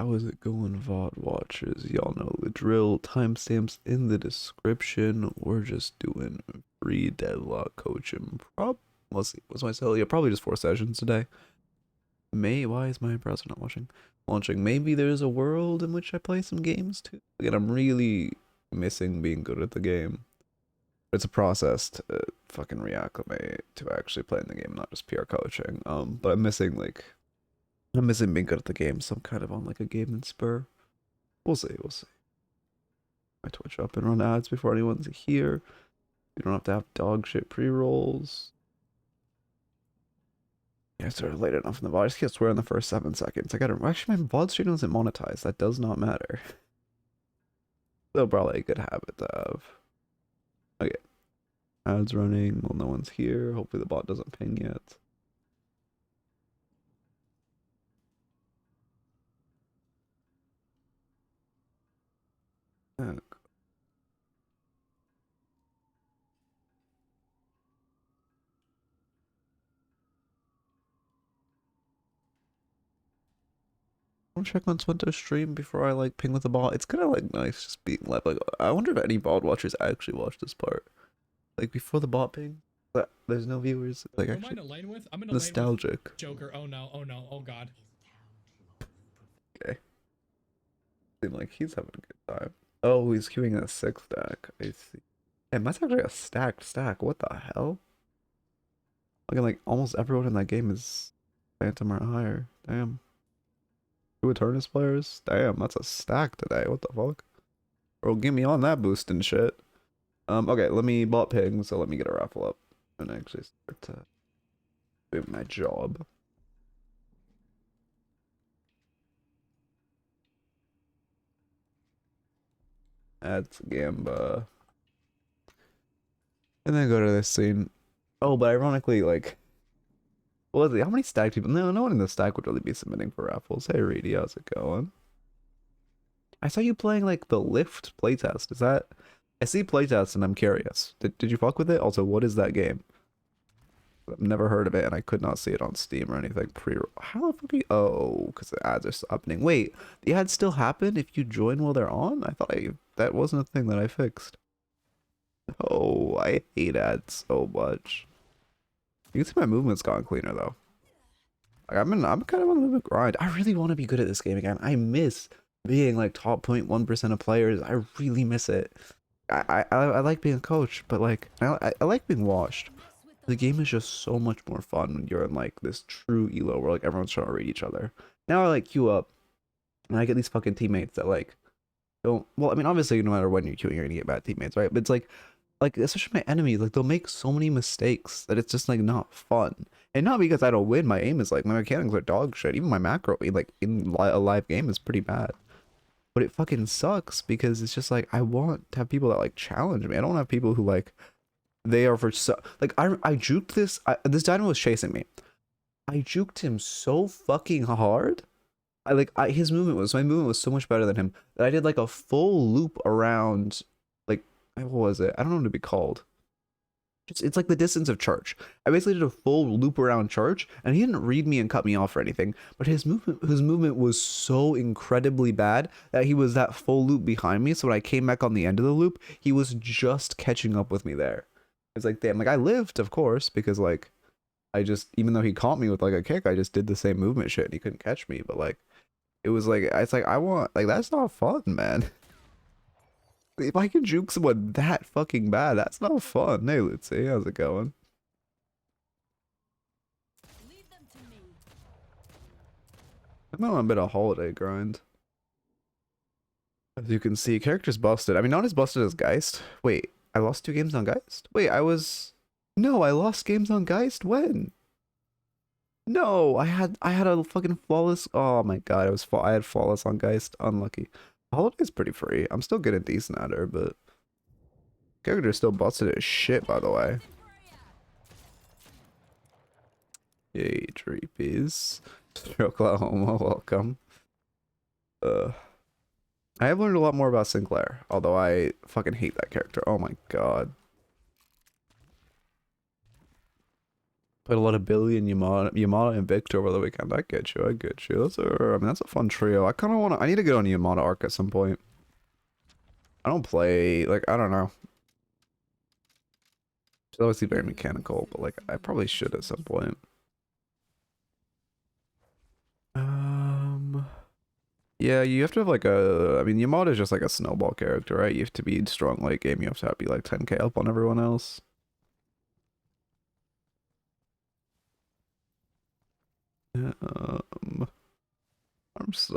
how is it going, VOD watchers? Y'all know the drill. Timestamps in the description. We're just doing free Deadlock coaching. Let's see, what's my sell? Yeah, probably just 4 sessions today. Why is my browser not launching? Maybe there's a world in which I play some games too. Again, I'm really missing being good at the game. It's a process to fucking reacclimate to actually playing the game, not just PR coaching. But I'm missing being good at the game, so I'm kind of on like a gaming spur. We'll see. My Twitch up and run ads before anyone's here. You don't have to have dog shit pre-rolls. Yeah, I started late enough in the VOD. I just can't swear in the first 7 seconds. I gotta actually my VOD stream doesn't monetize. That does not matter. Still probably a good habit to have. Okay. Ads running. Well, no one's here. Hopefully the bot doesn't ping yet. I'll check on Twinto stream before I like ping with the bot. It's kind of like nice just being live. Like, I wonder if any bot watchers actually watch this part. Like before the bot ping, but there's no viewers. Like Who am I actually in a lane with? I'm in a nostalgic. lane with Joker. Oh no, oh no, oh god. Okay. Seems like he's having a good time. Oh, he's queuing a 6 stack. I see. Damn, that's actually a stacked stack. What the hell? Like almost everyone in that game is Phantom or higher. Damn. 2 Eternus players? Damn, that's a stack today. What the fuck? Bro, give me on that boost and shit. Okay, let me bot ping, so let me get a raffle up and actually start to do my job. Add Gamba. And then go to this scene. Oh, but ironically, like, what was it? How many stack people? No one in the stack would really be submitting for raffles. Hey, Reedy, how's it going? I saw you playing, like, the Lift playtest. Is that... I see playtest and I'm curious. Did you fuck with it? Also, what is that game? I've never heard of it and I could not see it on Steam or anything. How the fuck oh, because the ads are still happening. Wait, the ads still happen if you join while they're on? I thought that wasn't a thing that I fixed. Oh, I hate ads so much. You can see my movement's gone cleaner though. Like I'm kind of on a little bit grind. I really want to be good at this game again. I miss being like top 0.1% of players. I really miss it. I like being a coach, but like I like being watched. The game is just so much more fun when you're in like this true elo where like everyone's trying to read each other. Now I like queue up and I get these fucking teammates that like don't, well, I mean obviously no matter when you're queuing you're gonna get bad teammates, right? But it's like especially my enemies, like they'll make so many mistakes that it's just like not fun. And not because I don't win, my aim is like, my mechanics are dog shit. Even my macro like in a live game is pretty bad. But it fucking sucks because it's just like I want to have people that like challenge me. I don't want to have people who like they are for so like I juked this dynamo was chasing me. I juked him so fucking hard. My movement was so much better than him that I did like a full loop around like what was it? I don't know what to be called. It's like the distance of church. I basically did a full loop around church and he didn't read me and cut me off or anything, but his movement was so incredibly bad that he was that full loop behind me. So when I came back on the end of the loop, he was just catching up with me there. It's like, damn, like I lived, of course, because like I just, even though he caught me with like a kick, I just did the same movement shit and he couldn't catch me. But like it was like, it's like I want, like that's not fun, man. If I can juke someone that fucking bad, that's not fun. Hey, let's see, how's it going? I'm on a bit of holiday grind. As you can see, character's busted. I mean, not as busted as Geist. Wait, I lost 2 games on Geist? Wait, no, I lost games on Geist? When? No, I had a fucking flawless. Oh my god, I had flawless on Geist. Unlucky. Holiday's pretty free. I'm still getting decent at her, but character's still busted as shit, by the way. Yay, Dreepies. Oklahoma, welcome. I have learned a lot more about Sinclair, although I fucking hate that character. Oh my god. Played a lot of Billy and Yamada and Victor over the weekend. I get you. I get you. I mean, that's a fun trio. I kind of want to. I need to get on Yamada arc at some point. I don't play like I don't know. It's obviously very mechanical, but like I probably should at some point. Yeah, you have to have like a. I mean, Yamada is just like a snowball character, right? You have to be strong late game. You have to be like 10k up on everyone else. I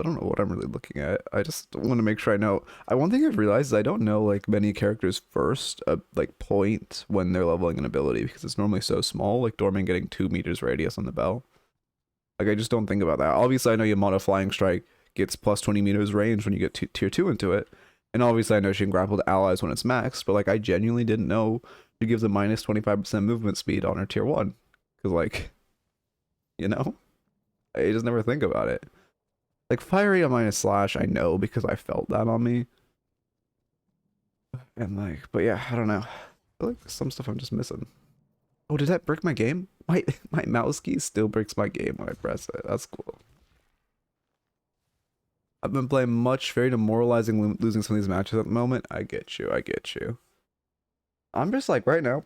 don't know what I'm really looking at. I just want to make sure I know. One thing I've realized is I don't know like many characters' first like point when they're leveling an ability because it's normally so small. Like Dorman getting 2 meters radius on the bell. Like I just don't think about that. Obviously, I know Yamada Flying Strike gets plus 20 meters range when you get tier 2 into it, and obviously I know she can grapple to allies when it's maxed. But like I genuinely didn't know she gives a minus 25% movement speed on her tier 1 because like, you know, I just never think about it. Like Fiery on minus slash, I know because I felt that on me. And like, but yeah, I don't know. I feel like some stuff I'm just missing. Oh, did that break my game? My mouse key still breaks my game when I press it. That's cool. I've been playing much, very demoralizing, losing some of these matches at the moment. I get you. I get you. I'm just like right now.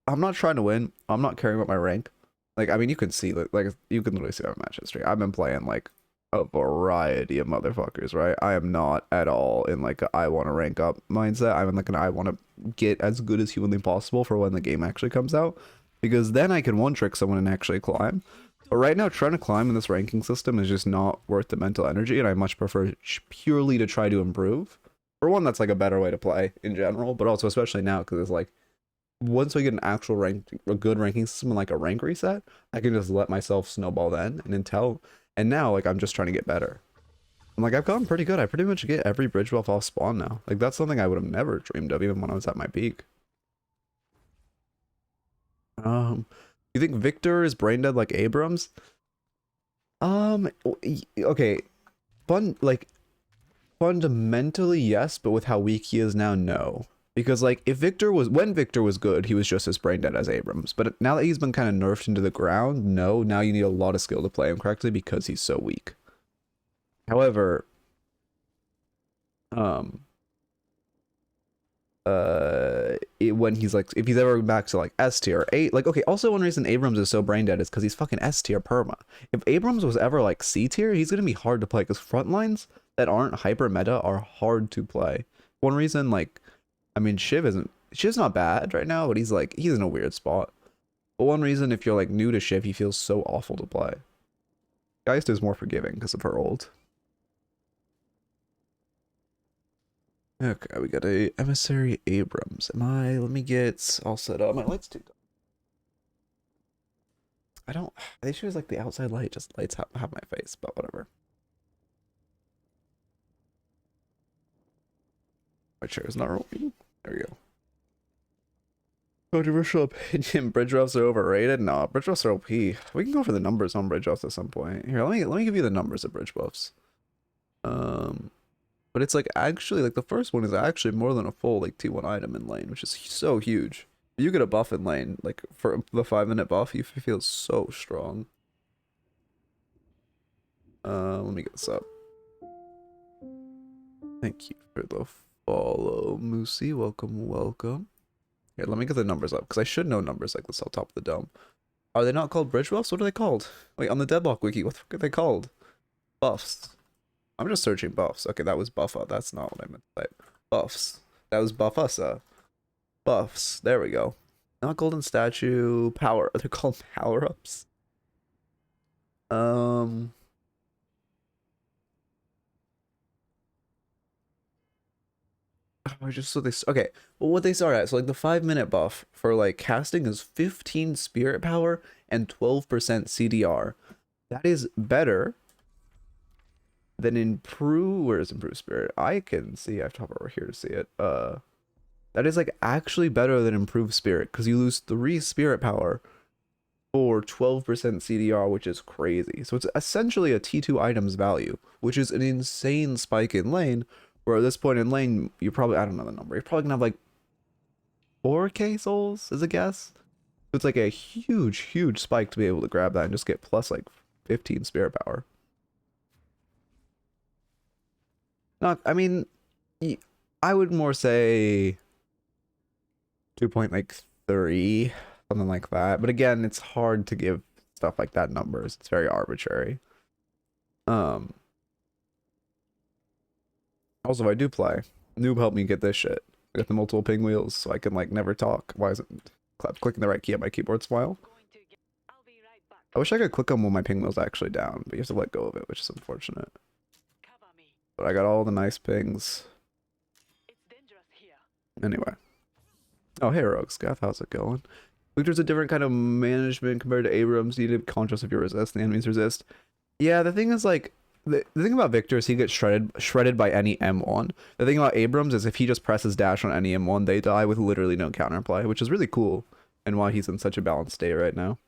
I'm not trying to win. I'm not caring about my rank. Like, I mean, you can see like you can literally see my match history. I've been playing like a variety of motherfuckers, right? I am not at all in like a I want to rank up mindset. I'm in like an I want to get as good as humanly possible for when the game actually comes out, because then I can one trick someone and actually climb. But right now, trying to climb in this ranking system is just not worth the mental energy, and I much prefer purely to try to improve. For one, that's like a better way to play in general, but also especially now because it's like once we get an actual a good ranking system and like a rank reset, I can just let myself snowball then and until. And now, like, I'm just trying to get better. I'm like, I've gotten pretty good. I pretty much get every bridge buff off spawn now. Like, that's something I would have never dreamed of, even when I was at my peak. You think Victor is brain dead like Abrams? Okay. Fundamentally, yes, but with how weak he is now, no. Because, like, when Victor was good, he was just as brain dead as Abrams. But now that he's been kind of nerfed into the ground, no, now you need a lot of skill to play him correctly because he's so weak. However, when he's like, if he's ever back to like S tier, like, okay, also one reason Abrams is so brain dead is because he's fucking S tier perma. If Abrams was ever like C tier, he's gonna be hard to play because front lines that aren't hyper meta are hard to play. One reason, like, I mean, Shiv's not bad right now, but he's in a weird spot. But one reason, if you're like new to Shiv, he feels so awful to play. Geist is more forgiving because of her ult. Okay, we got a Emissary Abrams. Let me get all set up. My light's too dark. The issue is like the outside light just lights have my face, but whatever. My chair is not rolling. There we go. Controversial opinion: bridge buffs are overrated. No, bridge buffs are OP. We can go for the numbers on bridge buffs at some point. Here, let me give you the numbers of bridge buffs. But it's like actually like the first one is actually more than a full like T1 item in lane, which is so huge. You get a buff in lane, like for the 5-minute buff, you feel so strong. Let me get this up. Thank you for the follow, Moosey. Welcome, welcome. Here, let me get the numbers up, because I should know numbers like this on top of the dome. Are they not called bridge buffs? What are they called? Wait, on the Deadlock wiki, what the fuck are they called? Buffs. I'm just searching buffs. Okay, that was buffa. That's not what I meant to type. Buffs. That was buffusa. Buffs. There we go. Not golden statue. Power. They're called power-ups. Okay, well, what they start at, so like the 5-minute buff for like casting is 15 spirit power and 12% CDR. That is better than where is improved spirit? I can see, I have to hop over here to see it. That is like actually better than improved spirit, because you lose 3 spirit power for 12% CDR, which is crazy. So it's essentially a T2 items value, which is an insane spike in lane. Where at this point in lane, you probably, I don't know the number, you're probably gonna have like 4k souls as a guess. It's like a huge spike to be able to grab that and just get plus like 15 spirit power. Not, I mean, I would more say 2.3, something like that. But again, it's hard to give stuff like that numbers. It's very arbitrary. Also, if I do play, Noob helped me get this shit. I got the multiple pinwheels so I can like never talk. Why isn't clicking the right key on my keyboard smile? I wish I could click them when my pinwheel's actually down, but you have to let go of it, which is unfortunate. But I got all the nice pings. Anyway. Oh, hey Rogue Scaff, how's it going? Victor's a different kind of management compared to Abrams. You need to be conscious of your resist, the enemies resist. Yeah, the thing is like, the thing about Victor is he gets shredded by any M1. The thing about Abrams is if he just presses dash on any M1, they die with literally no counterplay, which is really cool, and why he's in such a balanced state right now.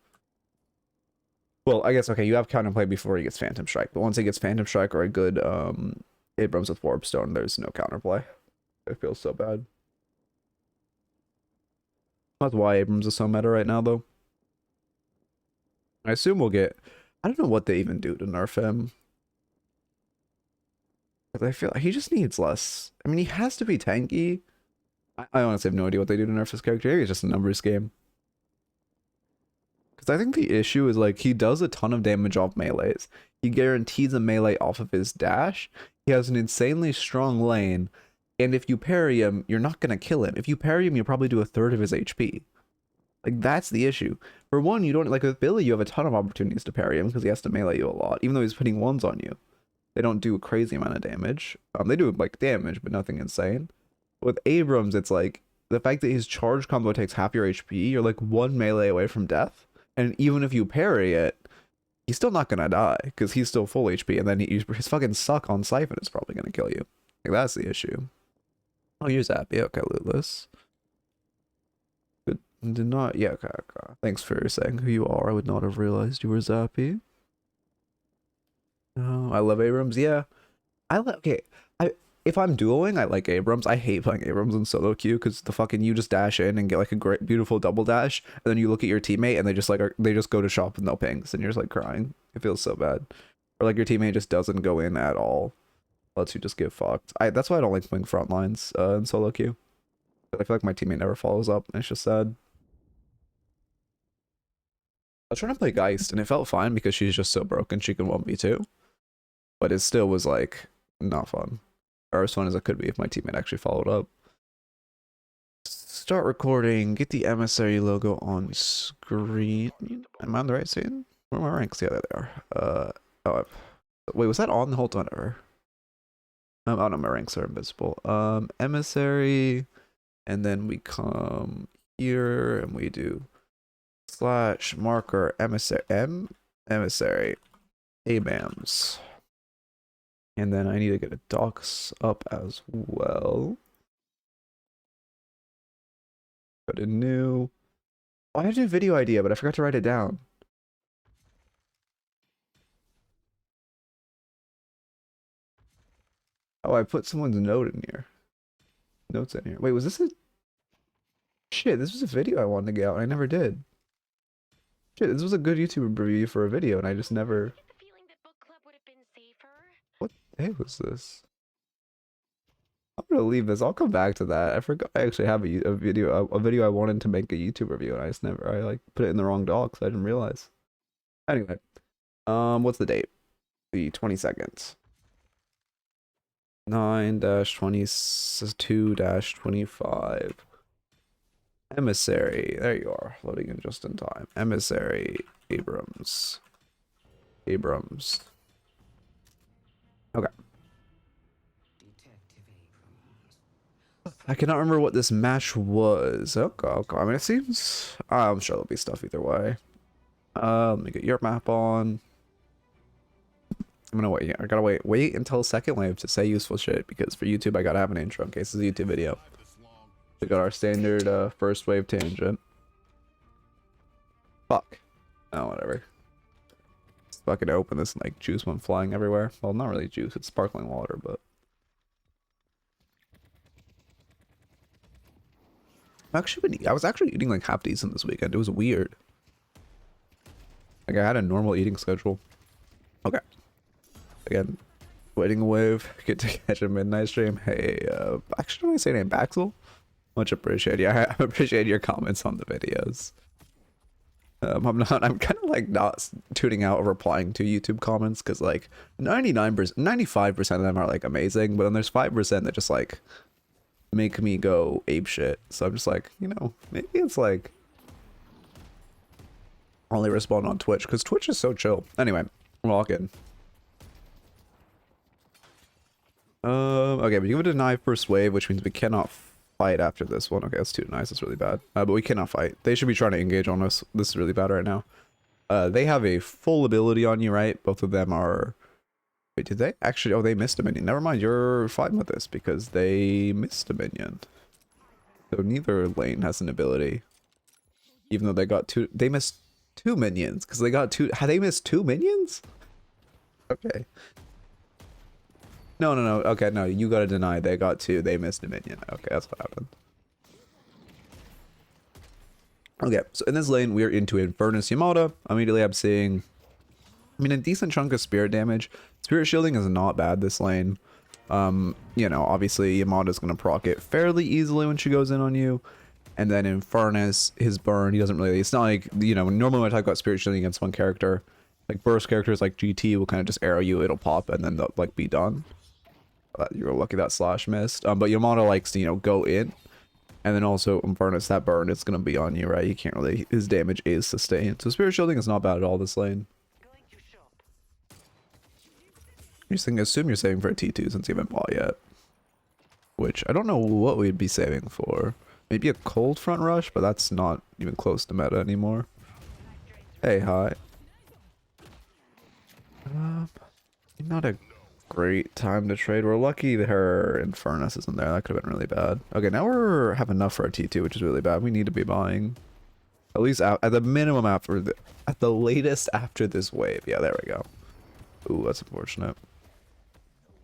Well, I guess, okay, you have counterplay before he gets Phantom Strike, but once he gets Phantom Strike or a good Abrams with Warp Stone, there's no counterplay. It feels so bad. That's why Abrams is so meta right now, though. I assume we'll get... I don't know what they even do to nerf him. But I feel like he just needs less. I mean, he has to be tanky. I honestly have no idea what they do to nerf his character. Maybe it's just a numbers game. Because I think the issue is, like, he does a ton of damage off melees. He guarantees a melee off of his dash. He has an insanely strong lane. And if you parry him, you're not going to kill him. If you parry him, you'll probably do a third of his HP. Like, that's the issue. For one, you don't... Like, with Billy, you have a ton of opportunities to parry him because he has to melee you a lot. Even though he's putting ones on you. They don't do a crazy amount of damage. They do, like, damage, but nothing insane. With Abrams, it's like, the fact that his charge combo takes half your HP, you're, like, one melee away from death. And even if you parry it, he's still not gonna die, because he's still full HP, and then his fucking suck on Siphon is probably gonna kill you. Like, that's the issue. Oh, you're Zappy. Okay, Lootless. Good. Did not... Yeah, okay. Thanks for saying who you are. I would not have realized you were Zappy. Oh, I love Abrams. Yeah. Okay. If I'm duoing, I like Abrams. I hate playing Abrams in solo queue because the fucking you just dash in and get like a great, beautiful double dash, and then you look at your teammate and they just like they just go to shop with no pings, and you're just like crying. It feels so bad. Or like your teammate just doesn't go in at all, lets you just get fucked. That's why I don't like playing front lines in solo queue. I feel like my teammate never follows up, and it's just sad. I was trying to play Geist, and it felt fine because she's just so broken she can 1v2, but it still was like not fun. Or as fun as it could be if my teammate actually followed up. Start recording. Get the Emissary logo on screen. Am I on the right scene? Where are my ranks? Yeah, there they are. Oh, wait, was that on the whole time ever? Oh no, my ranks are invisible. Emissary, and then we come here and we do / marker Emissary Abrams. And then I need to get a docs up as well. Go to new. Oh, I had a video idea, but I forgot to write it down. Oh, I put someone's note in here. Notes in here. Wait, was this a... Shit, this was a video I wanted to get out and I never did. Shit, this was a good YouTube review for a video and I just never... What the heck was this? I'm gonna leave this. I'll come back to that. I forgot I actually have a video I wanted to make a YouTube review and I just never... I like put it in the wrong doc so I didn't realize. Anyway. What's the date? The 22nd. 9-22-25. Emissary. There you are. Loading in just in time. Emissary Abrams. Okay. I cannot remember what this match was. Okay. I mean, it seems... I'm sure there'll be stuff either way. Let me get your map on. I'm gonna wait. I gotta wait until second wave to say useful shit because for YouTube I gotta have an intro in case it's a YouTube video. We got our standard first wave tangent. Fuck. Oh, whatever. Let's fucking open this and like juice went flying everywhere. Well, not really juice, it's sparkling water, but. I was actually eating like half decent this weekend. It was weird. Like I had a normal eating schedule. Okay. Again, waiting a wave. Get to catch a midnight stream. Hey, actually, don't I say name Baxel? Much appreciated. Yeah, I appreciate your comments on the videos. I'm kind of like not tuning out or replying to YouTube comments because like 95% of them are like amazing, but then there's 5% that just like make me go ape shit. So I'm just like, you know, maybe it's like only respond on Twitch because Twitch is so chill. Anyway, walk in. Okay, but you have to deny first wave, which means we cannot fight after this one. Okay, that's too nice. That's really bad. But we cannot fight. They should be trying to engage on us. This is really bad right now. They have a full ability on you, right? Both of them are... Wait, did they? Actually, oh, they missed a minion. Never mind, you're fine with this because they missed a minion. So neither lane has an ability. Even though they got two... They missed 2 minions because they got 2... Had they missed 2 minions? Okay. No. Okay, no, you gotta deny. They got 2. They missed a minion. Okay, that's what happened. Okay, so in this lane, we're into Infernus Yamada. Immediately, I'm seeing... I mean, a decent chunk of spirit damage. Spirit shielding is not bad this lane. You know, obviously, Yamada's gonna proc it fairly easily when she goes in on you. And then Infernus, his burn, he doesn't really... It's not like, you know, normally when I talk about spirit shielding against one character, like burst characters like GT will kind of just arrow you, it'll pop, and then they'll, like, be done. You're lucky that slash missed. But Yamada likes to, you know, go in. And then also Infernus, that burn, it's going to be on you, right? You can't really... His damage is sustained. So spirit shielding is not bad at all this lane. You just assume you're saving for a T2 since you haven't bought yet. Which, I don't know what we'd be saving for. Maybe a cold front rush, but that's not even close to meta anymore. Hey, hi. Not a great time to trade. We're lucky that her Infernus isn't there. That could have been really bad. Okay, now we're have enough for a T2, which is really bad. We need to be buying. At least at the minimum after the... At the latest after this wave. Yeah, there we go. Ooh, that's unfortunate.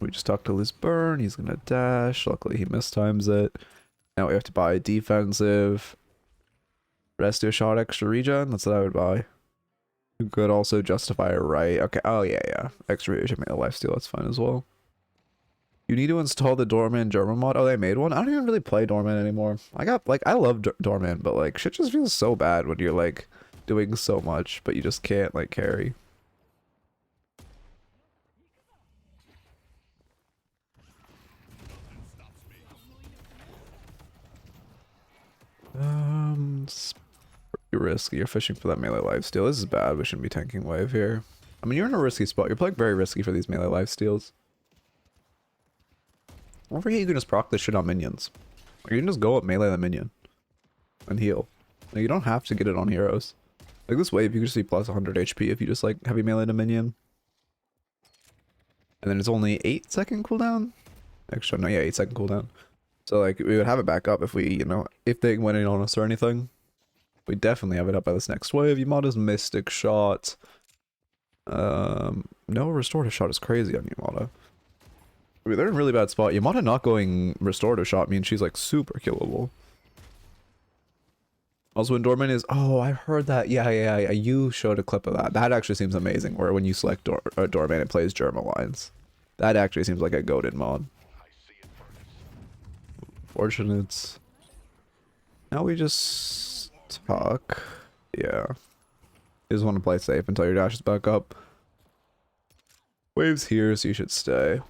We just talked to his burn. He's gonna dash. Luckily, he mistimes it. Now we have to buy defensive. Rescue shot, extra regen. That's what I would buy. You could also justify it right. Okay. Oh, yeah. Extra regen made a lifesteal. That's fine as well. You need to install the Doorman German mod. Oh, they made one? I don't even really play Doorman anymore. I love Doorman, but, like, shit just feels so bad when you're, like, doing so much, but you just can't, like, carry. It's pretty risky. You're fishing for that melee lifesteal. This is bad. We shouldn't be tanking wave here. I mean, you're in a risky spot. You're playing very risky for these melee lifesteals. Don't forget you can just proc this shit on minions. Or you can just go up melee the minion. And heal. Like, you don't have to get it on heroes. Like this wave, you can just see plus 100 HP if you just like heavy melee the minion. And then it's only 8-second cooldown? Actually, no, yeah, 8-second cooldown. So, like, we would have it back up if we, you know, if they went in on us or anything. We definitely have it up by this next wave. Yamada's Mystic Shot. No Restorative Shot is crazy on Yamada. I mean, they're in a really bad spot. Yamada not going Restorative Shot means she's, like, super killable. Also, when Doorman is... Oh, I heard that. Yeah. You showed a clip of that. That actually seems amazing, where when you select Doorman, it plays Germ Alliance. That actually seems like a goated mod. Fortunate. Now we just talk. Yeah. You just want to play safe until your dash is back up. Wave's here, so you should stay.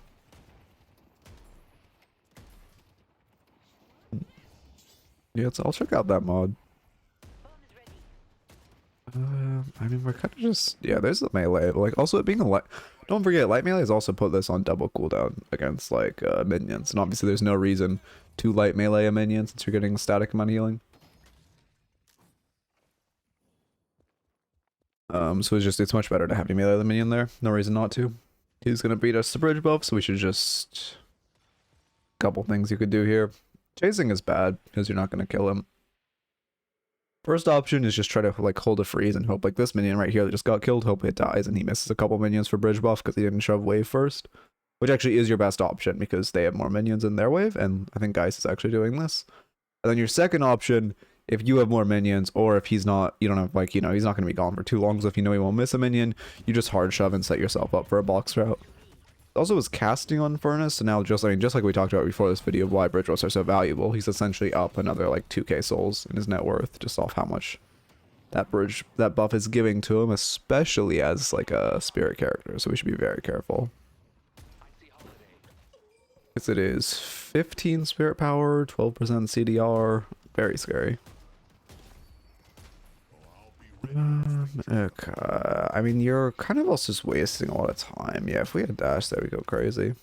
Yeah, I'll check out that mod. I mean, we're kind of just... Yeah, there's the melee. Like, also, it being a light... Don't forget, light melee has also put this on double cooldown against, like, minions. And obviously, there's no reason to light melee a minion since you're getting a static amount of healing. So it's much better to have you melee the minion there. No reason not to. He's gonna beat us to bridge buff, so we should just... Couple things you could do here. Chasing is bad, because you're not gonna kill him. First option is just try to like hold a freeze and hope like this minion right here that just got killed, hope it dies and he misses a couple minions for bridge buff because he didn't shove wave first. Which actually is your best option because they have more minions in their wave, and I think Geist is actually doing this. And then your second option, if you have more minions, or if he's not, you don't have, like, you know, he's not going to be gone for too long, so if you know he won't miss a minion, you just hard shove and set yourself up for a box route. Also was casting on Furnace, so now just like we talked about before this video of why bridge buffs are so valuable, he's essentially up another like 2k souls in his net worth just off how much that buff is giving to him, especially as like a spirit character, so we should be very careful. Because it is 15 spirit power, 12% CDR, very scary. Okay. I mean, you're kind of also just wasting a lot of time. Yeah, if we had dash there, we go crazy.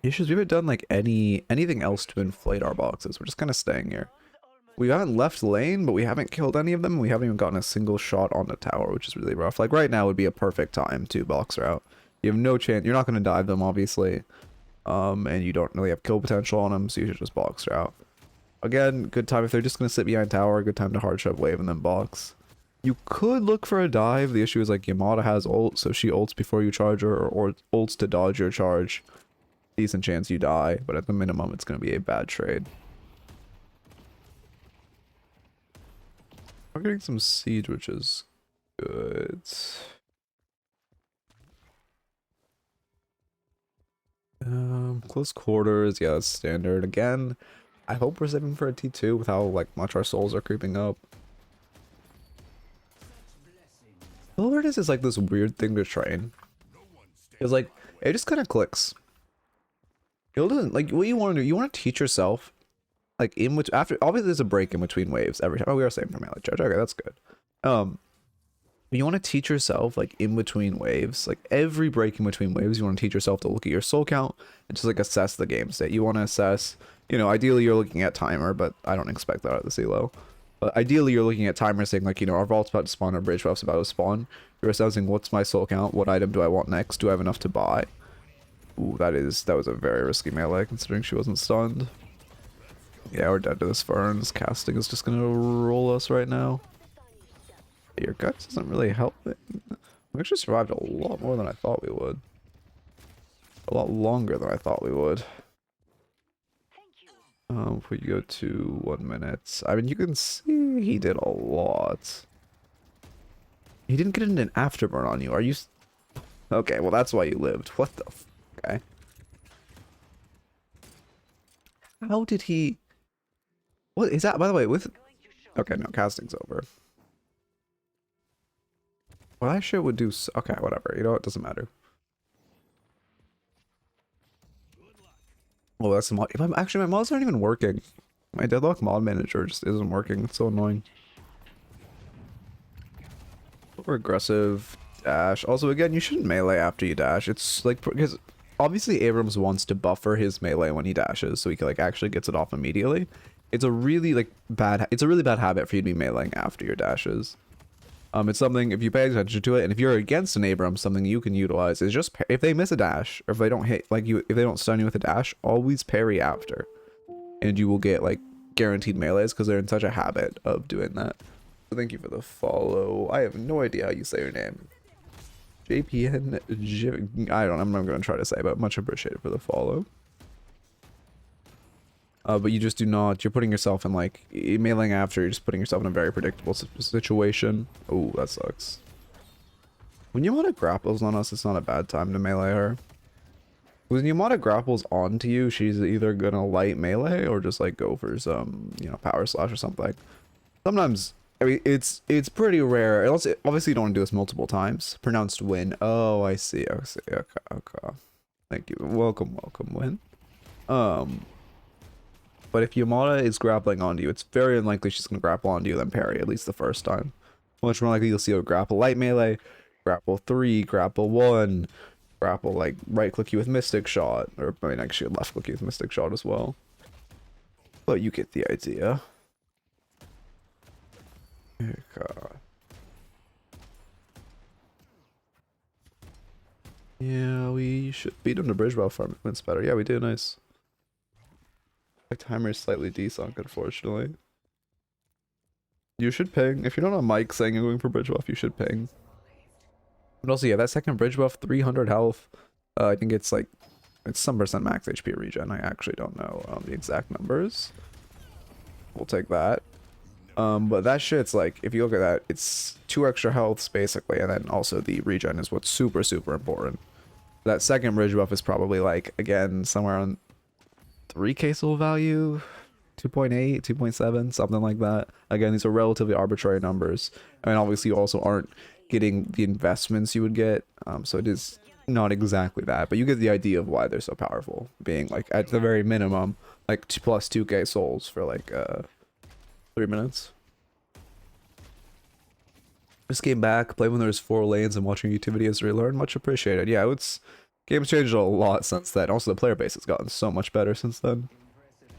Issues, we haven't done like anything else to inflate our boxes. We're just kind of staying here. We haven't left lane, but we haven't killed any of them. We haven't even gotten a single shot on the tower, which is really rough. Like right now would be a perfect time to box route. You have no chance. You're not going to dive them, obviously. And you don't really have kill potential on them, so you should just box route. Again, good time if they're just going to sit behind tower, good time to hard shove wave and then box. You could look for a dive. The issue is like Yamada has ult, so she ults before you charge her, or ults to dodge your charge. Decent chance you die, but at the minimum it's going to be a bad trade. We're getting some siege, which is good. Close quarters, yeah, that's standard. Again, I hope we're saving for a T2 with how like much our souls are creeping up. Wilderness is like this weird thing to train. It's like it just kind of clicks. It doesn't like what you want to do. You want to teach yourself, like in which after obviously there's a break in between waves every time. Oh, we are saving for melee charge. Okay, that's good. You want to teach yourself like in between waves, like every break in between waves. You want to teach yourself to look at your soul count and just like assess the game state. You want to assess. You know, ideally you're looking at timer, but I don't expect that at the CLO. But ideally you're looking at timer saying like, you know, our vault's about to spawn, our bridge buff's about to spawn. You're assessing what's my soul count, what item do I want next, do I have enough to buy? Ooh, that was a very risky melee considering she wasn't stunned. Yeah, we're dead to this Ferns. Casting is just gonna roll us right now. Your guts doesn't really help it. We actually survived a lot more than I thought we would. A lot longer than I thought we would. If we go to 1 minute, I mean, you can see he did a lot. He didn't get an afterburn on you. Are you? Okay, well that's why you lived. What the? Okay. How did he? What is that? By the way, with. Okay, no, casting's over. Well, I sure would do. Okay, whatever. You know, it doesn't matter. Oh, that's mod. If I'm actually, my mods aren't even working. My Deadlock mod manager just isn't working. It's so annoying. Over aggressive dash. Also, again, you shouldn't melee after you dash. It's like because obviously Abrams wants to buffer his melee when he dashes, so he like actually gets it off immediately. It's a really like bad. It's a really bad habit for you to be meleeing after your dashes. It's something if you pay attention to it, and if you're against an Abrams, something you can utilize is just if they miss a dash, or if they don't hit like you, if they don't stun you with a dash, always parry after, and you will get like guaranteed melees because they're in such a habit of doing that. So thank you for the follow. I have no idea how you say your name. JPN. I'm not going to try to say, but much appreciated for the follow. But you just do not, you're putting yourself in like, mailing after, you're just putting yourself in a very predictable situation. Oh, that sucks. When Yamada grapples on us, it's not a bad time to melee her. When Yamada grapples onto you, she's either gonna light melee or just like go for some, you know, power slash or something. Sometimes, I mean, it's pretty rare. Obviously you don't want to do this multiple times. Pronounced win. Oh, I see. Okay. Thank you. Welcome, Win. But if Yamada is grappling onto you, it's very unlikely she's going to grapple onto you then parry, at least the first time. Much more likely you'll see her grapple light melee, grapple 3, grapple 1, grapple like right click you with Mystic Shot, or I mean actually left click you with Mystic Shot as well. But you get the idea. Okay. Yeah, we should beat him to bridge buff farm. It's better. Yeah, we do. Nice. My timer is slightly desync, unfortunately. You should ping. If you're not on mic saying you're going for bridge buff, you should ping. But also, yeah, that second bridge buff, 300 health. I think it's like It's some percent max HP regen. I actually don't know the exact numbers. We'll take that. But that shit's like, if you look at that, it's 2 extra healths basically, and then also the regen is what's super, super important. That second bridge buff is probably like, again, somewhere on 3k soul value, 2.8, 2.7, something like that. Again, these are relatively arbitrary numbers. I mean, obviously you also aren't getting the investments you would get, so it is not exactly that, but you get the idea of why they're so powerful, being like at the very minimum like plus 2k souls for like 3 minutes. Just came back, played when there's 4 lanes and watching YouTube videos to relearn. Much appreciated. Yeah, it's game's changed a lot since then. Also, the player base has gotten so much better since then.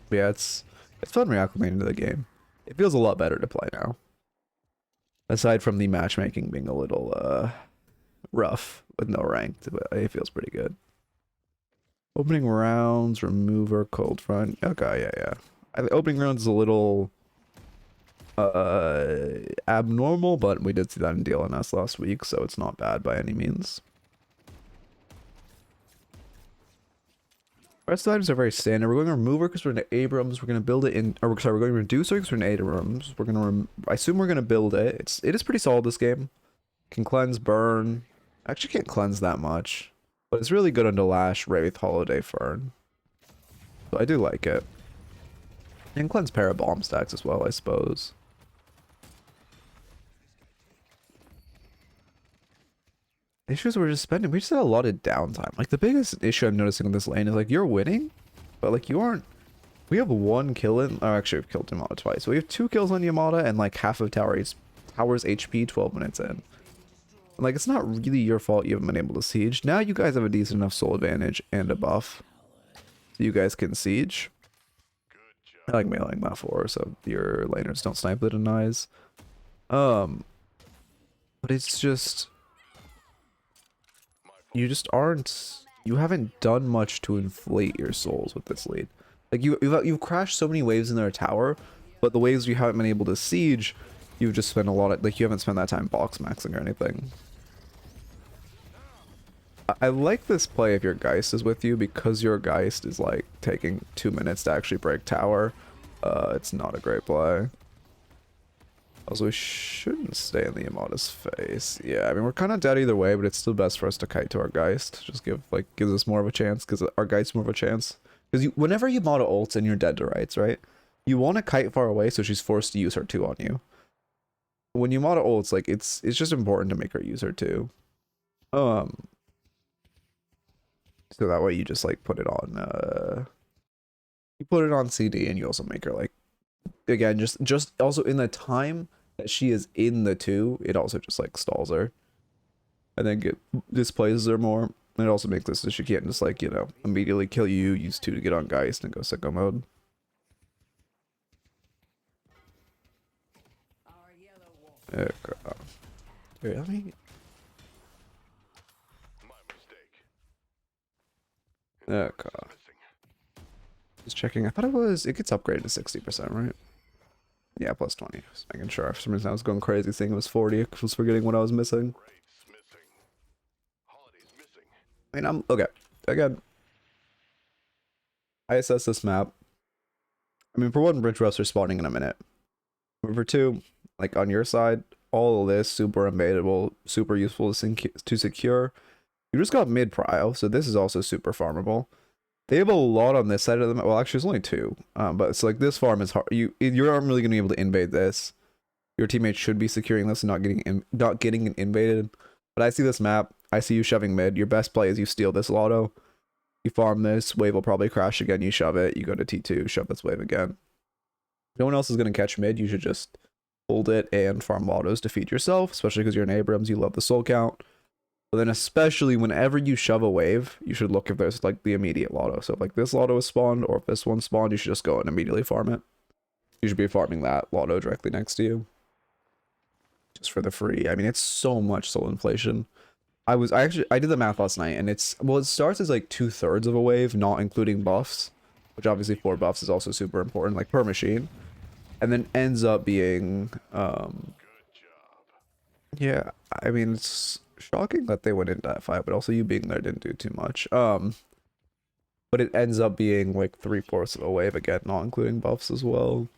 But yeah, it's fun reacclimating to the game. It feels a lot better to play now. Aside from the matchmaking being a little rough with no ranked, but it feels pretty good. Opening rounds, remover, cold front. Okay, yeah. Opening rounds is a little abnormal, but we did see that in DLNS last week, so it's not bad by any means. Rest of the items are very standard. We're going to remover because we're in Abrams. We're going to build it in, or sorry, we're going to reducer because we're in Abrams. We're going to, I assume we're going to build it. It is pretty solid, this game. Can cleanse, burn. Actually can't cleanse that much, but it's really good under Lash, Wraith, Holiday, Fern. So I do like it. And cleanse para bomb stacks as well, I suppose. Issues we're just spending. We just had a lot of downtime. Like the biggest issue I'm noticing in this lane is like you're winning, but like you aren't. We have 1 kill in. Oh, actually, we've killed Yamada twice. So we have 2 kills on Yamada and like half of Tower's HP 12 minutes in. Like it's not really your fault you haven't been able to siege. Now you guys have a decent enough soul advantage and a buff, so you guys can siege. I like mailing that for so your laners don't snipe the denies. But it's just. You just aren't. You haven't done much to inflate your souls with this lead. Like you've crashed so many waves in their tower, but the waves you haven't been able to siege, you've just spent a lot of you haven't spent that time box maxing or anything. I like this play if your Geist is with you because your Geist is like taking 2 minutes to actually break tower. It's not a great play. Also, we shouldn't stay in the Yamada's face. Yeah, I mean, we're kind of dead either way, but it's still best for us to kite to our Geist. Just gives us more of a chance, because our Geist's more of a chance. Because whenever Yamada ults and you're dead to rights, right? You want to kite far away so she's forced to use her 2 on you. When Yamada ults, like, it's just important to make her use her 2. So that way you just, like, put it on, you put it on CD and you also make her, like, again, just also in the time that she is in the 2, it also just like stalls her. I think it displaces her more. And it also makes this so she can't just like, you know, immediately kill you, use 2 to get on Geist and go sicko mode. Okay. Wait, let me... Okay. Just checking. I thought it gets upgraded to 60%, right? Yeah, plus 20. Just making sure. For some reason I was going crazy saying it was 40. I was forgetting what I was missing. I mean, I'm... Okay. Again. I assess this map. I mean, for 1, bridge roughs are spawning in a minute. But for 2, like on your side, all of this super unbaitable, super useful to secure. You just got mid prio, so this is also super farmable. They have a lot on this side of the map. Well, actually, it's only 2. But it's like this farm is hard. You aren't really gonna be able to invade this. Your teammates should be securing this and not getting it invaded. But I see this map. I see you shoving mid. Your best play is you steal this lotto. You farm this. Wave will probably crash again. You shove it. You go to T2. Shove this wave again. No one else is gonna catch mid. You should just hold it and farm lottos to feed yourself. Especially because you're in Abrams. You love the soul count. But then especially whenever you shove a wave, you should look if there's like the immediate lotto. So if like this lotto is spawned or if this one spawned, you should just go and immediately farm it. You should be farming that lotto directly next to you. Just for the free. I mean, it's so much soul inflation. I did the math last night and it starts as like 2/3 of a wave, not including buffs. Which obviously 4 buffs is also super important, like per machine. And then ends up being, yeah, I mean, it's shocking that they went into that fight, but also you being there didn't do too much. but it ends up being like 3/4 of a wave again, not including buffs as well.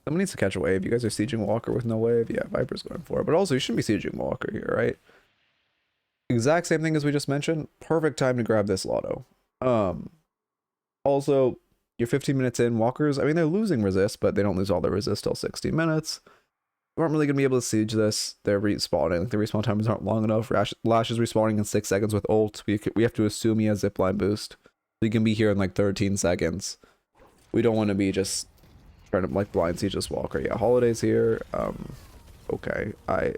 Someone needs to catch a wave. You guys are sieging Walker with no wave. Yeah, Viper's going for it. But also, you shouldn't be sieging Walker here, right? Exact same thing as we just mentioned. Perfect time to grab this Lotto. Also, you're 15 minutes in. Walkers, I mean, they're losing resist, but they don't lose all their resist till 60 minutes. You aren't really going to be able to siege this. They're respawning. The respawn timers aren't long enough. Lash is respawning in 6 seconds with ult. We have to assume he has zipline boost. So you can be here in like 13 seconds. We don't want to be just trying to like blind siege this Walker. Yeah, Holiday's here. Okay. I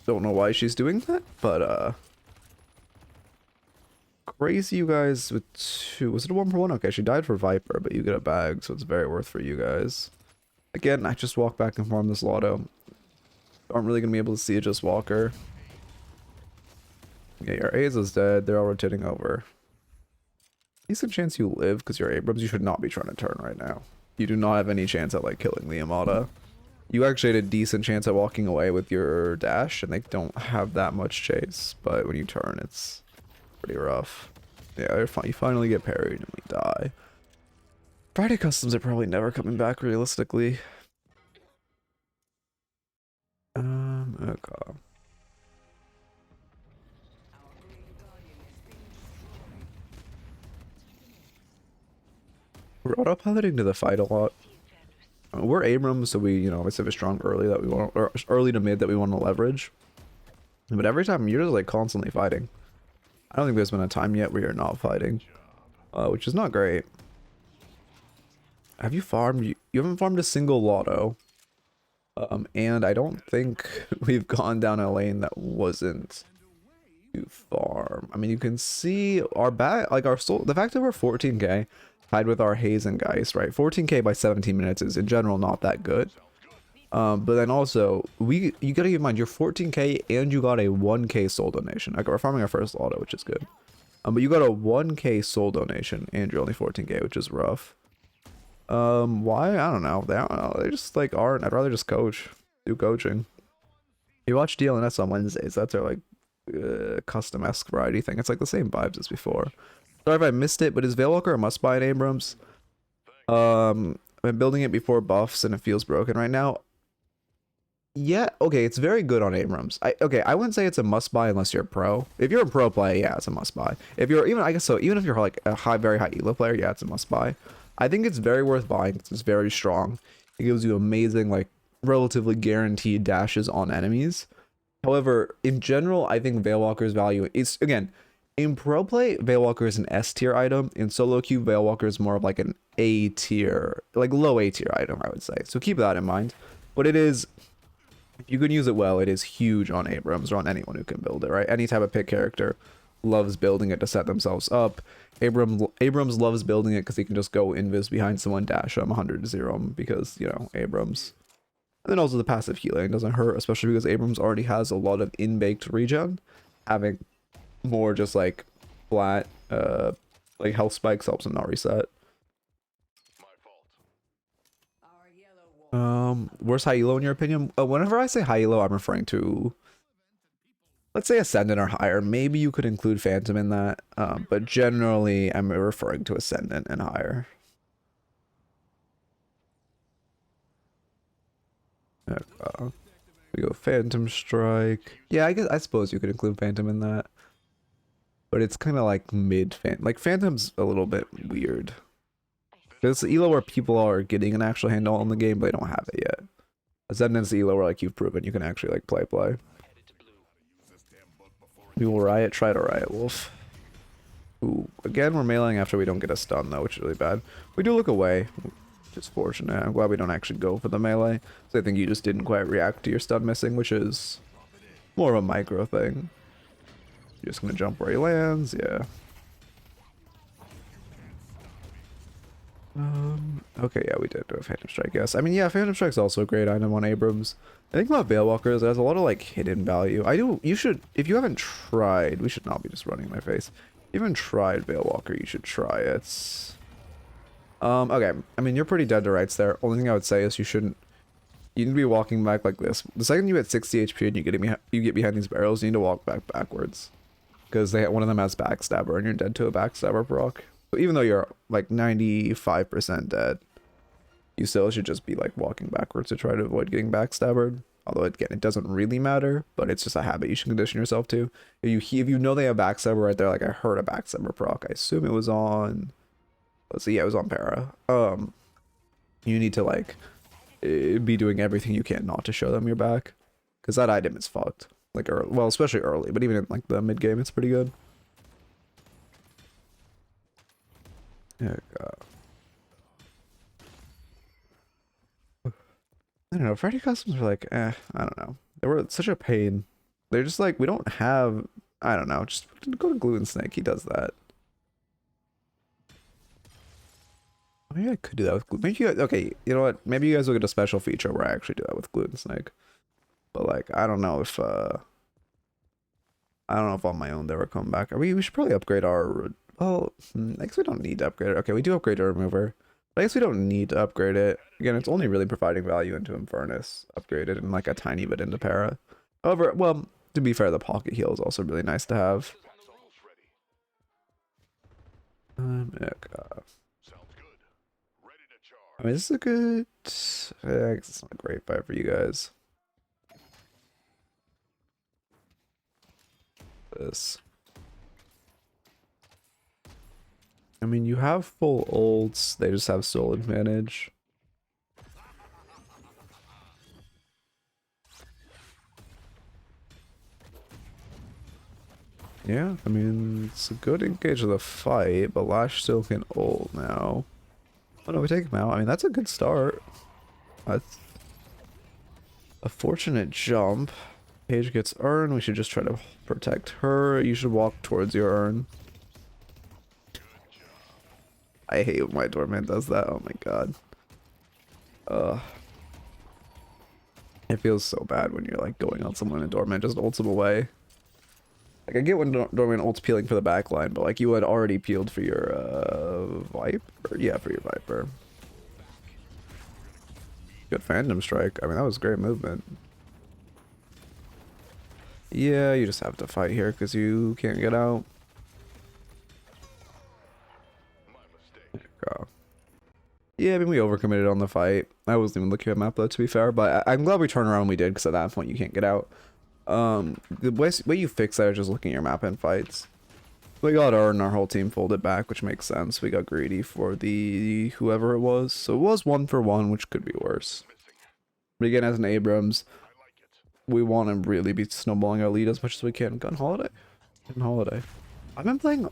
don't know why she's doing that, but crazy you guys with 2. Was it a 1-for-1? Okay, she died for Viper, but you get a bag, so it's very worth for you guys. Again, I just walk back and farm this Lotto. Aren't really gonna be able to siege this Walker. Yeah, your Haze is dead. They're all rotating over. Decent chance you live because you're Abrams. You should not be trying to turn right now. You do not have any chance at like killing the Amada. You actually had a decent chance at walking away with your dash, and they don't have that much chase. But when you turn, it's pretty rough. Yeah, you finally get parried and we die. Friday customs are probably never coming back realistically. Okay. We're autopiloting to the fight a lot. We're Abrams, so we, obviously have a strong early that we want, or early to mid that we want to leverage. But every time you're just like constantly fighting. I don't think there's been a time yet where you're not fighting, which is not great. Have you farmed? You haven't farmed a single Lotto. And I don't think we've gone down a lane that wasn't too farm. I mean, you can see our back, like our soul, the fact that we're 14k tied with our Haze and Geist, right? 14k by 17 minutes is in general not that good. But then also, you gotta keep in mind, you're 14k and you got a 1k soul donation. Like, we're farming our first Lotto, which is good. But you got a 1k soul donation and you're only 14k, which is rough. Why? I don't know. They just like aren't. I'd rather just coach. Do coaching. You watch DLNS on Wednesdays. That's their like custom-esque variety thing. It's like the same vibes as before. Sorry if I missed it, but is Veilwalker a must-buy in Abrams? I've been building it before buffs and it feels broken right now. Yeah, okay, it's very good on Abrams. I wouldn't say it's a must-buy unless you're a pro. If you're a pro player, yeah, it's a must-buy. If you're even, I guess so, even if you're like a very high elo player, yeah, it's a must-buy. I think it's very worth buying. It's very strong. It gives you amazing, like, relatively guaranteed dashes on enemies. However, in general, I think Veilwalker's value is, again, in pro play, Veilwalker is an S tier item. In solo queue, Veilwalker is more of like an A tier, like low A tier item, I would say. So keep that in mind. But it is, if you can use it well, it is huge on Abrams or on anyone who can build it, right? Any type of pick character loves building it to set themselves up. Abrams loves building it because he can just go invis behind someone, dash them 100 to 0 because, Abrams. And then also the passive healing doesn't hurt, especially because Abrams already has a lot of in-baked regen. Having more just like flat like health spikes helps him not reset. Where's high elo in your opinion? Whenever I say high elo, I'm referring to, let's say, Ascendant or higher. Maybe you could include Phantom in that, but generally I'm referring to Ascendant and higher. We go Phantom Strike. Yeah, I suppose you could include Phantom in that, but it's kind of like like Phantom's a little bit weird. It's the elo where people are getting an actual handle on the game, but they don't have it yet. Ascendant's the elo where like you've proven you can actually like play. We will riot, try to riot wolf. Ooh, again we're mailing after we don't get a stun though, which is really bad. We do look away, which is fortunate. I'm glad we don't actually go for the melee. So I think you just didn't quite react to your stun missing, which is more of a micro thing. You're just gonna jump where he lands, yeah. Okay, yeah, we did do a Phantom Strike, yes. I mean, yeah, Phantom Strike's also a great item on Abrams. I think about Veilwalkers, it has a lot of, like, hidden value. You should, if you haven't tried, we should not be just running in my face. If you haven't tried Veilwalker, you should try it. Okay, I mean, you're pretty dead to rights there. Only thing I would say is you need to be walking back like this. The second you hit 60 HP and you get behind these barrels, you need to walk backwards. because one of them has backstabber and you're dead to a backstabber proc. So even though you're like 95% dead, you still should just be like walking backwards to try to avoid getting backstabbered. Although again, it doesn't really matter, but it's just a habit you should condition yourself to. If you know they have backstabber right there, like I heard a backstabber proc. I assume it was on. Let's see, yeah, it was on para. You need to like be doing everything you can not to show them your back, because that item is fucked. Like early, well, especially early, but even in like the mid game, it's pretty good. Yeah. I don't know, Freddy customs are like, I don't know. They were such a pain. They're just like, we don't have, I don't know, just go to Glue and Snake, he does that. Maybe I could do that with Glue. Maybe you guys, okay, you know what, maybe you guys will get a special feature where I actually do that with Glue and Snake. But like, I don't know if on my own they were coming back. We should probably upgrade our, well, I guess we don't need to upgrade it. Okay, we do upgrade our remover. I guess we don't need to upgrade it. Again, it's only really providing value into Infernus. Upgraded and like a tiny bit into Para. However, well, to be fair, the pocket heal is also really nice to have. I mean, this is a good... I guess it's not a great fight for you guys. This. I mean, you have full ults, they just have soul advantage. Yeah, I mean, it's a good engage of the fight, but Lash still can ult now. Oh no, we take him out. I mean, that's a good start. That's a fortunate jump. Paige gets urn, we should just try to protect her. You should walk towards your urn. I hate when my Doorman does that. Oh my god. It feels so bad when you're like going on someone and Doorman just ults them away. Like I get when Doorman ults peeling for the backline, but like you had already peeled for your Viper. Yeah, for your Viper. Good Phantom Strike. I mean, that was great movement. Yeah, you just have to fight here because you can't get out. Yeah, I mean, we overcommitted on the fight. I wasn't even looking at map though, to be fair, but I'm glad we turned around when we did, because at that point you can't get out. The way you fix that is just looking at your map and fights. We got Urn, our whole team folded back, which makes sense. We got greedy for the whoever it was, so it was 1-for-1, which could be worse. But again, as an Abrams, we want to really be snowballing our lead as much as we can. Gun Holiday. I've been playing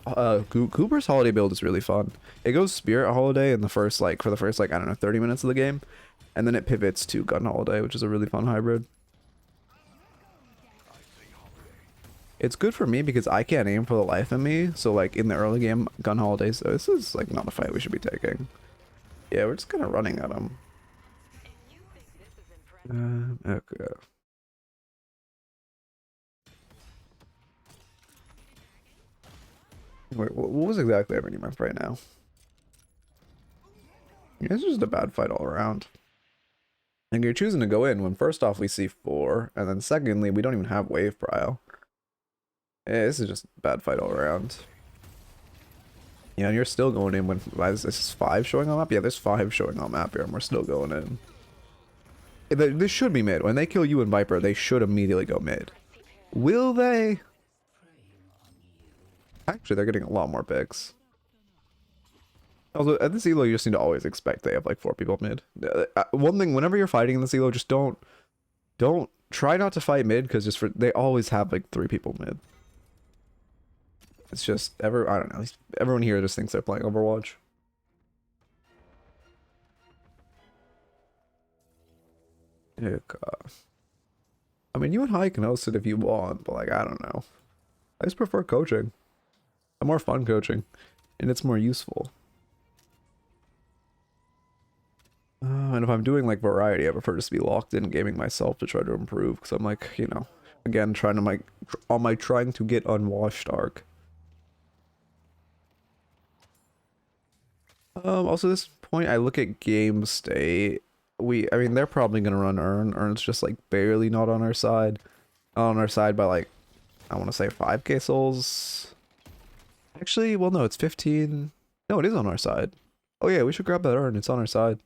Cooper's Holiday build is really fun. It goes Spirit Holiday in the first for the first I don't know 30 minutes of the game, and then it pivots to Gun Holiday, which is a really fun hybrid. It's good for me because I can't aim for the life of me, so like in the early game, Gun Holiday, so this is like not a fight we should be taking. Yeah, we're just kind of running at him. Okay. Wait, what was exactly happening right now? Yeah, it's just a bad fight all around. And you're choosing to go in when first off we see 4, and then secondly we don't even have wave prio. Yeah, this is just a bad fight all around. Yeah, and you're still going in when this is 5 showing on map? Yeah, there's 5 showing on map here and we're still going in. This should be mid. When they kill you and Viper, they should immediately go mid. Will they? Actually, they're getting a lot more picks. Also, at this elo, you just need to always expect they have like 4 people mid. One thing, whenever you're fighting in this elo, just don't try not to fight mid, because they always have like 3 people mid. It's just I don't know. Everyone here just thinks they're playing Overwatch. Yeah, God. I mean, you and High can host it if you want, but like I don't know. I just prefer coaching. I'm more fun coaching, and it's more useful. And if I'm doing like variety, I prefer just to be locked in gaming myself to try to improve, because I'm like, you know, again trying to trying to get unwashed arc. Also, at this point, I look at game state. I mean, they're probably gonna run Urn. Urn's just like barely not on our side. On our side by like I want to say 5k souls. Actually, well, no, it's 15. No, it is on our side. Oh yeah, we should grab that urn. It's on our side.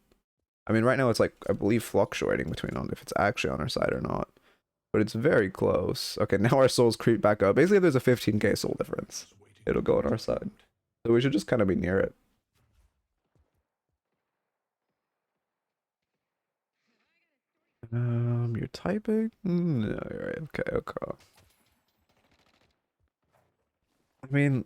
I mean, right now it's like, I believe, fluctuating between on if it's actually on our side or not. But it's very close. Okay, now our souls creep back up. Basically, if there's a 15k soul difference, it'll go on our side. So we should just kind of be near it. You're typing? No, you're right. Okay, okay. I mean,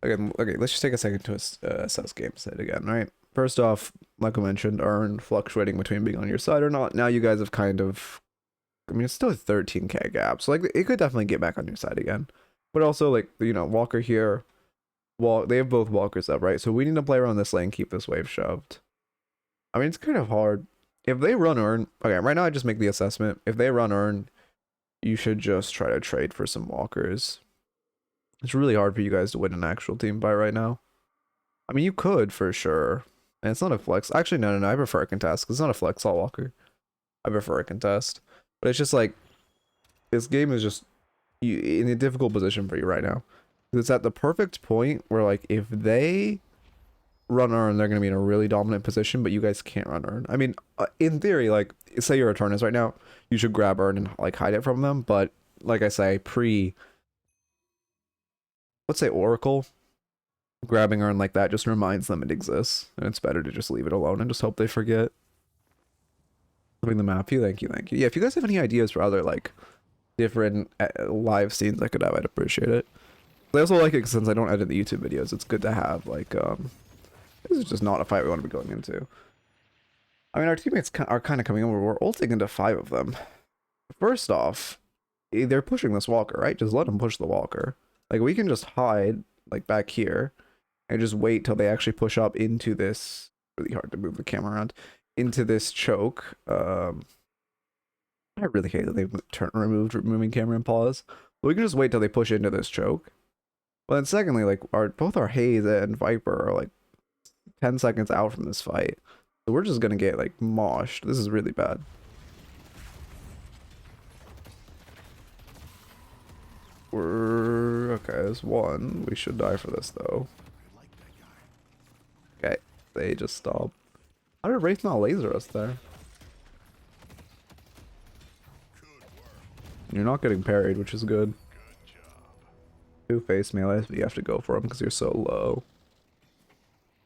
okay, let's just take a second to assess game state again, right? First off, like I mentioned, urn fluctuating between being on your side or not. Now you guys have kind of, I mean, it's still a 13k gap, so like it could definitely get back on your side again. But also, like, you know, Walker here, they have both walkers up, right? So we need to play around this lane, keep this wave shoved. I mean, it's kind of hard. If they run urn, okay, right now I just make the assessment. If they run urn, you should just try to trade for some walkers. It's really hard for you guys to win an actual team fight right now. I mean, you could for sure. And it's not a flex. Actually, no. I prefer a contest because it's not a flex all walker. I prefer a contest. But it's just like, this game is just in a difficult position for you right now. It's at the perfect point where, like, if they run urn, they're going to be in a really dominant position, but you guys can't run urn. I mean, in theory, like, say you're a Arcanist right now, you should grab urn and, like, hide it from them. But, like I say, let's say Oracle, grabbing urn like that just reminds them it exists. And it's better to just leave it alone and just hope they forget. Having the map, thank you. Yeah, if you guys have any ideas for other, like, different live scenes I could have, I'd appreciate it. I also like it since I don't edit the YouTube videos. It's good to have, like, this is just not a fight we want to be going into. I mean, our teammates are kind of coming over. We're ulting into 5 of them. First off, they're pushing this walker, right? Just let them push the walker. Like, we can just hide, like, back here and just wait till they actually push up into this. Really hard to move the camera around. Into this choke. I really hate that they've removed moving camera and pause. But we can just wait till they push into this choke. But then secondly, like, both our Haze and Viper are, like, 10 seconds out from this fight. So we're just gonna get, like, moshed. This is really bad. Okay, there's one. We should die for this, though. Okay, they just stopped. How did Wraith not laser us there? You're not getting parried, which is good. 2 face melees, but you have to go for them because you're so low.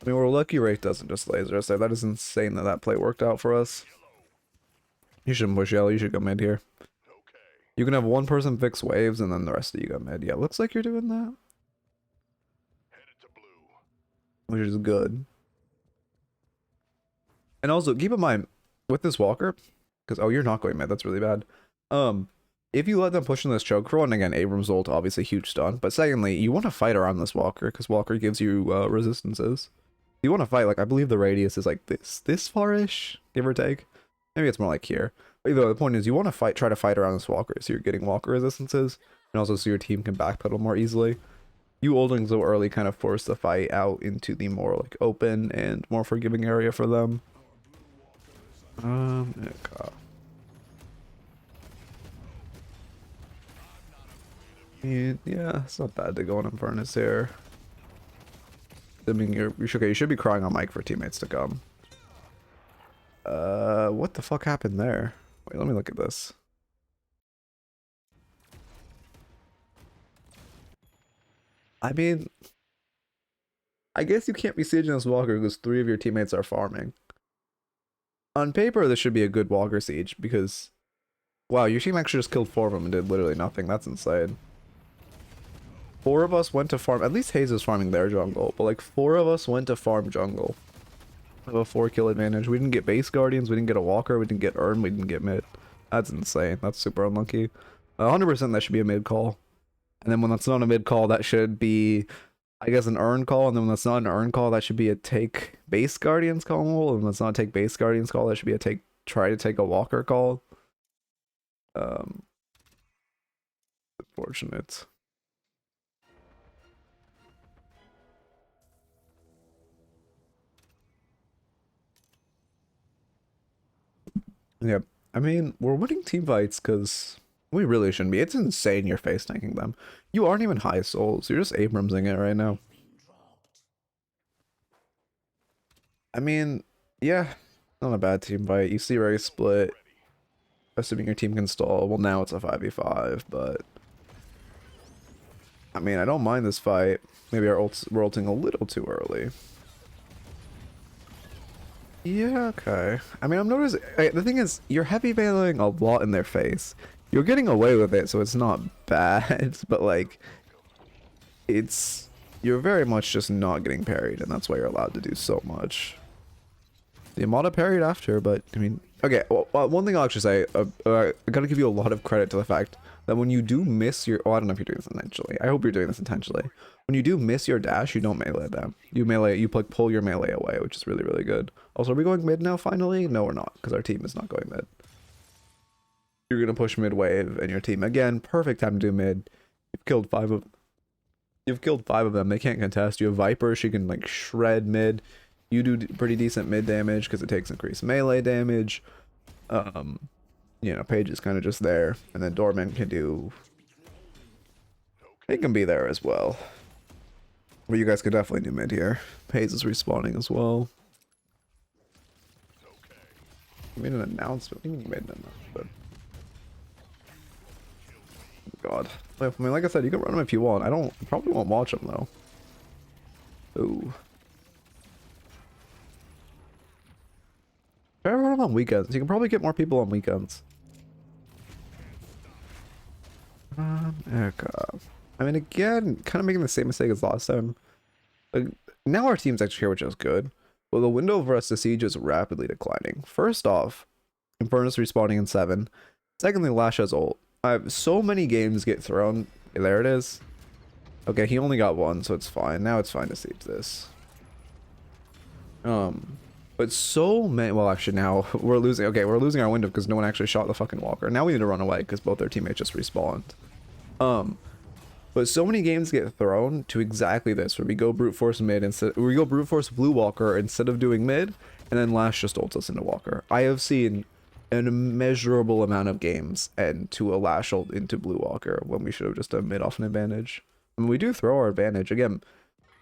I mean, we're lucky Wraith doesn't just laser us there. That is insane that that play worked out for us. You shouldn't push yellow, you should go mid here. You can have one person fix waves and then the rest of you go mid. Yeah, looks like you're doing that. Which is good. And also, keep in mind, with this walker, because, oh, you're not going mid, that's really bad. If you let them push in this choke, for one, again, Abrams ult, obviously huge stun. But secondly, you want to fight around this walker, because walker gives you resistances. You want to fight, like, I believe the radius is like this far-ish, give or take. Maybe it's more like here. But either way, the point is, you want to try to fight around this walker, so you're getting walker resistances, and also so your team can backpedal more easily. You ulting so early kind of force the fight out into the more, like, open and more forgiving area for them. Okay. Yeah, it's not bad to go on in furnace here. I mean, you should be crying on mic for teammates to come. What the fuck happened there? Wait, let me look at this. I mean, I guess you can't be sieging this walker because 3 of your teammates are farming. On paper, this should be a good walker siege because, wow, your team actually just killed 4 of them and did literally nothing. That's insane. 4 of us went to farm. At least Haze is farming their jungle, but like 4 of us went to farm jungle. We have a 4 kill advantage. We didn't get base guardians. We didn't get a walker. We didn't get urn. We didn't get mid. That's insane. That's super unlucky. 100% that should be a mid call. And then when that's not a mid call, that should be, I guess, an urn call. And then when that's not an urn call, that should be a take base guardians call. And when it's not a take base guardians call, that should be a try to take a walker call. Unfortunate. Yeah, I mean, we're winning team fights because We really shouldn't be. It's insane you're face tanking them. You aren't even high souls. You're just Abramsing it right now. I mean, yeah, not a bad team fight. You see Ray split. Assuming your team can stall. Well, now it's a 5v5, but I mean, I don't mind this fight. Maybe we're ulting a little too early. Yeah, okay. I mean, I'm noticing. The thing is, you're heavy veiling a lot in their face. You're getting away with it, so it's not bad, but like, you're very much just not getting parried, and that's why you're allowed to do so much. The Amada parried after, but I mean, okay. Well, one thing I'll actually say, I gotta give you a lot of credit to the fact that when you do miss your, oh, I don't know if you're doing this intentionally. I hope you're doing this intentionally. When you do miss your dash, you don't melee them. You like pull your melee away, which is really, really good. Also, are we going mid now finally? No, we're not, because our team is not going mid. You're gonna push mid wave, and your team again, perfect time to do mid. You've killed five of them. They can't contest. You have Viper. She can like shred mid. You do pretty decent mid damage because it takes increased melee damage. You know, Paige is kind of just there, and then Dorman can do. They can be there as well. But you guys could definitely do mid here. Haze is respawning as well. You made an announcement. What do you mean you made an announcement? God. I mean, like I said, you can run them if you want. I probably won't watch them though. Ooh. Try to run them on weekends. You can probably get more people on weekends. Okay. I mean, again, kind of making the same mistake as last time. Like, now our team's actually here, which is good. Well, the window for us to siege is rapidly declining. First off, Infernus respawning in 7. Secondly, Lash has ult. I have so many games get thrown. There it is. Okay, he only got 1, so it's fine. Now it's fine to siege this. But so many. Well, actually, now we're losing. Okay, we're losing our window because no one actually shot the fucking walker. Now we need to run away because both their teammates just respawned. But so many games get thrown to exactly this, where we go brute force mid instead. We go brute force blue walker instead of doing mid, and then Lash just ults us into walker. I have seen an immeasurable amount of games and to a Lash ult into blue walker when we should have just done mid off an advantage. I mean, we do throw our advantage again.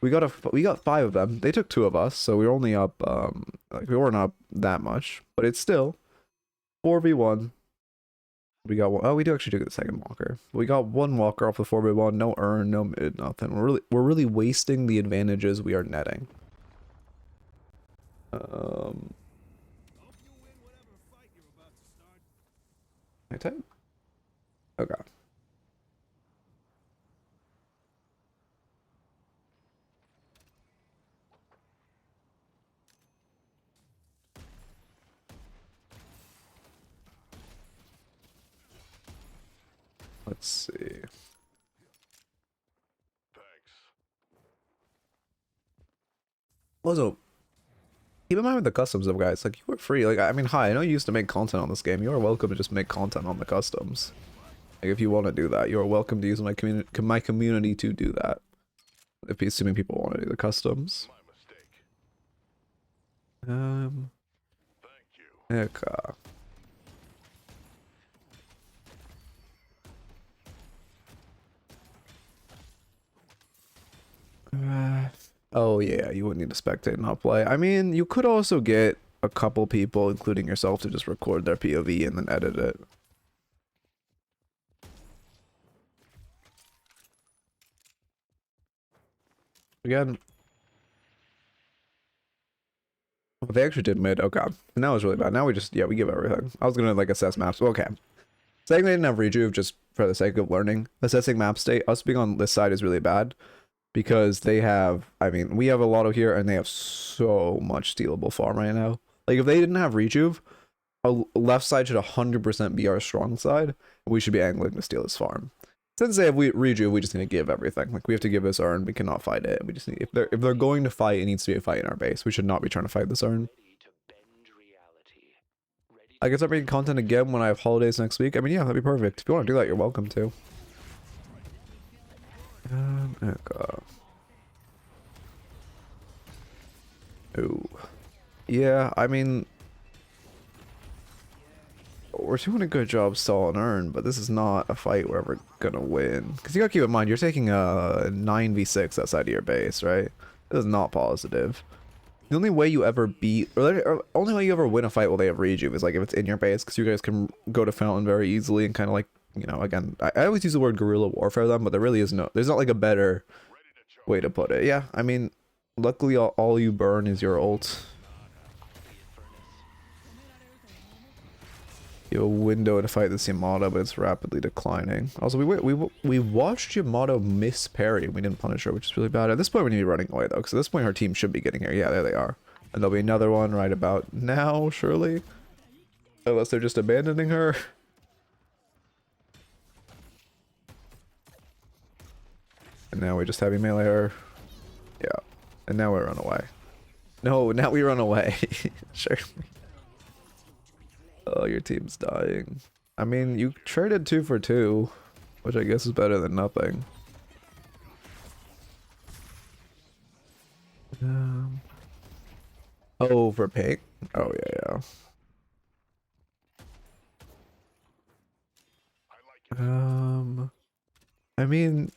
We got 5 of them. They took 2 of us, so we were only up. Like we weren't up that much, but it's still 4v1. We got one. Oh, we do actually do the second walker. We got 1 walker off the 4v1. No urn, no mid, nothing. We're really wasting the advantages we are netting. My type. Okay. Let's see. Thanks. Also, keep in mind with the customs of guys, like you were free. Like I mean, hi, I know you used to make content on this game. You are welcome to just make content on the customs. Like if you want to do that, you are welcome to use my community to do that. If assuming people want to do the customs. Thank you. Okay. Oh yeah, you wouldn't need to spectate and not play. I mean, you could also get a couple people, including yourself, to just record their POV and then edit it. Again, they actually did mid. Okay, now it's really bad. Now we just we give everything. I was gonna like assess maps. Okay, saying they didn't have rejuve just for the sake of learning. Assessing map state. Us being on this side is really bad. Because they have, I mean, we have a lot of here, and they have so much stealable farm right now. Like, if they didn't have rejuve, our left side should 100% be our strong side. We should be angling to steal this farm. Since they have rejuve, we just need to give everything. Like, we have to give this urn. We cannot fight it. We just need, if they're going to fight, it needs to be a fight in our base. We should not be trying to fight this urn. I guess I'm making content again when I have holidays next week. I mean, yeah, that'd be perfect. If you want to do that, you're welcome to. Okay. Oh. Yeah, I mean... we're doing a good job stalling Earn, but this is not a fight we're ever gonna win. Because you gotta keep in mind, you're taking a 9v6 outside of your base, right? This is not positive. The only way you ever beat, or only way you ever win a fight while they have rejuve is like if it's in your base, because you guys can go to Fountain very easily and kind of like, you know, again, I always use the word guerrilla warfare them, but there really is no, there's not like a better way to put it. Yeah, I mean, luckily all you burn is your ult. You have a window to fight this Yamato, but it's rapidly declining. Also, we watched Yamato miss parry. We didn't punish her, which is really bad. At this point, we need to be running away, though, because at this point, her team should be getting here. Yeah, there they are. And there'll be another one right about now, surely. Unless they're just abandoning her. And now we just heavy melee her. Yeah. And now we run away. No, now we run away. Sure. Oh, your team's dying. I mean, you traded 2 for 2, which I guess is better than nothing. Oh, for pink? Oh, yeah. I mean,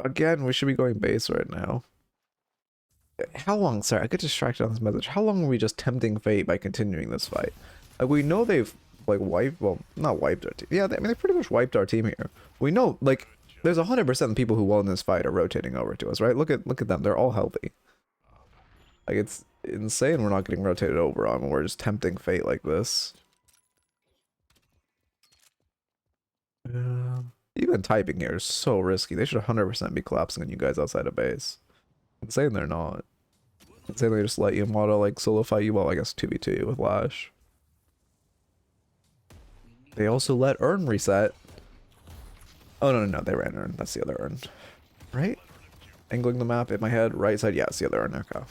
again, we should be going base right now. How long? Sorry, I get distracted on this message. How long are we just tempting fate by continuing this fight? Like, we know they've, like, wiped, well, not wiped our team. Yeah, I mean, they pretty much wiped our team here. We know, like, there's 100% of the people who won this fight are rotating over to us, right? Look at them. They're all healthy. Like, it's insane we're not getting rotated over on when we're just tempting fate like this. Even typing here is so risky. They should 100% be collapsing on you guys outside of base. Insane they're not. Insane they just let Yamato, like, solo fight you. Well, I guess 2v2 you with Lash. They also let Earn reset. Oh, no, they ran Earn. That's the other Earn. Right? Angling the map in my head. Right side, yeah, it's the other Earn. Okay.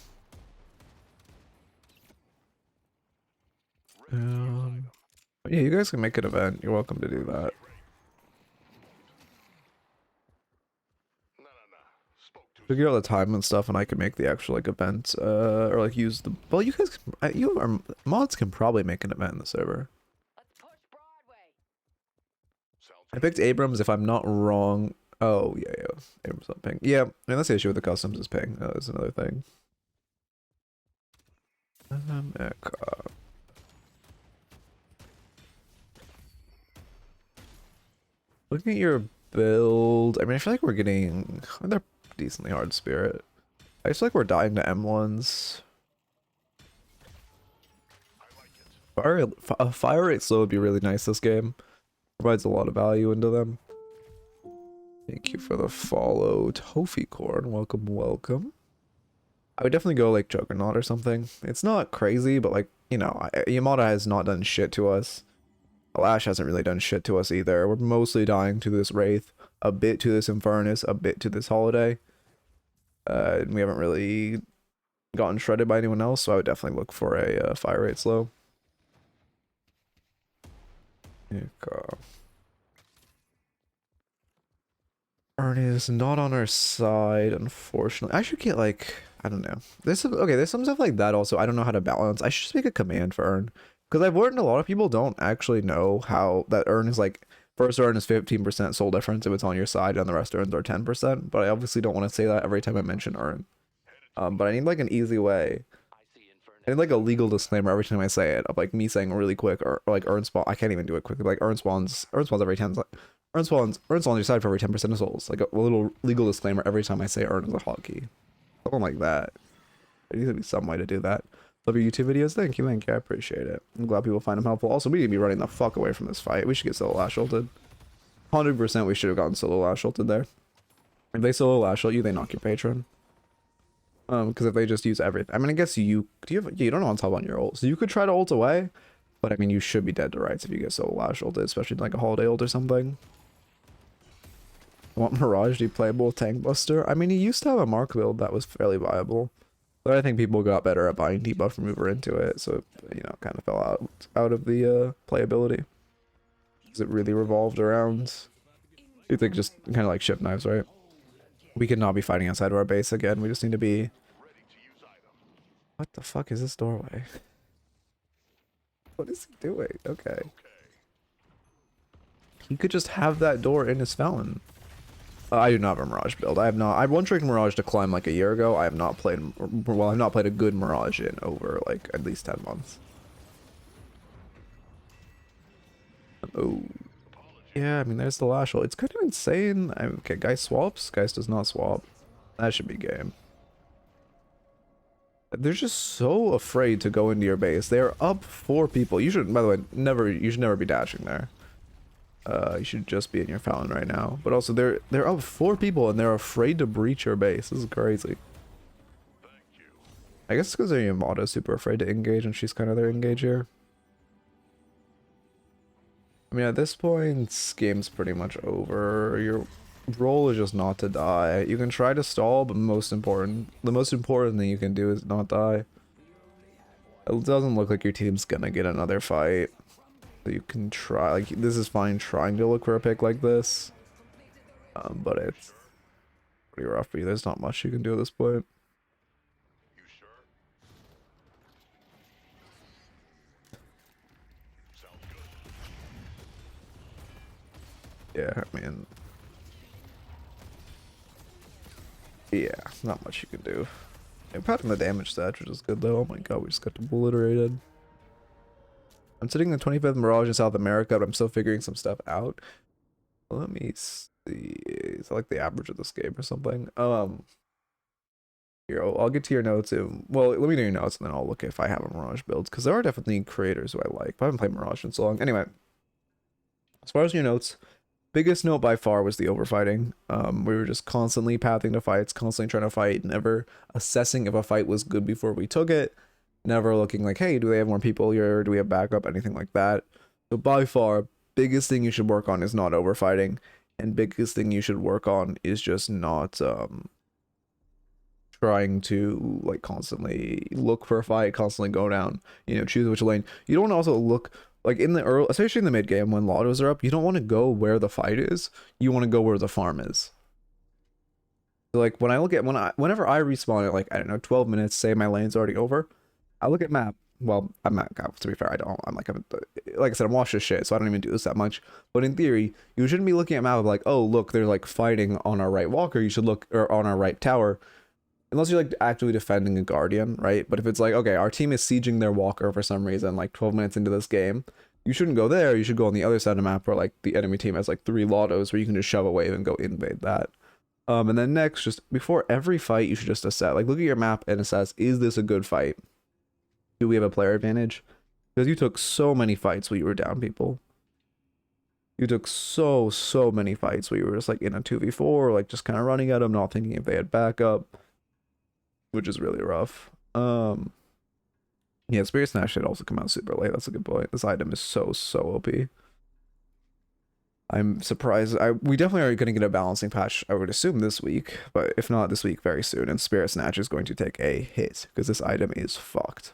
Yeah, you guys can make an event. You're welcome to do that. Figure out the time and stuff, and I can make the actual, like, event, or, like, use the... Well, you guys can... mods can probably make an event in the server. I picked Abrams, if I'm not wrong. Oh, yeah. Abrams on ping. Yeah, I mean, that's the issue with the customs is ping. That's another thing. Looking at your build, I mean, I feel like we're getting... They're decently hard spirit. I just feel like we're dying to M1s. Fire rate slow would be really nice this game. Provides a lot of value into them. Thank you for the follow, Tofi Corn. Welcome. I would definitely go like Juggernaut or something. It's not crazy, but like, you know, Yamato has not done shit to us. Lash hasn't really done shit to us either. We're mostly dying to this Wraith, a bit to this Infernus, a bit to this Holiday. We haven't really gotten shredded by anyone else, so I would definitely look for a fire rate slow. Earn is not on our side, unfortunately. I should get like, I don't know. There's some stuff like that also. I don't know how to balance. I should just make a command for Earn. Because I've learned a lot of people don't actually know how that Earn is like, first Earn is 15% soul difference if it's on your side, and the rest Earns are 10%. But I obviously don't want to say that every time I mention Earn. But I need like an easy way. I need like a legal disclaimer every time I say it of like me saying really quick or like Earn spawn. I can't even do it quickly. Like Earn spawns every 10. Earn spawns on your side for every 10% of souls. Like a little legal disclaimer every time I say Earn is a hotkey. Something like that. There needs to be some way to do that. Love your YouTube videos. Thank you. I appreciate it. I'm glad people find them helpful. Also, we need to be running the fuck away from this fight. We should get solo lash ulted. 100% we should have gotten solo lash ulted there. If they solo lash ult you, they knock your patron. Because if they just use everything, I mean, I guess you don't know on top on your ult, so you could try to ult away, but I mean, you should be dead to rights if you get solo lash ulted, especially like a holiday ult or something. I want Mirage to be playable with Tank Buster. I mean, he used to have a Mark build that was fairly viable, but I think people got better at buying debuff remover into it, so it, you know, kind of fell out of the playability. Because it really revolved around, you think, just kind of like ship knives, right? We could not be fighting outside of our base again. We just need to be... What the fuck is this doorway? What is he doing? Okay. he could just have that door in his fountain. I do not have a Mirage build. I have not. I one tricked Mirage to climb like a year ago. I have not played. Well, I've not played a good Mirage in over like at least 10 months. Oh, yeah. I mean, there's the Lashel. It's kind of insane. Okay, Geist swaps. Geist does not swap. That should be game. They're just so afraid to go into your base. They are up 4 people. You should, by the way, you should never be dashing there. You should just be in your fountain right now. But also, they're up 4 people and they're afraid to breach your base. This is crazy. I guess it's because Yamato's super afraid to engage and she's kind of their engager. I mean, at this point, this game's pretty much over. Your role is just not to die. You can try to stall, but the most important thing you can do is not die. It doesn't look like your team's gonna get another fight. So you can try, like, this is fine trying to look for a pick like this. But it's pretty rough for you. There's not much you can do at this point. Yeah, I mean, yeah, not much you can do. I'm patting the damage stats, which is good though. Oh my god, we just got obliterated. I'm sitting in the 25th Mirage in South America, but I'm still figuring some stuff out. Let me see. Is that like the average of this game or something? Here, I'll get to your notes. Well, let me know your notes, and then I'll look if I have a Mirage build, because there are definitely creators who I like, but I haven't played Mirage in so long. Anyway, as far as your notes, biggest note by far was the overfighting. We were just constantly pathing to fights, constantly trying to fight, never assessing if a fight was good before we took it, never looking like, hey, do they have more people here? Do we have backup? Anything like that. So by far, biggest thing you should work on is not overfighting, and biggest thing you should work on is just not trying to like constantly look for a fight, constantly go down, you know, choose which lane. You don't want to also look like in the early, especially in the mid game when lottos are up, you don't want to go where the fight is. You want to go where the farm is. So like when I look at whenever I respawn at like, I don't know, 12 minutes, say my lane's already over, I look at map. Well, I'm not, to be fair, I don't. I'm like I said, I'm watching shit, so I don't even do this that much. But in theory, you shouldn't be looking at map of like, oh look, they're like fighting on our right walker. You should look, or on our right tower. Unless you're like actively defending a guardian, right? But if it's like, okay, our team is sieging their walker for some reason, like 12 minutes into this game, you shouldn't go there. You should go on the other side of the map where like the enemy team has like 3 lottos where you can just shove a wave and go invade that. And then next, just before every fight, you should just assess, like look at your map and assess, is this a good fight? Do we have a player advantage? Because you took so many fights where you were down people. You took so many fights where you were just like in a 2v4, like just kind of running at them, not thinking if they had backup, which is really rough. Yeah, Spirit Snatch should also come out super late. That's a good point. This item is so OP. I'm surprised. We definitely are going to get a balancing patch, I would assume, this week. But if not this week, very soon. And Spirit Snatch is going to take a hit because this item is fucked.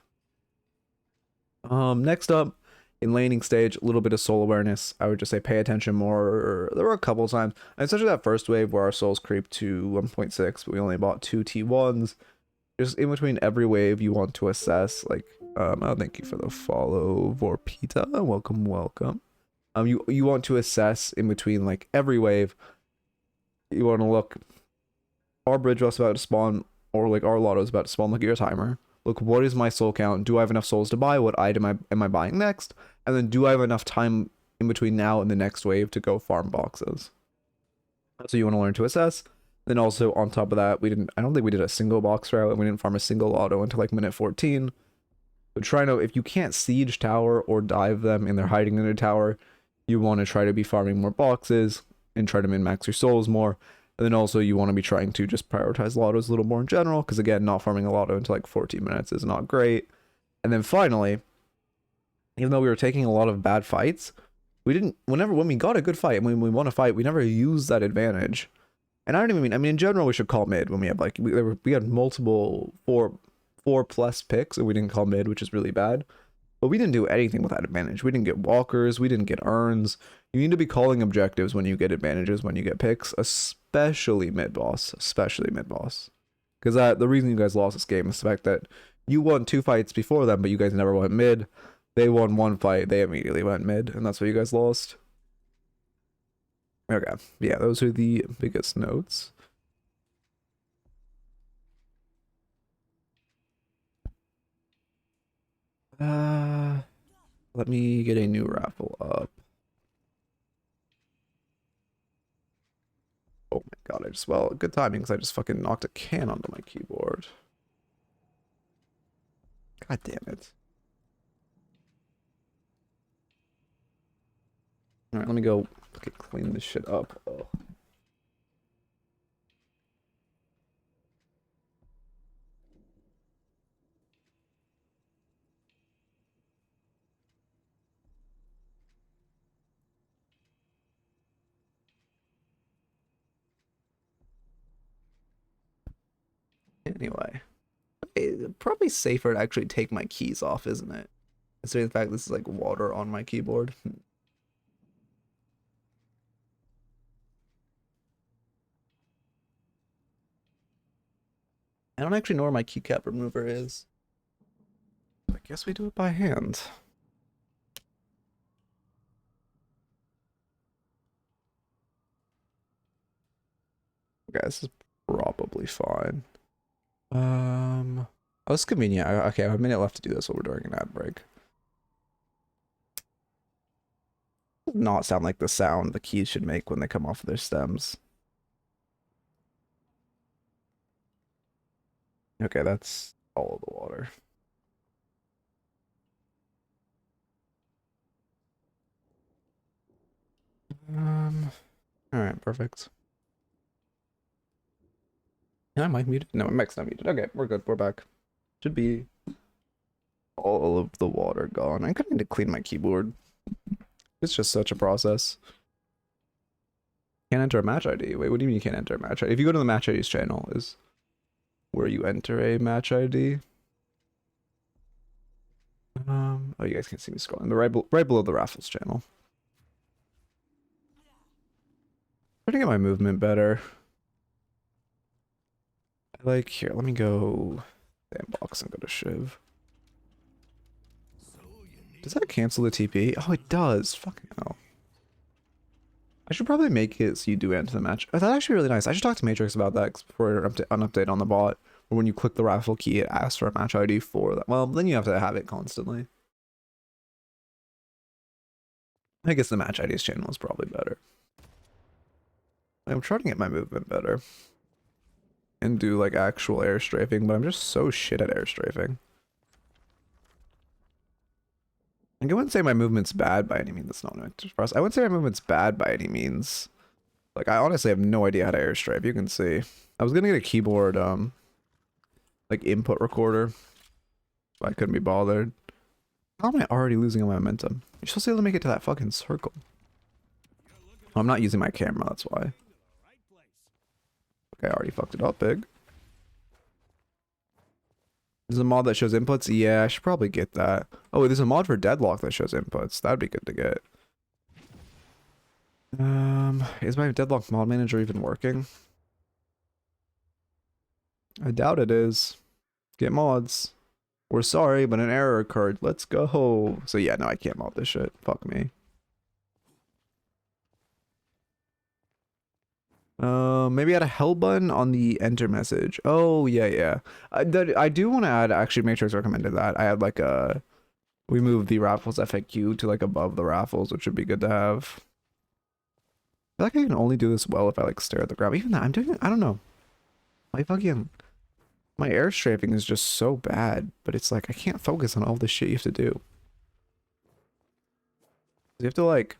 Next up, in laning stage, a little bit of soul awareness. I would just say pay attention more. There were a couple of times, especially that first wave where our souls creeped to 1.6, but we only bought 2 T1s. Just in between every wave, you want to assess, like, oh, thank you for the follow, Vorpita. Welcome. You want to assess in between, like, every wave. You want to look, our bridge was about to spawn, or like our lotto is about to spawn. Look at your timer. Look, what is my soul count? Do I have enough souls to buy? What item am I buying next? And then do I have enough time in between now and the next wave to go farm boxes? So you want to learn to assess. Then also on top of that, I don't think we did a single box route, and we didn't farm a single auto until like minute 14. So try to, if you can't siege tower or dive them and they're hiding in a tower, you want to try to be farming more boxes and try to min-max your souls more. And then also you want to be trying to just prioritize lottos a little more in general, because again, not farming a lotto until like 14 minutes is not great. And then finally, even though we were taking a lot of bad fights, when we got a good fight and when we won a fight, we never used that advantage. And I mean in general, we should call mid when we have like, we had multiple four plus picks and we didn't call mid, which is really bad. But we didn't do anything with that advantage. We didn't get walkers, we didn't get urns. You need to be calling objectives when you get advantages, when you get picks, especially mid boss. Because the reason you guys lost this game is the fact that you won 2 fights before them, but you guys never went mid. They won 1 fight, they immediately went mid, and that's why you guys lost. Okay, yeah, those are the biggest notes. Let me get a new raffle up. Oh my god, well, good timing because I just fucking knocked a can onto my keyboard. God damn it. Alright, let me go fucking clean this shit up. Oh. Anyway, it's probably safer to actually take my keys off, isn't it? Considering the fact this is like water on my keyboard. I don't actually know where my keycap remover is. I guess we do it by hand. Okay, this is probably fine. Oh, it's convenient. Okay, I have a minute left to do this while we're doing an ad break. Does not sound like the sound the keys should make when they come off of their stems. Okay, that's all of the water. All right, perfect. Am I mic muted? No, my mic's not muted. Okay, we're good. We're back. Should be all of the water gone. I'm gonna need to clean my keyboard. It's just such a process. Can't enter a match ID. Wait, what do you mean you can't enter a match ID? If you go to the match IDs channel, is where you enter a match ID. Oh, you guys can't see me scrolling. Right below the raffles channel. Trying to get my movement better. Like, here, let me go sandbox and go to Shiv. Does that cancel the TP? Oh, it does. Fucking hell. I should probably make it so you do enter the match. Oh, that's actually really nice. I should talk to Matrix about that for an update on the bot. Or when you click the raffle key, it asks for a match ID for that. Well, then you have to have it constantly. I guess the match IDs channel is probably better. I'm trying to get my movement better. And do like actual air strafing, but I'm just so shit at air strafing. Like, I wouldn't say my movement's bad by any means. That's not an express. I wouldn't say my movement's bad by any means. Like, I honestly have no idea how to air strafe. You can see. I was gonna get a keyboard, like input recorder, but I couldn't be bothered. How am I already losing my momentum? You're supposed to be able to make it to that fucking circle. Oh, I'm not using my camera, that's why. Okay, I already fucked it up big. There's a mod that shows inputs? Yeah, I should probably get that. Oh, there's a mod for Deadlock that shows inputs. That'd be good to get. Is my Deadlock mod manager even working? I doubt it is. Get mods. We're sorry, but an error occurred. Let's go. So yeah, no, I can't mod this shit. Fuck me. Maybe add a hell button on the enter message. Oh, yeah. I do want to add, actually, Matrix recommended that. I had like we moved the raffles FAQ to like above the raffles, which would be good to have. I feel like I can only do this well if I like stare at the ground. Even that, I'm doing it, I don't know. My air strafing is just so bad, but it's like I can't focus on all the shit you have to do. You have to like,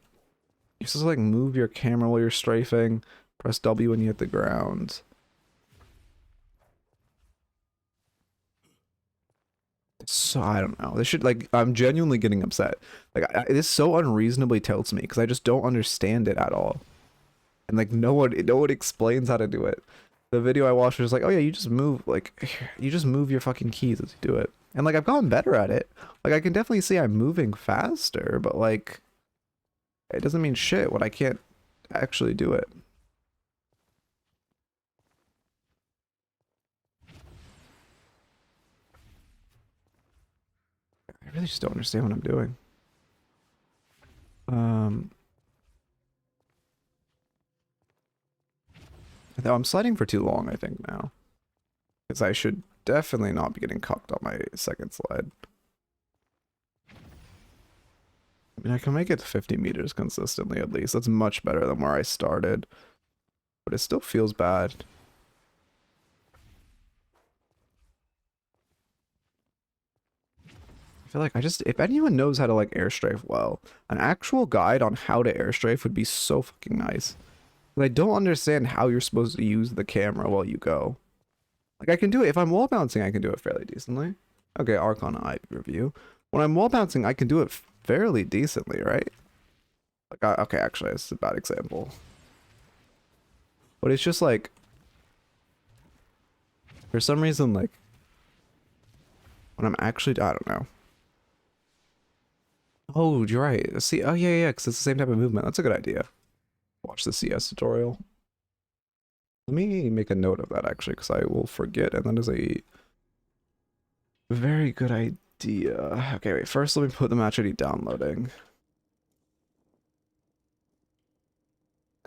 you're supposed to like move your camera while you're strafing. Press W when you hit the ground. So I don't know. This should like I'm genuinely getting upset. Like this so unreasonably tilts me because I just don't understand it at all. And like no one explains how to do it. The video I watched was like, oh yeah, you just move your fucking keys as you do it. And like I've gotten better at it. Like I can definitely see I'm moving faster, but like it doesn't mean shit when I can't actually do it. I really just don't understand what I'm doing. Though I'm sliding for too long, I think, now. Because I should definitely not be getting cucked on my second slide. I mean, I can make it 50 meters consistently at least. That's much better than where I started. But it still feels bad. I feel like if anyone knows how to like airstrafe well, an actual guide on how to airstrafe would be so fucking nice. But I don't understand how you're supposed to use the camera while you go. Like I can do it, if I'm wall bouncing, I can do it fairly decently. Okay, Archon Ivy review. When I'm wall bouncing, I can do it fairly decently, right? Like, okay, actually, this is a bad example. But it's just like, for some reason, like, when I'm actually, I don't know. Oh, you're right. See, oh yeah, because it's the same type of movement. That's a good idea. Watch the CS tutorial. Let me make a note of that actually, because I will forget, and that is a very good idea. Okay, wait. First, let me put the match ID downloading.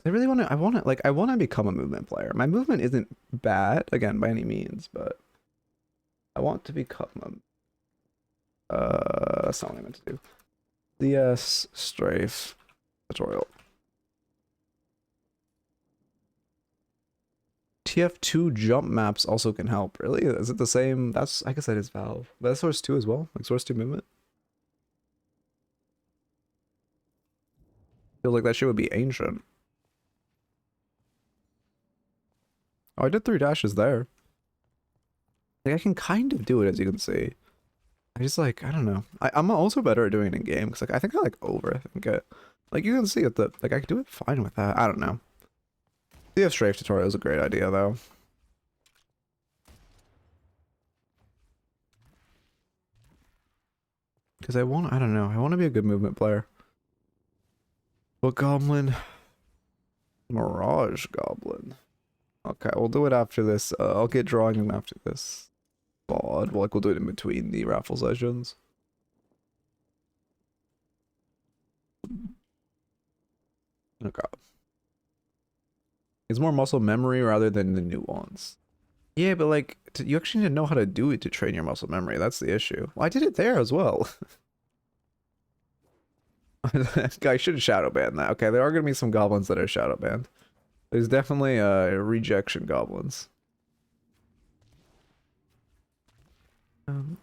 I really want to. I want to become a movement player. My movement isn't bad, again, by any means, but I want to become a. That's not what I meant to do. CS strafe tutorial. TF2 jump maps also can help. Really? Is it the same? That's, I guess that is Valve. But that's Source 2 as well. Like Source 2 movement. Feels like that shit would be ancient. Oh, I did 3 dashes there. Like I can kind of do it, as you can see. I just like, I don't know. I'm also better at doing it in game because like I think I like overthink it. Like you can see it, like I can do it fine with that. I don't know. The strafe tutorial is a great idea though. Because I don't know, I want to be a good movement player. What goblin? Mirage goblin. Okay, we'll do it after this. I'll get drawing him after this. Well, like we'll do it in between the raffle sessions. Okay. It's more muscle memory rather than the nuance. Yeah, but like, you actually need to know how to do it to train your muscle memory. That's the issue. Well, I did it there as well. I should shadow ban that. Okay, there are going to be some goblins that are shadow banned. There's definitely rejection goblins.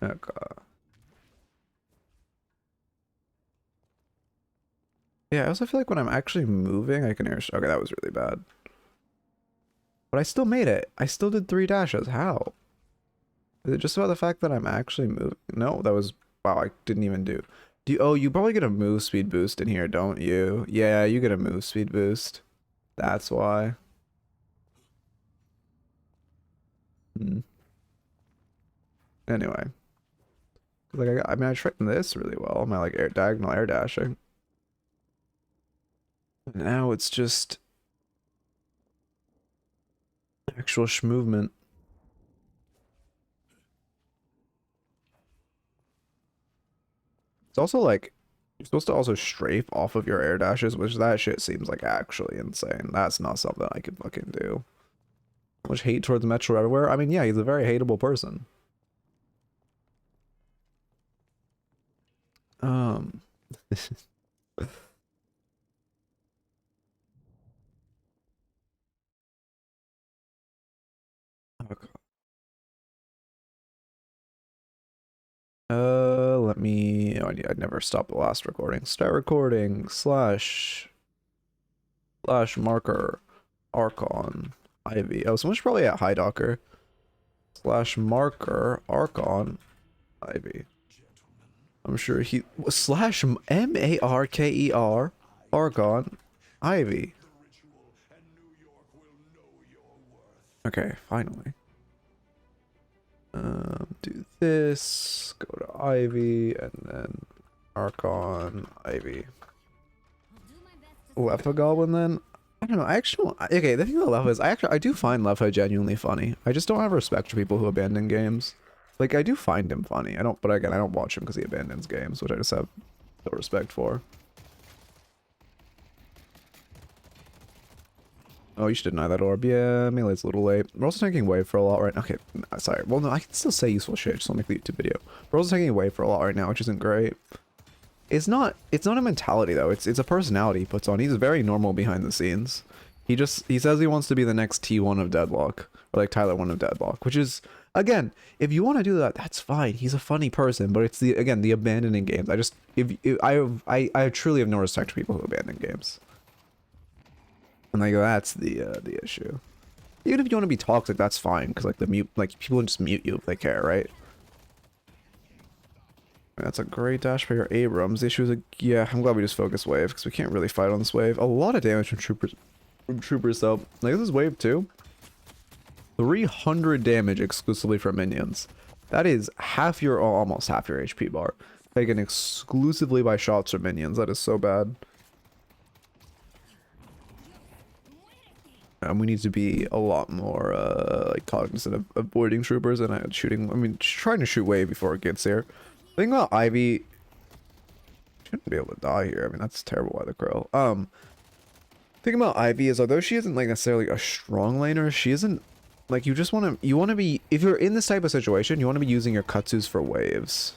Okay. Yeah, I also feel like when I'm actually moving, I can air. Okay, that was really bad. But I still made it. I still did 3 dashes. How? Is it just about the fact that I'm actually moving? No, that was... Wow, I didn't even do... Oh, you probably get a move speed boost in here, don't you? Yeah, you get a move speed boost. That's why. Anyway. Like, I mean, I trained this really well. My, like, diagonal air dashing. Now it's just... actual movement. It's also like you're supposed to also strafe off of your air dashes, which that shit seems like actually insane. That's not something I can fucking do. Much hate towards Metro everywhere. I mean, yeah, he's a very hateable person. Okay. Let me... Oh, I'd never stop the last recording. Start recording slash marker Archon Ivy. Oh, someone's probably at High Docker. Slash marker Archon Ivy. I'm sure he... Slash M-A-R-K-E-R Archon Ivy. Okay, finally. Do this, go to Ivy, and then Archon Ivy. Lefa Goblin then? I don't know, I actually don't, okay, the thing about Lefa is I do find Lefa genuinely funny. I just don't have respect for people who abandon games. Like, I do find him funny. But again, I don't watch him because he abandons games, which I just have no respect for. Oh, you should deny that orb. Yeah, melee's a little late. We're also taking wave for a lot right now. Okay, sorry. Well, no, I can still say useful shit. Just don't make the YouTube video. We're also taking wave for a lot right now, which isn't great. It's not a mentality though. It's a personality he puts on. He's very normal behind the scenes. He says he wants to be the next T1 of Deadlock, or like Tyler 1 of Deadlock, which is, again, if you want to do that, that's fine. He's a funny person, but it's the abandoning games. I truly have no respect for people who abandon games. And like that's the issue. Even if you want to be toxic, that's fine, because like people just mute you if they care, right? That's a great dash for your Abrams. The issue is, yeah, I'm glad we just focus wave, because we can't really fight on this wave. A lot of damage from troopers though. Like this is wave 2. 300 damage exclusively from minions. That is half your, or almost half your HP bar. Taken exclusively by shots from minions. That is so bad. We need to be a lot more like cognizant of avoiding troopers and shooting. I mean, trying to shoot wave before it gets here. The thing about Ivy, shouldn't be able to die here. I mean, that's terrible by the crow. Thing about Ivy is, although she isn't like necessarily a strong laner, she isn't like, you want to be, if you're in this type of situation, you want to be using your Kutsus for waves.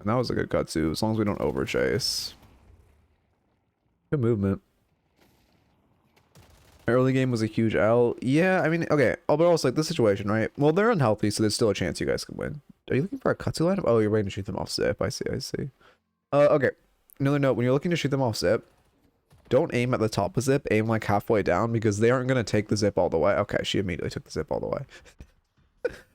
And that was a good Kutsu, as long as we don't overchase. Good movement. Early game was a huge L. Yeah, I mean, okay. Oh, but also like this situation, right? Well, they're unhealthy, so there's still a chance you guys can win. Are you looking for a Kutsu lineup? Oh, you're waiting to shoot them off zip. I see. Okay. Another note, when you're looking to shoot them off zip, don't aim at the top of zip, aim like halfway down, because they aren't going to take the zip all the way. Okay, she immediately took the zip all the way.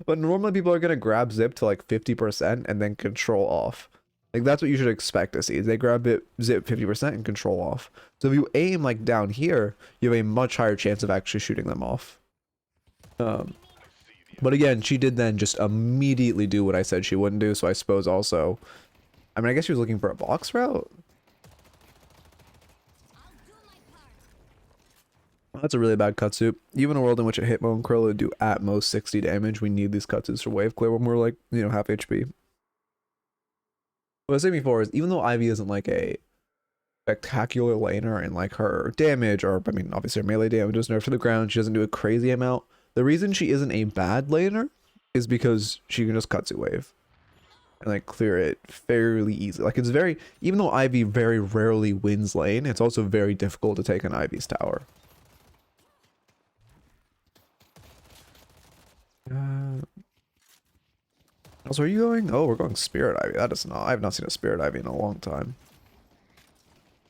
But normally people are going to grab zip to like 50% and then control off. Like that's what you should expect to see. Is they grab it, zip 50% and control off. So if you aim like down here, you have a much higher chance of actually shooting them off. But again, she did then just immediately do what I said she wouldn't do. So I suppose also, I mean, I guess she was looking for a box route. That's a really bad Kutsu. Even in a world in which a Hitmo and Krill would do at most 60 damage, we need these Kutsus for wave clear when we're like, you know, half HP. What I was saying before is, even though Ivy isn't like a spectacular laner and like her damage, or I mean, obviously her melee damage is nerfed to the ground, she doesn't do a crazy amount. The reason she isn't a bad laner is because she can just Kutsu wave and like clear it fairly easily. Like it's very, even though Ivy very rarely wins lane, it's also very difficult to take an Ivy's tower. Also, are you going? Oh, we're going Spirit Ivy. That is not. I have not seen a Spirit Ivy in a long time.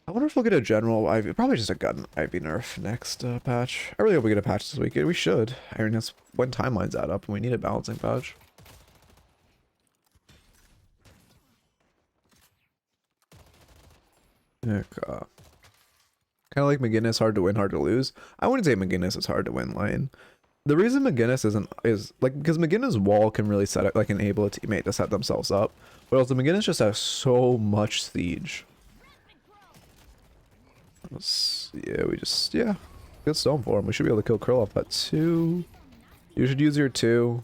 I wonder if we'll get a general Ivy. Probably just a gun Ivy nerf next patch. I really hope we get a patch this week. We should. I mean, that's when timelines add up and we need a balancing patch. Heck, kind of like McGinnis, hard to win, hard to lose. I wouldn't say McGinnis is hard to win lane. The reason McGinnis is like, because McGinnis' wall can really set it, like enable a teammate to set themselves up, but also McGinnis just has so much siege. Yeah, good stone for him. We should be able to kill Krill off that 2. You should use your 2.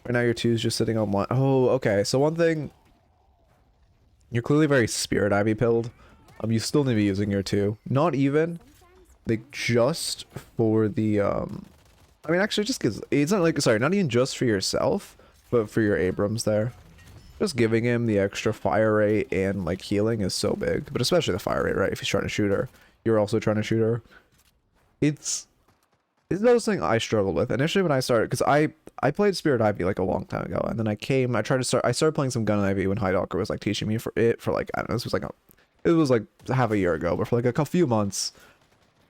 Right now your 2 is just sitting on 1. Oh, okay. So one thing, you're clearly very Spirit Ivy pilled. You still need to be using your 2. Not even, like, just for the I mean, actually, just because it's not like, sorry, not even just for yourself, but for your Abrams there. Just giving him the extra fire rate and like healing is so big, but especially the fire rate, right? If he's trying to shoot her, you're also trying to shoot her. It's those things I struggled with initially when I started, because I played Spirit Ivy like a long time ago, and then I started playing some Gun Ivy when Highdocker was like teaching me for like, I don't know, it was like half a year ago, but for like a few months.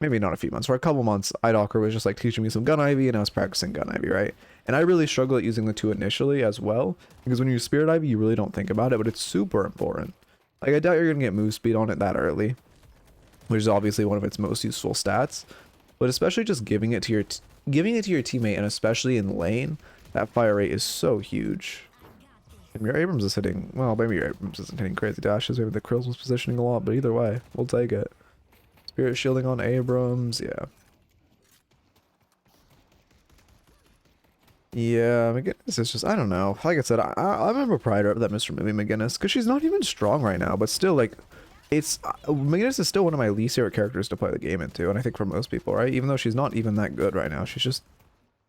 Maybe not a few months, for a couple months, Idocker was just like teaching me some Gun Ivy and I was practicing Gun Ivy, right? And I really struggle at using the 2 initially as well, because when you use Spirit Ivy, you really don't think about it, but it's super important. Like, I doubt you're going to get move speed on it that early, which is obviously one of its most useful stats, but especially just giving it to your teammate, and especially in lane, that fire rate is so huge. And your Abrams is hitting, well, maybe your Abrams isn't hitting crazy dashes, maybe the Krills was positioning a lot, but either way, we'll take it. Spirit shielding on Abrams, yeah. Yeah, McGinnis is just, I don't know. Like I said, I'm a proprietor of that Mr. Movie McGinnis, because she's not even strong right now, but still, like, it's Magnus is still one of my least favorite characters to play the game into, and I think for most people, right? Even though she's not even that good right now, she's just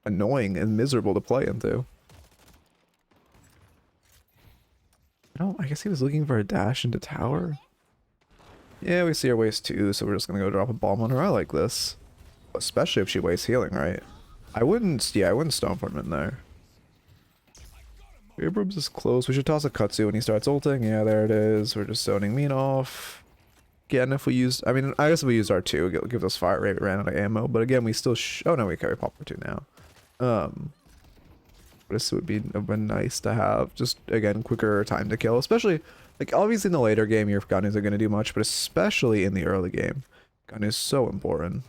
annoying and miserable to play into. No, I guess he was looking for a dash into tower. Yeah, we see her waste 2, so we're just gonna go drop a bomb on her. I like this. Especially if she wastes healing, right? I wouldn't stomp him in there. Abrams is close. We should toss a Kutsu when he starts ulting. Yeah, there it is. We're just zoning Mean off. Again, if we used... I mean, I guess if we used R2, it gives us fire rate. We ran out of ammo. But again, we still... oh, no, we carry pop R2 now. This would have been nice to have. Just, again, quicker time to kill. Especially... like, obviously in the later game, your gun isn't going to do much. But especially in the early game. Gun is so important.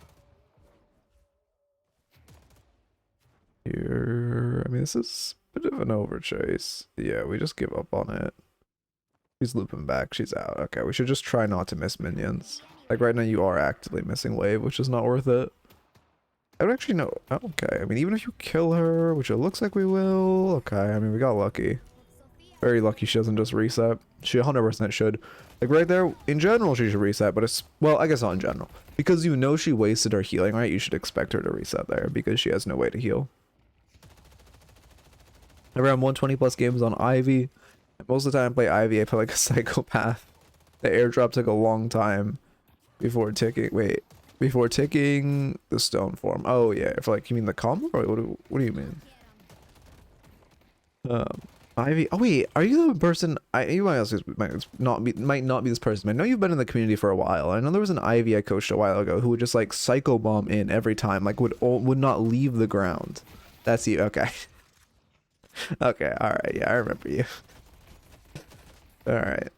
Here... I mean, this is... bit of an overchase. Yeah, we just give up on it. She's looping back. She's out. Okay, we should just try not to miss minions. Like right now you are actively missing wave, which is not worth it. I would actually know. Oh, okay, I mean even if you kill her, which it looks like we will. Okay, I mean we got lucky. Very lucky she doesn't just reset. She 100% should. Like right there, in general she should reset, but it's... well, I guess not in general. Because you know she wasted her healing, right? You should expect her to reset there because she has no way to heal. Around 120 plus games on Ivy. Most of the time I play Ivy, I play like a psychopath. The airdrop took a long time before ticking. Wait, before ticking the stone form. Oh yeah, for like, you mean the combo? Or what do you mean? Ivy. Oh wait, are you the person? You might not be this person. I know you've been in the community for a while. I know there was an Ivy I coached a while ago who would just like psycho bomb in every time, like would not leave the ground. That's you. Okay. Okay, alright, yeah, I remember you. Alright.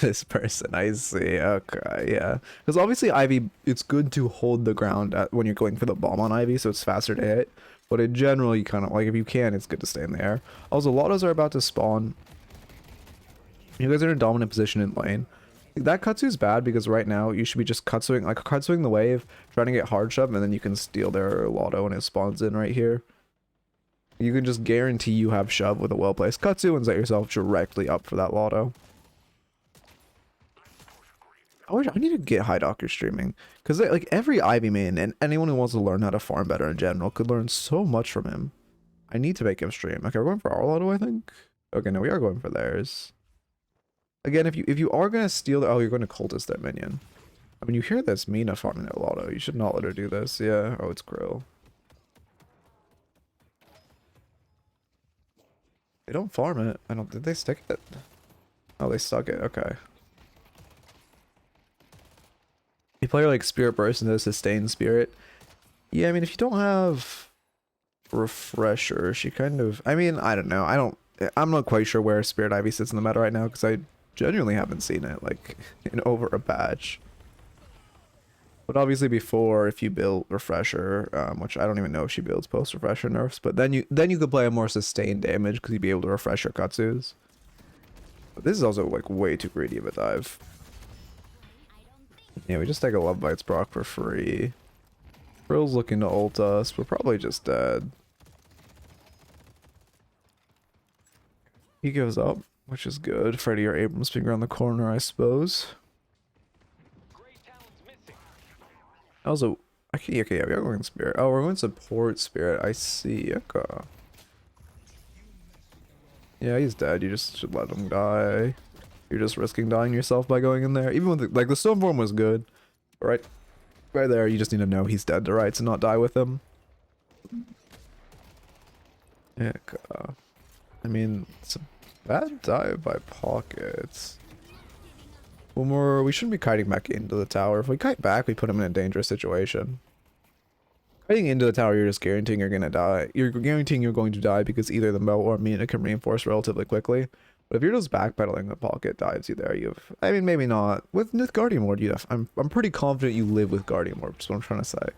This person, I see, okay, yeah. Because obviously Ivy, it's good to hold the ground when you're going for the bomb on Ivy, so it's faster to hit. But in general, you kind of, like, if you can, it's good to stay in the air. Also, Lottos are about to spawn. You guys are in a dominant position in lane. That Kutsu's bad because right now you should be just Kutsuing the wave, trying to get hard shove, and then you can steal their Lotto when it spawns in right here. You can just guarantee you have shove with a well-placed Kutsu and set yourself directly up for that Lotto. I need to get High Doctor streaming. Because like every Ivy main and anyone who wants to learn how to farm better in general could learn so much from him. I need to make him stream. Okay, we're going for our Lotto, I think? Okay, no, we are going for theirs. Again, if you are going to steal the... oh, you're going to cultist that minion. I mean, you hear this Mina farming that Lotto. You should not let her do this. Yeah. Oh, it's Krill. They don't farm it. I don't... did they stick it? Oh, they stuck it. Okay. You play like Spirit Burst into Sustain Spirit. Yeah, I mean, if you don't have Refresher, she kind of... I mean, I don't know. I'm not quite sure where Spirit Ivy sits in the meta right now because I genuinely haven't seen it, like, in over a patch. But obviously before, if you build Refresher, which I don't even know if she builds post-Refresher nerfs, but then you could play a more sustained damage because you'd be able to refresh your Kutsus. But this is also, like, way too greedy of a dive. Yeah, we just take a Love Bites proc for free. Frill's looking to ult us. We're probably just dead. He gives up, which is good. Freddy or Abrams being around the corner, I suppose. Also, okay, yeah, we are going Spirit. Oh, we're going support Spirit. I see. Okay. Yeah, he's dead. You just should let him die. You're just risking dying yourself by going in there. Even with like the Stone Form was good. Right there, you just need to know he's dead to rights and not die with him. Yeah, I mean, it's a bad dive by Pockets. We shouldn't be kiting back into the tower. If we kite back, we put him in a dangerous situation. Kiting into the tower, you're just guaranteeing you're gonna die. You're guaranteeing you're going to die because either the Mo or Mina can reinforce relatively quickly. But if you're just backpedaling, the Pocket dives you there. I mean, maybe not. With Guardian Ward, I'm pretty confident you live with Guardian Ward. That's what I'm trying to say.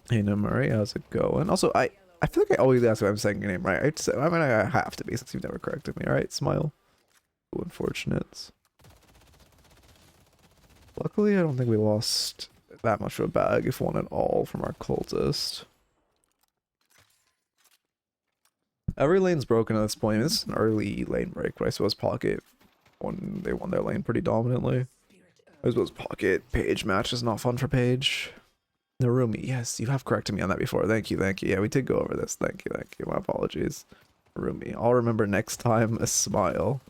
Hey, no Murray, how's it going? Also, I feel like I always ask if I'm saying your name right. I mean, I have to be since you've never corrected me. All right, smile. Unfortunate. Luckily, I don't think we lost that much of a bag, if one at all, from our cultist. Every lane's broken at this point. This is an early lane break, but I suppose Pocket they won their lane pretty dominantly. I suppose Pocket Page match is not fun for Page. Narumi, yes, you have corrected me on that before. Thank you, thank you. Yeah, we did go over this. Thank you, thank you. My apologies. Narumi, I'll remember next time. A smile.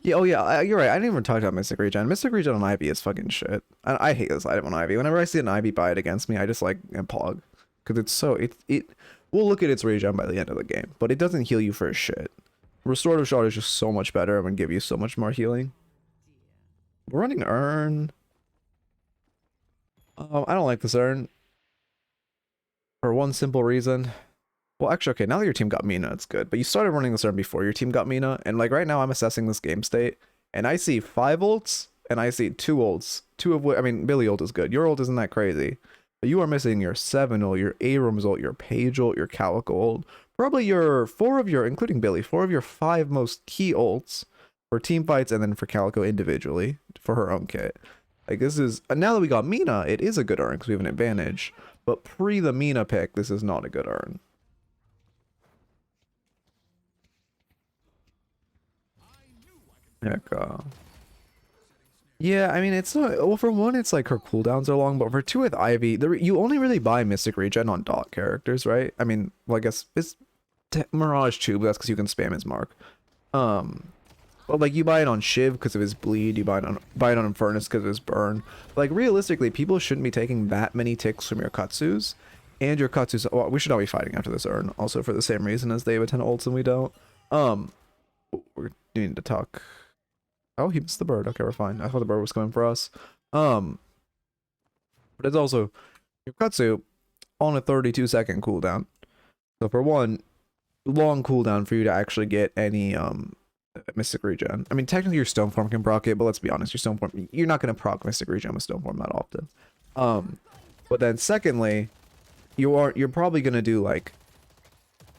Yeah, oh yeah, you're right. I didn't even talk about Mystic Regen. Mystic Regen on Ivy is fucking shit. I hate this item on Ivy. Whenever I see an Ivy buy it against me, I just like pog. Because it's so, it will look at its regen by the end of the game, but it doesn't heal you for shit. Restorative Shot is just so much better and would give you so much more healing. We're running Urn. I don't like this Urn. For one simple reason. Well, actually, okay, now that your team got Mina, it's good. But you started running this Urn before your team got Mina. And like right now, I'm assessing this game state. And I see 5 ults, and I see 2 ults. 2 of which, I mean, Billy ult is good. Your ult isn't that crazy. But you are missing your 7 ult, your Abrams ult, your Page ult, your Calico ult. Probably your 4 of your, including Billy, 4 of your 5 most key ults for team fights and then for Calico individually for her own kit. Like this is, now that we got Mina, it is a good Urn because we have an advantage. But pre the Mina pick, this is not a good Urn. Heck, yeah, I mean, it's not, well, for one, it's like her cooldowns are long, but for 2 with Ivy, you only really buy Mystic Regen on dot characters, right? I mean, well, I guess it's Mirage too, but that's because you can spam his mark. But like you buy it on Shiv because of his bleed, you buy it on Infernus because of his burn. Like realistically, people shouldn't be taking that many ticks from your Katsus, and your Katsus. Well, we should not be fighting after this Urn, also for the same reason as they have a 10 ults and we don't. We're needing to talk. Oh, he missed the bird. Okay, we're fine. I thought the bird was coming for us. But it's also your Katsu on a 32-second cooldown. So for one, long cooldown for you to actually get any Mystic Regen. I mean, technically your Stoneform can proc it, but let's be honest, your Stoneform, you're not going to proc Mystic Regen with Stoneform that often. But then secondly, you're probably going to do like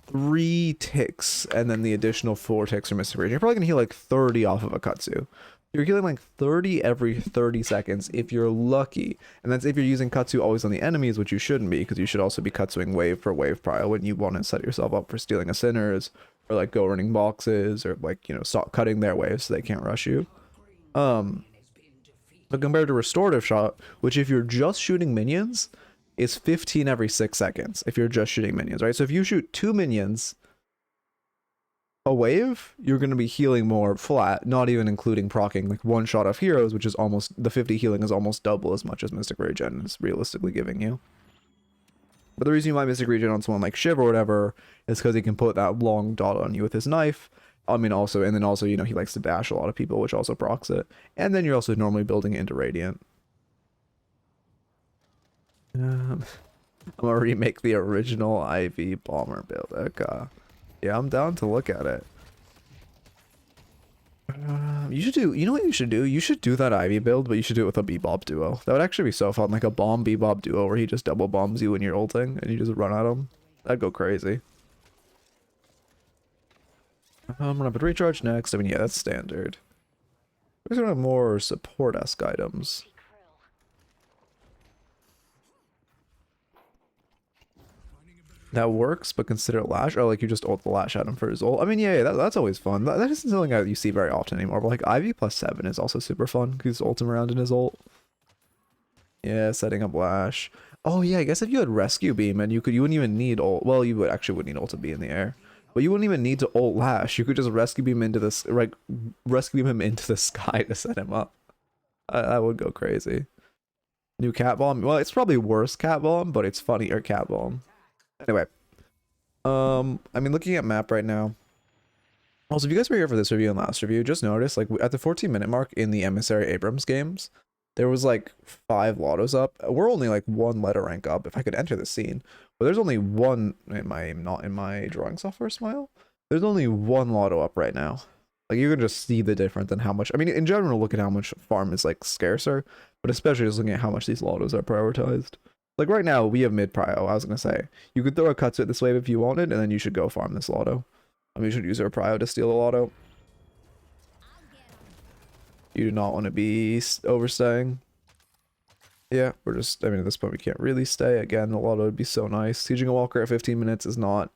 3 ticks and then the additional 4 ticks for Mystic Regen. You're probably gonna heal like 30 off of a Katsu. You're healing like 30 every 30 seconds if you're lucky. And that's if you're using Katsu always on the enemies, which you shouldn't be, because you should also be Katsuing wave for wave prio when you want to set yourself up for stealing a Sinners, or like go running boxes, or like, you know, stop cutting their waves so they can't rush you. But compared to Restorative Shot, which if you're just shooting minions, is 15 every 6 seconds if you're just shooting minions, right? So if you shoot 2 minions a wave, you're going to be healing more flat, not even including proccing like 1 shot of heroes, which is almost, the 50 healing is almost double as much as Mystic Regen is realistically giving you. But the reason you might Mystic Regen on someone like Shiv or whatever is because he can put that long dot on you with his knife. I mean, also, and then also, you know, he likes to dash a lot of people, which also procs it. And then you're also normally building it into Radiant. I'm gonna remake the original Ivy Bomber build. Okay. Yeah, I'm down to look at it. You should do, you know what you should do? You should do that Ivy build, but you should do it with a Bebop duo. That would actually be so fun, like a bomb Bebop duo where he just double bombs you when you're ulting and you just run at him. That'd go crazy. I'm gonna put recharge next. I mean, yeah, that's standard. We're gonna have more support-esque items. That works, but consider Lash. Oh, like you just ult the Lash at him for his ult. I mean, yeah, that's always fun. That isn't something that you see very often anymore. But like Ivy +7 is also super fun because he's ulting around in his ult. Yeah, setting up Lash. Oh yeah, I guess if you had Rescue Beam and you wouldn't even need ult. Well, you would actually need ult to be in the air, but you wouldn't even need to ult Lash. You could just Rescue Beam into this, like Rescue Beam him into the sky to set him up. That would go crazy. New Cat Bomb. Well, it's probably worse Cat Bomb, but it's funnier Cat Bomb. Anyway, I mean, looking at map right now. Also, if you guys were here for this review and last review, just notice, like, at the 14-minute mark in the Emissary Abrams games, there was, like, 5 Lottos up. We're only, like, 1 letter rank up, if I could enter the scene. But there's only 1, not in my drawing software, Smile? There's only 1 Lotto up right now. Like, you can just see the difference in how much, I mean, in general, look at how much farm is, like, scarcer, but especially just looking at how much these Lottos are prioritized. Like right now, we have mid prio. I was gonna say you could throw a Katsu at this wave if you wanted, and then you should go farm this Lotto. I mean, you should use our prio to steal a Lotto. You do not want to be overstaying. Yeah, we're just, I mean, at this point we can't really stay. Again, a Lotto would be so nice. Sieging a Walker at 15 minutes is not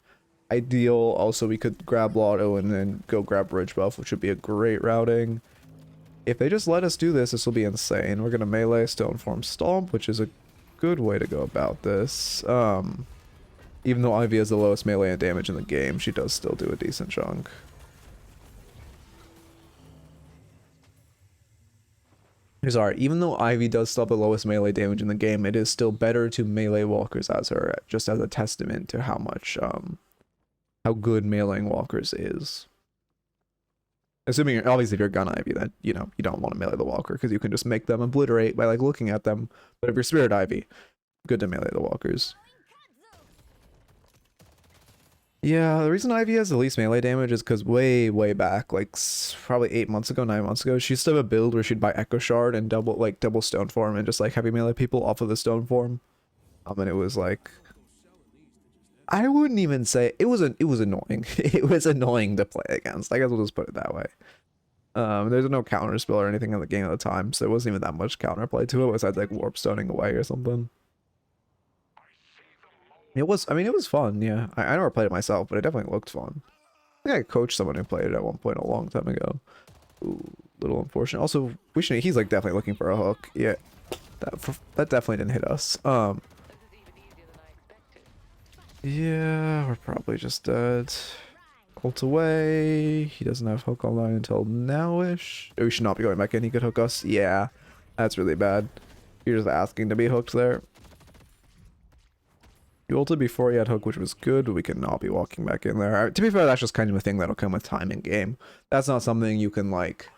ideal. Also, we could grab Lotto and then go grab Bridge Buff, which would be a great routing. If they just let us do this, this will be insane. We're going to melee Stoneform Stomp, which is a good way to go about this. Even though Ivy has the lowest melee and damage in the game, she does still do a decent chunk. Sorry, even though Ivy does still have the lowest melee damage in the game, it is still better to melee walkers as her, just as a testament to how much, how good meleeing walkers is. Assuming, obviously, if you're Gun Ivy, then, you know, you don't want to melee the walker, because you can just make them obliterate by, like, looking at them. But if you're Spirit Ivy, good to melee the walkers. Yeah, the reason Ivy has the least melee damage is because way back, like probably 8 months ago, 9 months ago, she used to have a build where she'd buy Echo Shard and double Stone Form and just like heavy melee people off of the Stone Form. And it was like, I wouldn't even say it was annoying. It was annoying to play against. I guess we'll just put it that way. There's no counter spell or anything in the game at the time, so there wasn't even that much counterplay to it besides like warp stoning away or something. It was, I mean, it was fun, yeah. I never played it myself, but it definitely looked fun. I think I coached someone who played it at one point a long time ago. Ooh, little unfortunate. Also, he's like definitely looking for a hook. Yeah, that definitely didn't hit us. Yeah, we're probably just dead. Ult away. He doesn't have hook online until now-ish. We should not be going back in. He could hook us. Yeah, that's really bad. You're just asking to be hooked there. You ulted before he had hook, which was good, but we cannot be walking back in there. To be fair, that's just kind of a thing that'll come with time in game. That's not something you can, like,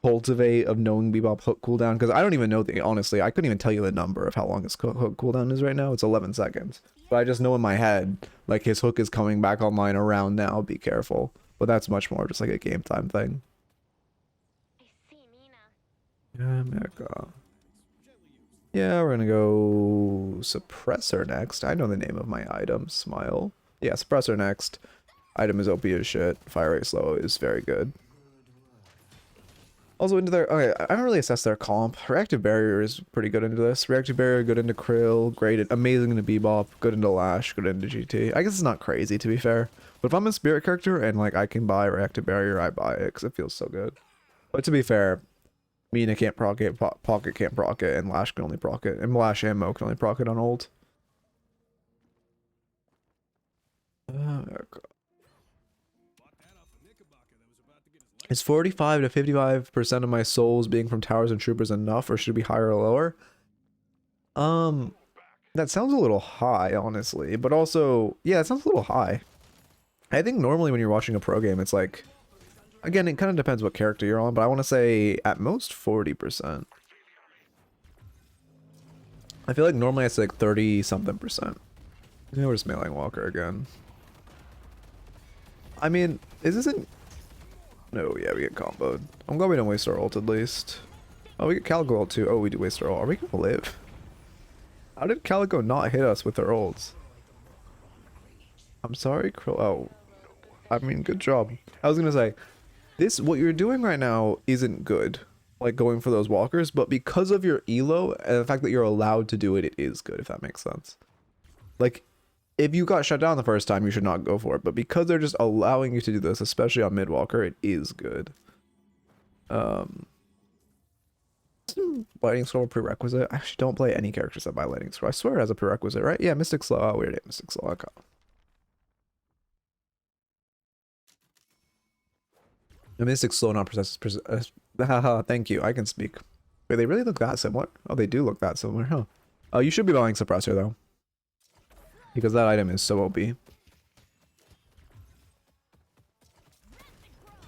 cultivate of knowing Bebop hook cooldown, because I don't even know honestly, I couldn't even tell you the number of how long his hook cooldown is right now. It's 11 seconds. But I just know in my head, like, his hook is coming back online around now, be careful. But that's much more just like a game time thing. Yeah, Mega. Yeah, we're gonna go Suppressor next. I know the name of my item. Smile. Yeah, Suppressor next. Item is OP as shit. Fire rate slow is very good. Also into their... Okay, I haven't really assessed their comp. Reactive Barrier is pretty good into this. Reactive Barrier, good into Krill. Great, amazing into Bebop. Good into Lash. Good into GT. I guess it's not crazy, to be fair. But if I'm a Spirit character and, like, I can buy Reactive Barrier, I buy it because it feels so good. But to be fair... Mina can't proc it, Pocket can't proc it, and Lash can only proc it. And Lash and Mo can only proc it on ult. Is 45 to 55% of my souls being from towers and troopers enough, or should it be higher or lower? That sounds a little high, honestly. But also, yeah, it sounds a little high. I think normally when you're watching a pro game, it's like... Again, it kind of depends what character you're on, but I want to say at most 40%. I feel like normally I say like 30-something%. Yeah, we're just meleeing Walker again. I mean, is this an... No, yeah, we get comboed. I'm glad we don't waste our ult at least. Oh, we get Calico ult too. Oh, we do waste our ult. Are we gonna live? How did Calico not hit us with their ults? I'm sorry, Krill. Oh, I mean, good job. I was gonna say... what you're doing right now isn't good, like going for those walkers, but because of your elo and the fact that you're allowed to do it, it is good, if that makes sense. Like, if you got shut down the first time, you should not go for it, but because they're just allowing you to do this, especially on mid walker, it is good. Lightning Scroll prerequisite? I actually don't play any characters that buy Lightning Scroll. I swear it has a prerequisite, right? Yeah, Mystic Slow. Oh, weird. Mystic Slow. Okay. The Mystic Slow not possesses... thank you, I can speak. Wait, they really look that similar? Oh, they do look that similar, huh? Oh, you should be buying Suppressor, though. Because that item is so OP.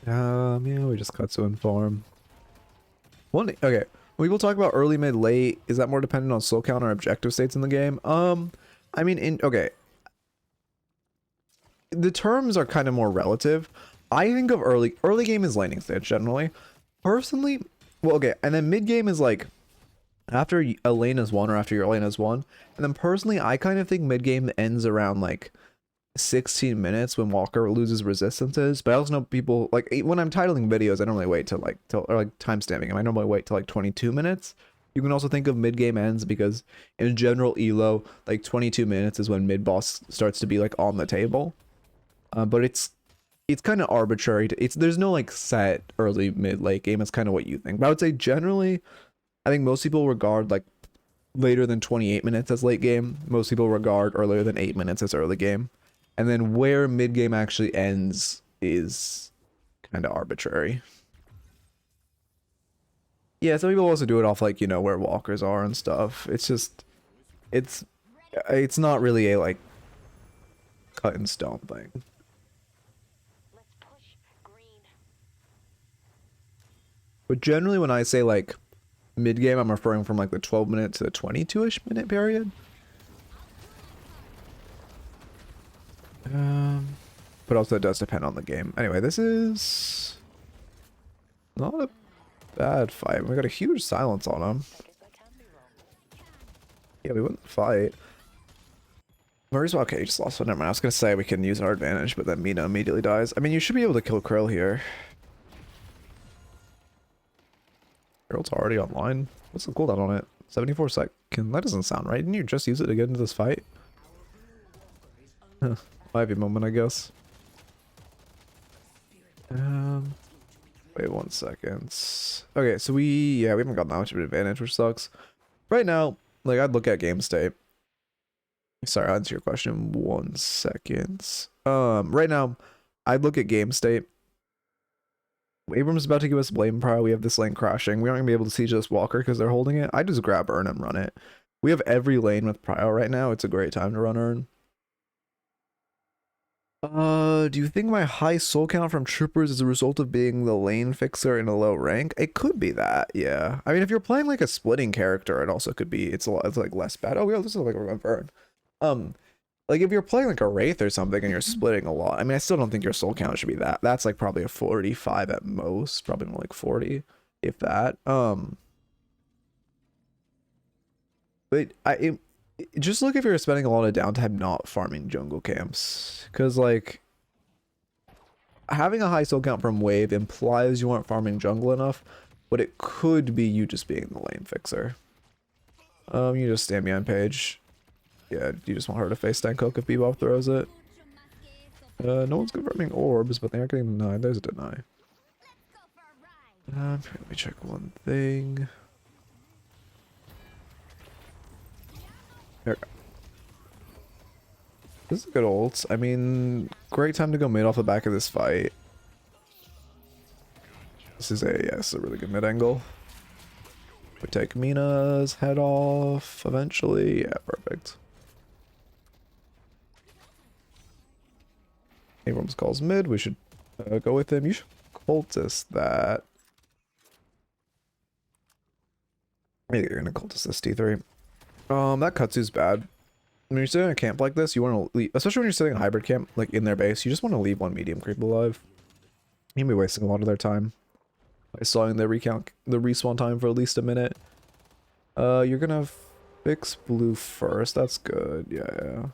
Yeah, we just cut to inform. Okay, when people talk about early, mid, late, is that more dependent on soul count or objective states in the game? I mean, okay. The terms are kind of more relative. I think of early game is landing stage generally. Personally, well, okay, and then mid game is like after a lane is won or after your lane is won. And then personally, I kind of think mid game ends around like 16 minutes when Walker loses resistances. But I also know people like when I'm titling videos, I normally wait till like timestamping them. I normally wait till like 22 minutes You can also think of mid-game ends because in general elo, like 22 minutes is when mid-boss starts to be like on the table. But it's kind of arbitrary. There's no like set early, mid, late game. It's kind of what you think. But I would say generally, I think most people regard like later than 28 minutes as late game. Most people regard earlier than 8 minutes as early game. And then where mid game actually ends is kind of arbitrary. Yeah, some people also do it off like, you know, where walkers are and stuff. It's just, it's not really a like cut in stone thing. But generally when I say like mid game, I'm referring from like the 12 minute to the 22-ish minute period. But also it does depend on the game. Anyway, this is not a bad fight. We got a huge silence on him. Yeah, we wouldn't fight. Murray's okay, he just lost one. Never mind. I was gonna say we can use our advantage, but then Mina immediately dies. I mean, you should be able to kill Krill here. Krill's already online. What's the cooldown on it? 74 seconds. That doesn't sound right. Didn't you just use it to get into this fight? Huh. Might be a moment, I guess. Wait 1 second. Okay, so we haven't gotten that much of an advantage, which sucks. Right now, like I'd look at game state. Sorry, I'll answer your question 1 second. Right now, I'd look at game state. Abrams is about to give us blame prio. We have this lane crashing. We aren't gonna be able to siege this walker because they're holding it. I just grab Urn and run it. We have every lane with prio right now. It's a great time to run Urn. Do you think my high soul count from troopers is a result of being the lane fixer in a low rank? It could be that, yeah. I mean, if you're playing like a splitting character, it also could be. It's like less bad. Oh yeah, this is like we're going for Urn. Like if you're playing like a Wraith or something and you're splitting a lot, I mean, I still don't think your soul count should be that. That's like probably a 45 at most, probably more like 40, if that. But just look if you're spending a lot of downtime not farming jungle camps, because like having a high soul count from wave implies you aren't farming jungle enough, but it could be you just being the lane fixer. You just stand behind Paige. Yeah, you just want her to face tank hook if Bebop throws it. No one's confirming orbs, but they aren't getting denied. There's a deny. Let me check one thing. There we go. This is a good ult. I mean, great time to go mid off the back of this fight. This is a really good mid angle. We take Mina's head off eventually. Yeah, perfect. Abrams calls mid. We should go with him. You should cultist that. Maybe you're gonna cultist this T3. That Kutsu's bad. When you're sitting in a camp like this, you want to leave, especially when you're sitting in a hybrid camp, like in their base, you just want to leave one medium creep alive. You'll be wasting a lot of their time by stalling the respawn time for at least a minute. You're gonna fix blue first. That's good. Yeah.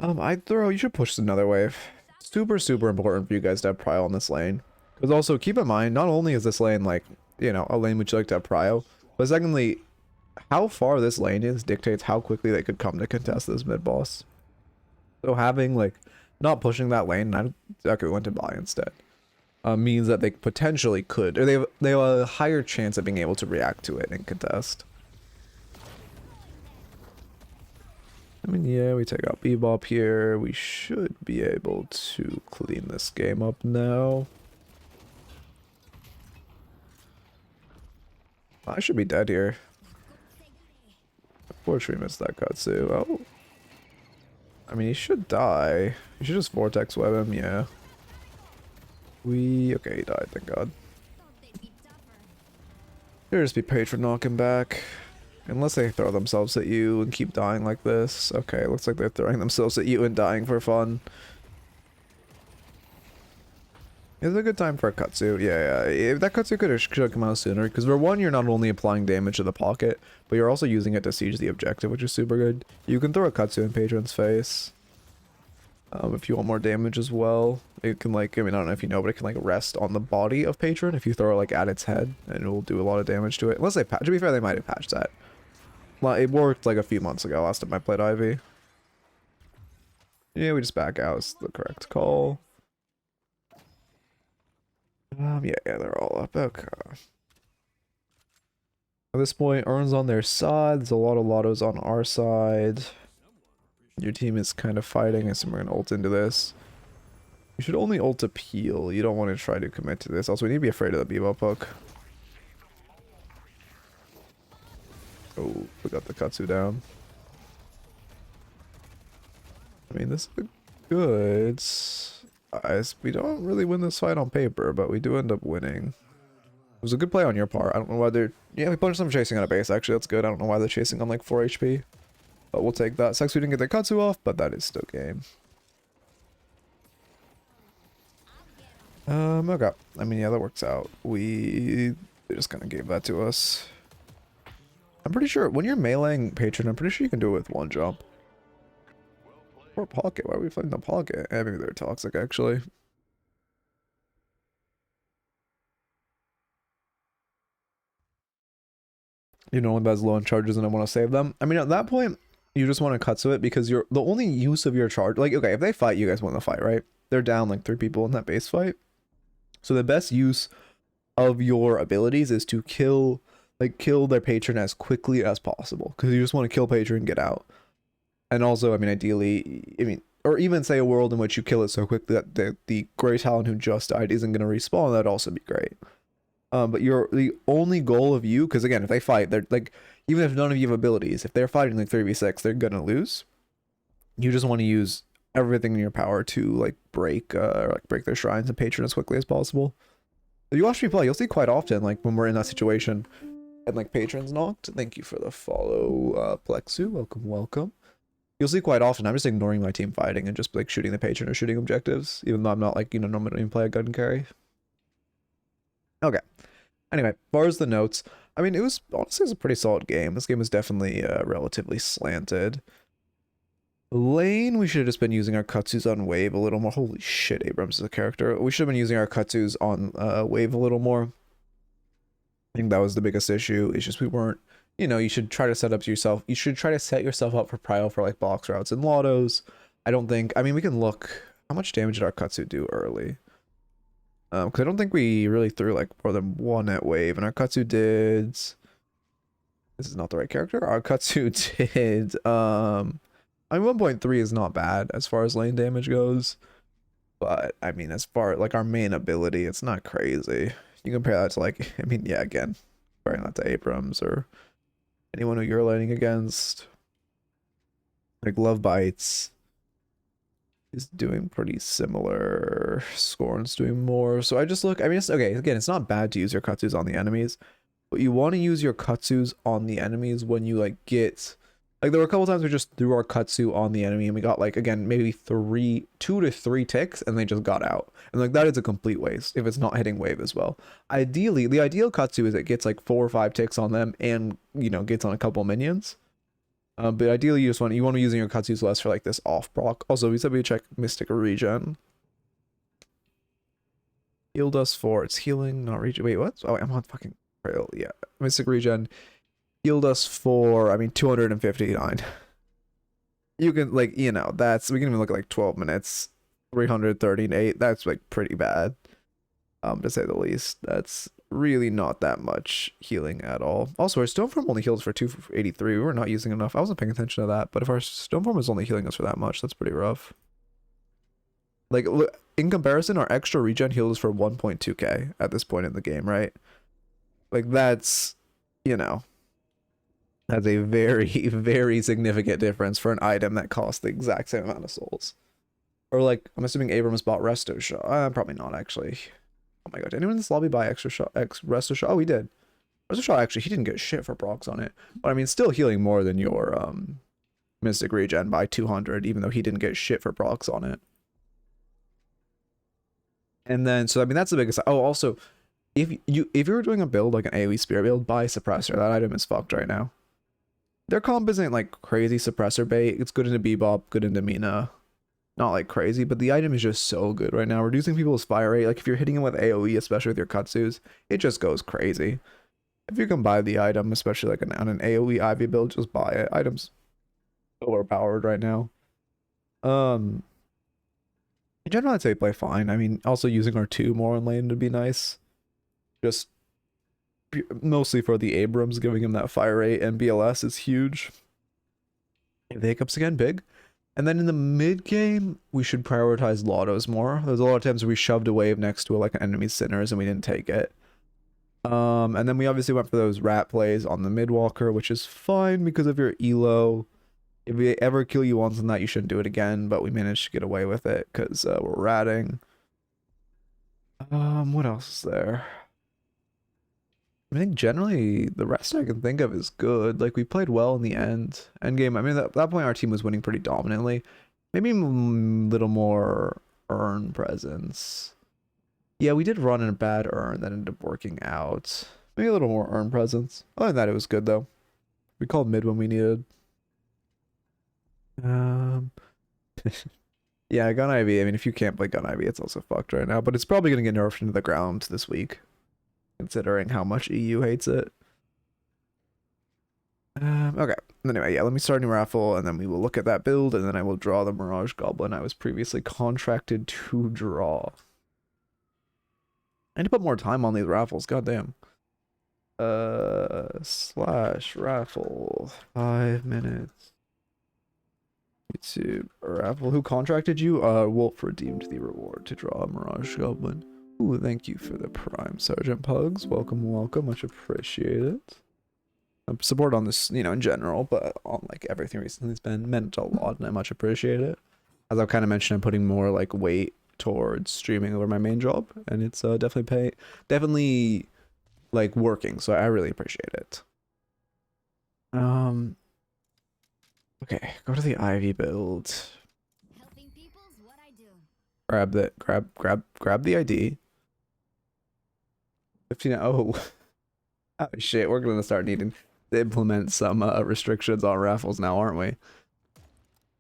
You should push another wave. Super important for you guys to have prio on this lane. Because also, keep in mind, not only is this lane like, you know, a lane which you like to have prio, but secondly, how far this lane is dictates how quickly they could come to contest this mid boss. So having like, not pushing that lane, okay, we went to buy instead, means that they potentially could, or they have a higher chance of being able to react to it and contest. I mean, yeah, we take out Bebop here. We should be able to clean this game up now. I should be dead here. Unfortunately, we missed that Katsu. Oh. I mean, he should die. You should just Vortex web him, yeah. Okay, he died, thank God. Here just be paid for knocking back. Unless they throw themselves at you and keep dying like this. Okay, looks like they're throwing themselves at you and dying for fun. It's a good time for a Katsu. Yeah. If that Katsu should have come out sooner, because for one, you're not only applying damage to the pocket, but you're also using it to siege the objective, which is super good. You can throw a Katsu in Patron's face. If you want more damage as well, it can like, I mean, I don't know if you know, but it can like rest on the body of Patron if you throw it like at its head, and it will do a lot of damage to it. Unless they patch, to be fair, they might have patched that. Well, it worked like a few months ago, last time I played Ivy. Yeah, we just back out is the correct call. Yeah, they're all up. Okay. At this point, Urn's on their side. There's a lot of Lottos on our side. Your team is kind of fighting, and so we're gonna ult into this. You should only ult to peel. You don't want to try to commit to this. Also, we need to be afraid of the bebop hook. Oh, we got the Katsu down. I mean, this is good. We don't really win this fight on paper, but we do end up winning. It was a good play on your part. I don't know why they're... Yeah, we punched them chasing on a base, actually. That's good. I don't know why they're chasing on like 4 HP. But we'll take that. Sucks we didn't get the Katsu off, but that is still game. Okay. I mean, yeah, that works out. They just kind of gave that to us. I'm pretty sure when you're meleeing Patron, I'm pretty sure you can do it with one jump. Or pocket. Why are we fighting the pocket? Eh, maybe they're toxic, actually. You know, when that's low on charges and I want to save them. I mean, at that point, you just want to Katsu it because you're the only use of your charge. Like, okay, if they fight, you guys win the fight, right? They're down like 3 people in that base fight. So the best use of your abilities is to kill their patron as quickly as possible. Because you just want to kill patron and get out. And also, I mean, ideally, or even say a world in which you kill it so quickly that the Grey Talon who just died isn't going to respawn, that'd also be great. But the only goal of you, because again, if they fight, they're like, even if none of you have abilities, if they're fighting like 3v6, they're going to lose. You just want to use everything in your power to like break their shrines and patron as quickly as possible. If you watch me play, you'll see quite often, like when we're in that situation and like patron's knocked. Thank you for the follow, Plexu. Welcome. You'll see quite often I'm just ignoring my team fighting and just like shooting the patron or shooting objectives, even though I'm not like, normally don't even play a gun carry. Okay. Anyway, as far as the notes, I mean, it was a pretty solid game. This game was definitely relatively slanted. Lane, we should have just been using our Katsus on wave a little more. Holy shit, Abrams is a character. We should have been using our Katsus on wave a little more. I think that was the biggest issue. It's just we weren't, you should try to set yourself up for prio for like box routes and lottos. I mean, we can look, how much damage did our Katsu do early? Because I don't think we really threw like more than 1 at wave, and our Katsu did... This is not the right character. Our Katsu did... I mean, 1.3 is not bad as far as lane damage goes. But, I mean, as far like our main ability, it's not crazy. You compare that to like, I mean, yeah, again, comparing that to Abrams or anyone who you're laning against. Like, Love Bites is doing pretty similar. Scorn's doing more. So I just look, I mean, okay, again, it's not bad to use your Katsus on the enemies, but you want to use your Katsus on the enemies when you like get, like there were a couple times we just threw our Katsu on the enemy and we got like, again, maybe 2 to 3 ticks and they just got out. And like that is a complete waste if it's not hitting wave as well. Ideally, the ideal Katsu is it gets like 4 or 5 ticks on them and, gets on a couple minions. But ideally, you want to be using your Katsus less for like this off proc. Also, we said we check Mystic Regen. Healed us for it's healing, not regen. Wait, what? Oh, I'm on fucking trail. Yeah, Mystic Regen healed us for 259. You can like that's we can even look at like 12 minutes, 338. That's like pretty bad. To say the least. That's really not that much healing at all. Also, our Stoneform only heals for 283. We were not using enough. I wasn't paying attention to that, but if our Stoneform is only healing us for that much, that's pretty rough. Like, in comparison, our extra regen heals for 1.2k at this point in the game, right? Like, that's, that's a very, very significant difference for an item that costs the exact same amount of souls. Or, like, I'm assuming Abrams bought Resto Shot. Probably not, actually. Oh my god, did anyone in this lobby buy Resto Shot? Oh, he did. Resto Shot, actually, he didn't get shit for procs on it. But I mean, still healing more than your Mystic Regen by 200, even though he didn't get shit for procs on it. And then, so I mean, that's the biggest. Oh, also, if you were doing a build, like an AoE Spear build, buy Suppressor. That item is fucked right now. Their comp isn't like crazy Suppressor bait. It's good into Bebop, good into Mina. not like crazy, but the item is just so good right now. Reducing people's fire rate, like if you're hitting them with AoE, especially with your Katsus, it just goes crazy. If you can buy the item, especially like on an AoE Ivy build, just buy it. Items overpowered right now. In general, I'd say play fine. I mean, also using R2 more in lane would be nice. Just mostly for the Abrams, giving him that fire rate and BLS is huge. The hiccups again, big. And then in the mid game, we should prioritize Lottos more. There's a lot of times we shoved a wave next to like an enemy Sinners and we didn't take it. And then we obviously went for those rat plays on the Midwalker, which is fine because of your elo. If we ever kill you once on that, you shouldn't do it again, but we managed to get away with it because we're ratting. What else is there? I think generally the rest I can think of is good. Like we played well in the end game. I mean, at that point our team was winning pretty dominantly. Maybe a little more urn presence. Yeah, we did run in a bad urn that ended up working out. Maybe a little more urn presence. Other than that, it was good though. We called mid when we needed. Yeah, Gun Ivy. I mean, if you can't play Gun Ivy, it's also fucked right now. But it's probably gonna get nerfed into the ground this week, considering how much EU hates it. Okay. Anyway, yeah, let me start a new raffle, and then we will look at that build, and then I will draw the Mirage Goblin I was previously contracted to draw. I need to put more time on these raffles, goddamn. Slash raffle 5 minutes. YouTube raffle. Who contracted you? Wolf redeemed the reward to draw a Mirage Goblin. Ooh, thank you for the Prime Sergeant Pugs. Welcome, welcome. Much appreciated. Support on this, you know, in general, but on like everything recently has been meant a lot, and I much appreciate it. As I've kind of mentioned, I'm putting more like weight towards streaming over my main job, and it's definitely like working, so I really appreciate it. Okay, go to the Ivy build. Helping people's what I do. Grab the ID. 15. Oh, oh shit, we're gonna start needing to implement some restrictions on raffles now, aren't we?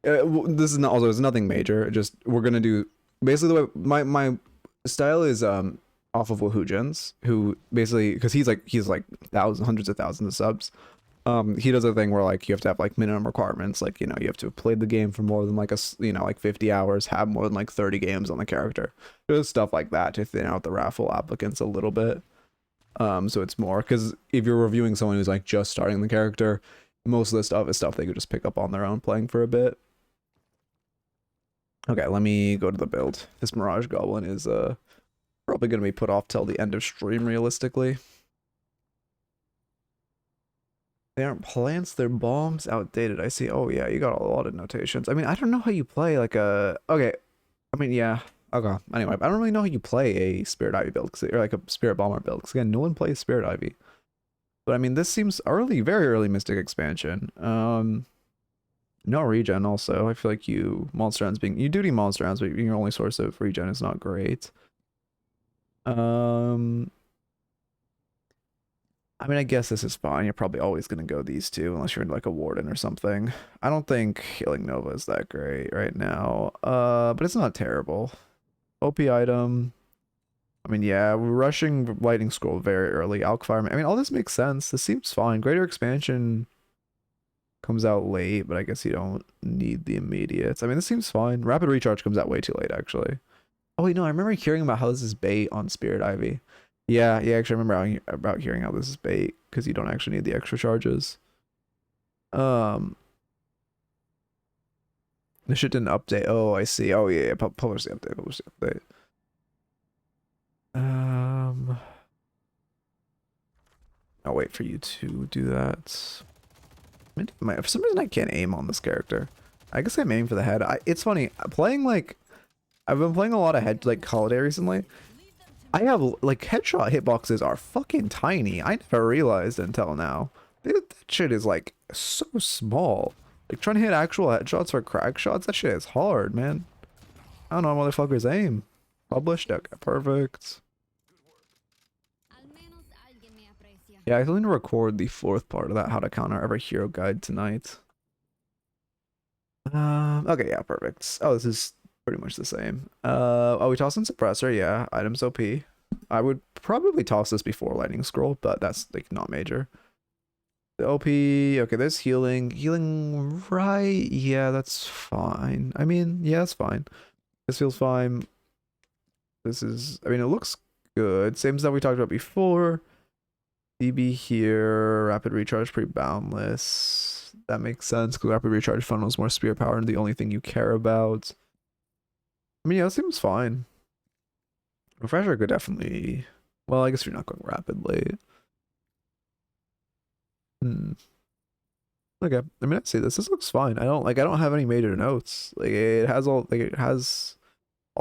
This is not also, it's nothing major. Just we're gonna do basically the way my style is off of Woohoojin's, who basically, because he's like hundreds of thousands of subs. He does a thing where like you have to have like minimum requirements, like, you know, you have to have played the game for more than like like 50 hours, have more than like 30 games on the character. There's stuff like that to thin out the raffle applicants a little bit. So it's more, because if you're reviewing someone who's like just starting the character, most of the stuff is stuff they could just pick up on their own playing for a bit. Okay, let me go to the build. This Mirage Goblin is probably going to be put off till the end of stream, realistically. They aren't plants, they're bombs. Outdated, I see. Oh yeah, you got a lot of notations. I mean, I don't know how you play like a... Okay, I mean, yeah. Okay, anyway, I don't really know how you play a Spirit Ivy build, or like a Spirit Bomber build, because again, no one plays Spirit Ivy. But I mean, this seems early, very early Mystic expansion. No regen also. I feel like you do need monster rounds, but your only source of regen is not great. I mean, I guess this is fine. You're probably always going to go these two unless you're in like a Warden or something. I don't think Healing Nova is that great right now. But it's not terrible. OP item. I mean, yeah, we're rushing Lightning Scroll very early. Alkfire. I mean, all this makes sense. This seems fine. Greater Expansion comes out late, but I guess you don't need the immediates. I mean, this seems fine. Rapid Recharge comes out way too late, actually. Oh, wait, no, I remember hearing about how this is bait on Spirit Ivy. Yeah, actually, I remember about hearing how this is bait, because you don't actually need the extra charges. This shit didn't update. Oh, I see. Oh, yeah, publish the update. I'll wait for you to do that. For some reason, I can't aim on this character. I guess I'm aiming for the head. It's funny, playing like... I've been playing a lot of Holiday recently. I have, like, headshot hitboxes are fucking tiny. I never realized until now. That shit is, like, so small. Like, trying to hit actual headshots for crack shots, that shit is hard, man. I don't know how motherfuckers aim. Published? Okay, perfect. Yeah, I still need to record the 4th part of that How to Counter Every Hero guide tonight. Okay, yeah, perfect. Oh, this is Pretty much the same. Oh, we toss in suppressor, yeah. Items OP. I would probably toss this before lightning scroll, but that's like not major. The OP, okay, there's healing. Healing, right? Yeah, that's fine. I mean, yeah, that's fine. This feels fine. This is, I mean, it looks good. Same as that we talked about before. DB here, rapid recharge, pretty boundless. That makes sense because rapid recharge funnels more spirit power and the only thing you care about. I mean, yeah, that seems fine. Refresher could definitely, well, I guess you're not going rapidly. Okay, I mean, I see this. This looks fine. I don't have any major notes. Like it has all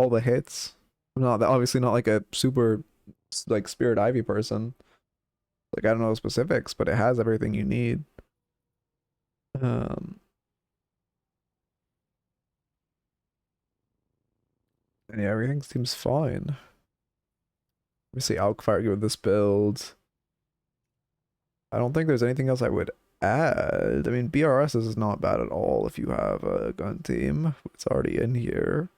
the hits. I'm not obviously not like a super like Spirit Ivy person. Like I don't know the specifics, but it has everything you need. And yeah, everything seems fine. Let me see Alkfire with this build. I don't think there's anything else I would add. I mean, BRS is not bad at all if you have a gun team. It's already in here.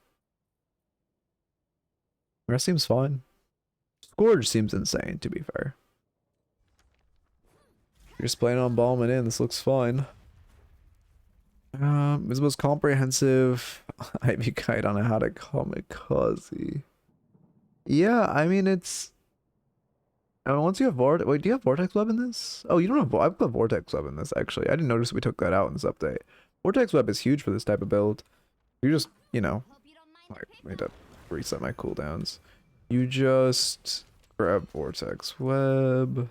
The rest seems fine. Scourge seems insane, to be fair. You're just playing on bombing in. This looks fine. It's the most comprehensive Ivy guide on how to kamikaze. Yeah, I mean it's. I mean, once you have Vortex, wait, do you have Vortex Web in this? Oh, you don't have. I've got Vortex Web in this actually. I didn't notice we took that out in this update. Vortex Web is huge for this type of build. You just, you know, Hope you don't mind like the made paper. to reset my cooldowns. You just grab Vortex Web.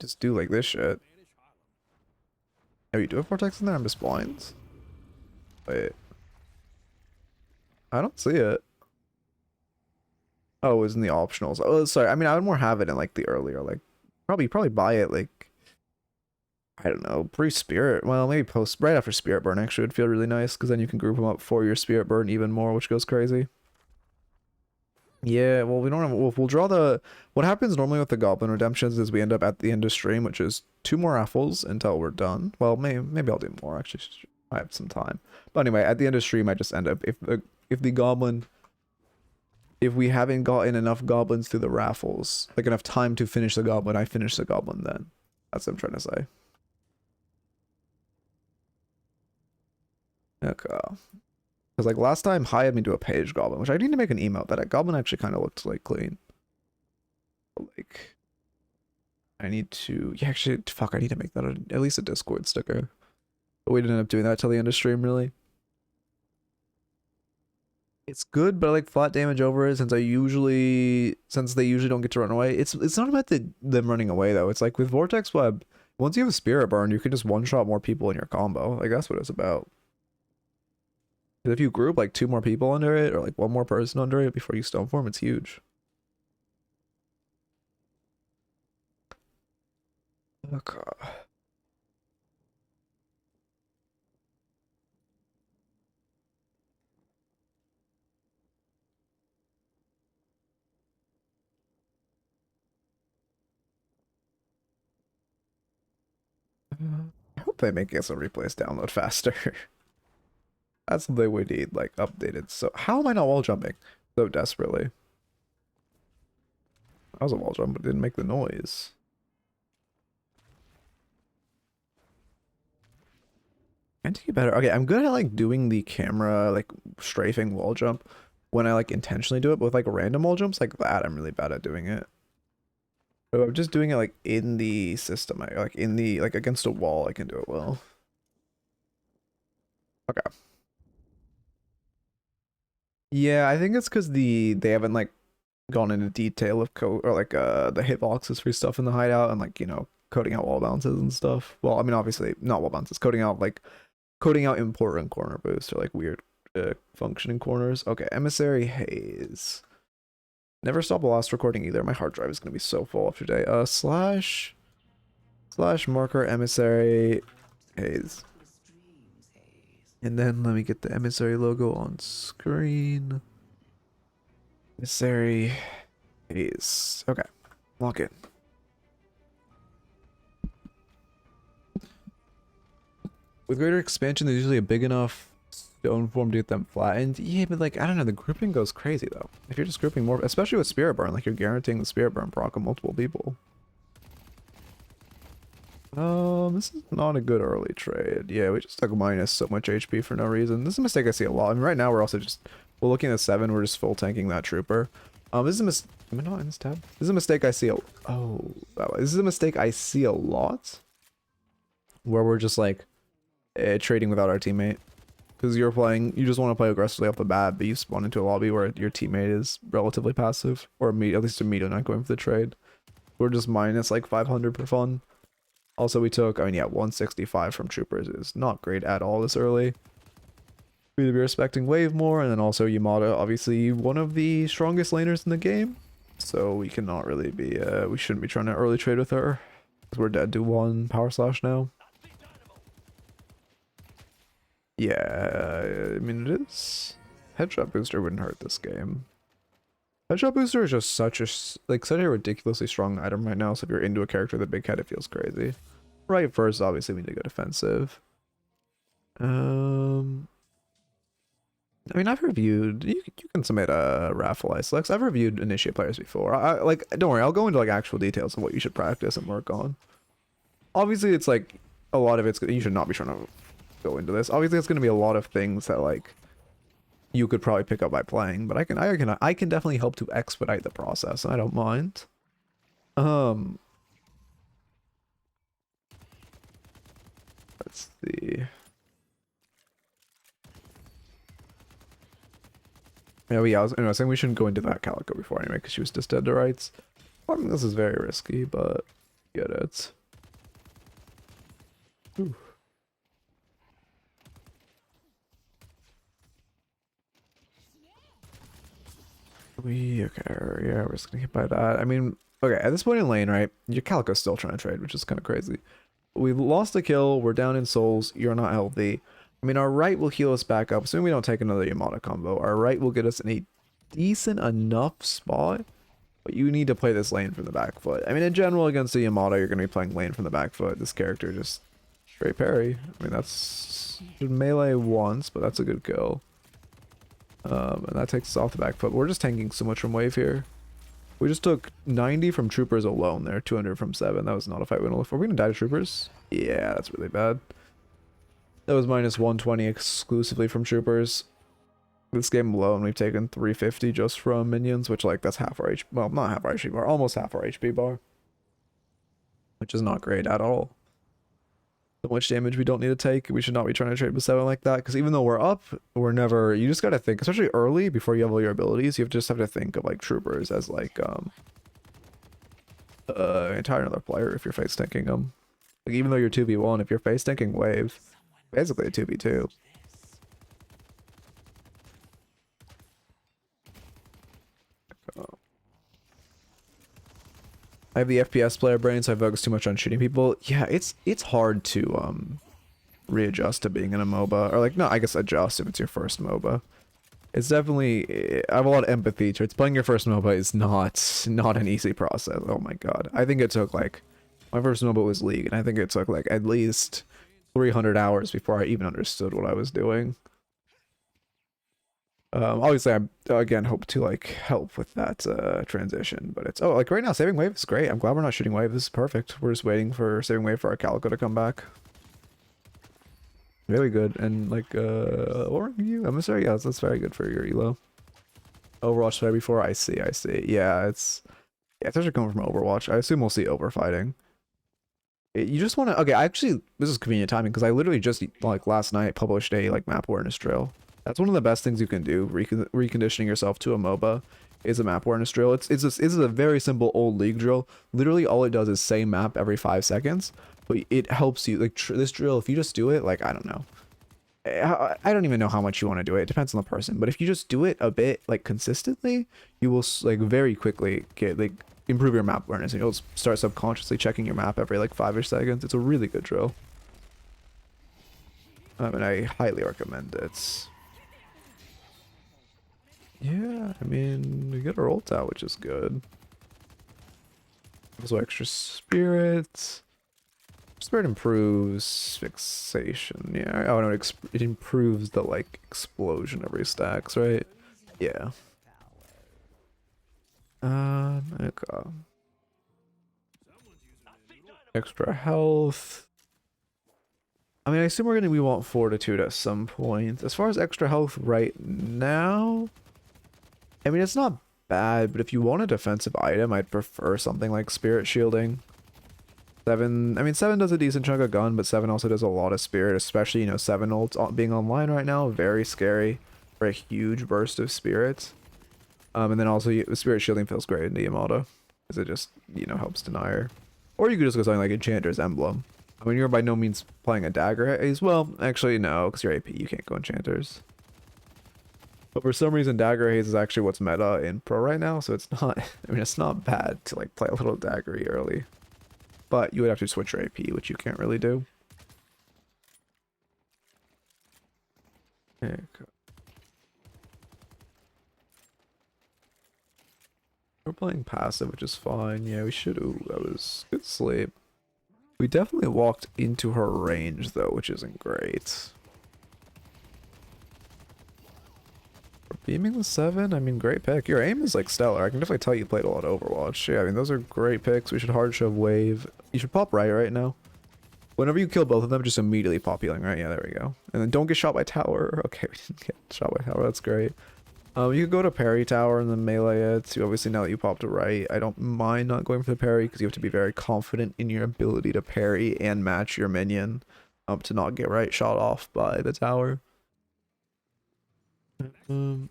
Just do like this shit. Oh, you do have Vortex in there? I'm just blind. Wait. I don't see it. Oh, it was in the optionals. Oh, sorry. I mean, I would more have it in like the earlier, like probably buy it like I don't know, pre-spirit. Well, maybe post right after Spirit Burn actually would feel really nice because then you can group them up for your Spirit Burn even more, which goes crazy. Yeah, well, we don't have. We'll draw the. What happens normally with the Goblin Redemptions is we end up at the end of stream, which is 2 more raffles until we're done. Well, maybe I'll do more actually. I have some time. But anyway, at the end of stream, I just end up if the Goblin. If we haven't gotten enough goblins through the raffles, like enough time to finish the Goblin, I finish the Goblin then. That's what I'm trying to say. Okay. Because like last time, High had me do a page Goblin, which I need to make an emote. That Goblin actually kind of looked like clean. But, like, I need to. Yeah, actually, fuck. I need to make that at least a Discord sticker. But we didn't end up doing that till the end of stream, really. It's good, but I like flat damage over it since they usually don't get to run away. It's not about them running away though. It's like with Vortex Web, once you have a Spirit Burn, you can just one-shot more people in your combo. Like that's what it's about. If you group like 2 more people under it or like 1 more person under it before you Stoneform, it's huge. Okay. I hope they make some replays download faster. That's what they would need, like updated. So how am I not wall jumping so desperately? I was a wall jump, but it didn't make the noise. I need to get better. Okay, I'm good at like doing the camera like strafing wall jump when I like intentionally do it, but with like random wall jumps like that, I'm really bad at doing it. So I'm just doing it like in the system, like in the like against a wall, I can do it well. Okay. Yeah, I think it's because they haven't like gone into detail of code or like the hitboxes for stuff in the hideout and like, you know, coding out wall bounces and stuff. Well, I mean obviously not wall bounces, coding out important corner boost or like weird functioning corners. Okay, Emissary Haze. Never stop the last recording either. My hard drive is gonna be so full after today. Slash marker Emissary Haze. And then let me get the Emissary logo on screen. Emissary Haze. Okay, log in. with greater expansion, there's usually a big enough stone form to get them flattened. Yeah, but like, I don't know, the grouping goes crazy though. If you're just grouping more, especially with Spirit Burn, like you're guaranteeing the Spirit Burn proc on multiple people. This is not a good early trade. Yeah, we just took minus so much HP for no reason. This is a mistake I see a lot. I mean, right now we're also just, we're looking at 7, we're just full tanking that trooper. This is a mistake. Am I not in this tab? This is a mistake I see this is a mistake I see a lot. Where we're just like, trading without our teammate. Because you just want to play aggressively off the bat, but you spawn into a lobby where your teammate is relatively passive. Or at least a meter not going for the trade. We're just minus like 500 per fun. Also, we took, 165 from troopers is not great at all this early. We need to be respecting wave more, and then also Yamada, obviously one of the strongest laners in the game. So we cannot really be, we shouldn't be trying to early trade with her. Because we're dead to 1 power slash now. Yeah, I mean it is. Headshot booster wouldn't hurt this game. Headshot booster is just such a ridiculously strong item right now, so if you're into a character with a big head, it feels crazy. Right first, obviously we need to go defensive. I mean, I've reviewed, you can submit a raffle iSelects. I've reviewed initiate players before. Don't worry, I'll go into like actual details of what you should practice and work on. Obviously it's like, a lot of it's, you should not be trying to go into this. Obviously it's going to be a lot of things that like, you could probably pick up by playing, but I can definitely help to expedite the process, and I don't mind. Let's see. Yeah, I was saying we shouldn't go into that Calico before anyway, because she was just dead to rights. I mean, this is very risky, but get it. Ooh. Okay, yeah, we're just gonna get by that. I mean, okay, at this point in lane, right, your Calico's still trying to trade, which is kind of crazy. We lost a kill, we're down in souls, you're not healthy. I mean, our right will heal us back up, assuming we don't take another Yamada combo. Our right will get us in a decent enough spot, but you need to play this lane from the back foot. I mean, in general, against the Yamada, you're going to be playing lane from the back foot. This character just straight parry. I mean, that's melee once, but that's a good kill. And that takes us off the back foot. We're just tanking so much from wave here. We just took 90 from troopers alone there, 200 from 7. That was not a fight we want to look for. Are we going to die to troopers? Yeah, that's really bad. That was minus 120 exclusively from troopers. This game alone, we've taken 350 just from minions, which, like, that's half our HP. Well, not half our HP bar, almost half our HP bar. Which is not great at all. So much damage we don't need to take. We should not be trying to trade with 7 like that, because even though we're up, we're never... You just gotta think, especially early, before you have all your abilities, you just have to think of, like, troopers as, like, entire another player if you're face tanking them. Like, even though you're 2v1, if you're face tanking wave, basically a 2v2. I have the FPS player brain, so I focus too much on shooting people. Yeah, it's hard to readjust to being in a MOBA, or like, no, I guess adjust if it's your first MOBA. It's definitely, I have a lot of empathy towards playing your first MOBA is not an easy process. Oh my god, I think it took like, my first MOBA was League, and I think it took like at least 300 hours before I even understood what I was doing. Obviously I again hope to like help with that transition, but it's like right now saving wave is great. I'm glad we're not shooting wave. This is perfect. We're just waiting for saving wave for our Calico to come back. Really good. And like or you Emissary, yeah, that's very good for your elo. Overwatch player before. I see. Yeah, it's actually coming from Overwatch. I assume we'll see overfighting. You just want to, okay, actually this is convenient timing because I literally just like last night published a like map awareness drill. That's one of the best things you can do, reconditioning yourself to a MOBA, is a map awareness drill. It's a very simple old League drill. Literally all it does is say map every 5 seconds, but it helps you, like this drill, if you just do it, like, I don't know. I don't even know how much you want to do it. It depends on the person, but if you just do it a bit, like, consistently, you will, like, very quickly get, like, improve your map awareness, and you'll start subconsciously checking your map every, like, 5-ish seconds. It's a really good drill. And I highly recommend it. Yeah, I mean, we get our ult out, which is good. Also extra spirits. Spirit improves fixation. Yeah. Oh no, it improves the like explosion of your stacks, right? Yeah. Okay. Extra health. I mean, I assume we want fortitude at some point. As far as extra health right now, I mean, it's not bad, but if you want a defensive item, I'd prefer something like spirit shielding. 7, I mean, 7 does a decent chunk of gun, but 7 also does a lot of spirit, especially, you know, 7 ults being online right now, very scary for a huge burst of spirits. And then also, spirit shielding feels great in the Yamato, because it just, you know, helps deny her. Or you could just go something like Enchanter's Emblem. I mean, you're by no means playing a Dagger Haze. Well, actually, no, because you're AP, you can't go Enchanters. But for some reason, Dagger Haze is actually what's meta in Pro right now, so it's not, I mean, it's not bad to, like, play a little daggery early. But you would have to switch your AP, which you can't really do. Okay. We're playing passive, which is fine. Yeah, we should. Ooh, that was good sleep. We definitely walked into her range, though, which isn't great. We're beaming the 7. I mean, great pick. Your aim is, like, stellar. I can definitely tell you played a lot of Overwatch. Yeah, I mean, those are great picks. We should hard shove wave. You should pop right now. Whenever you kill both of them, just immediately pop healing, right? Yeah, there we go. And then don't get shot by tower. Okay, we didn't get shot by tower. That's great. You could go to parry tower and then melee it. You obviously, now that you popped it right, I don't mind not going for the parry because you have to be very confident in your ability to parry and match your minion to not get shot off by the tower. Well,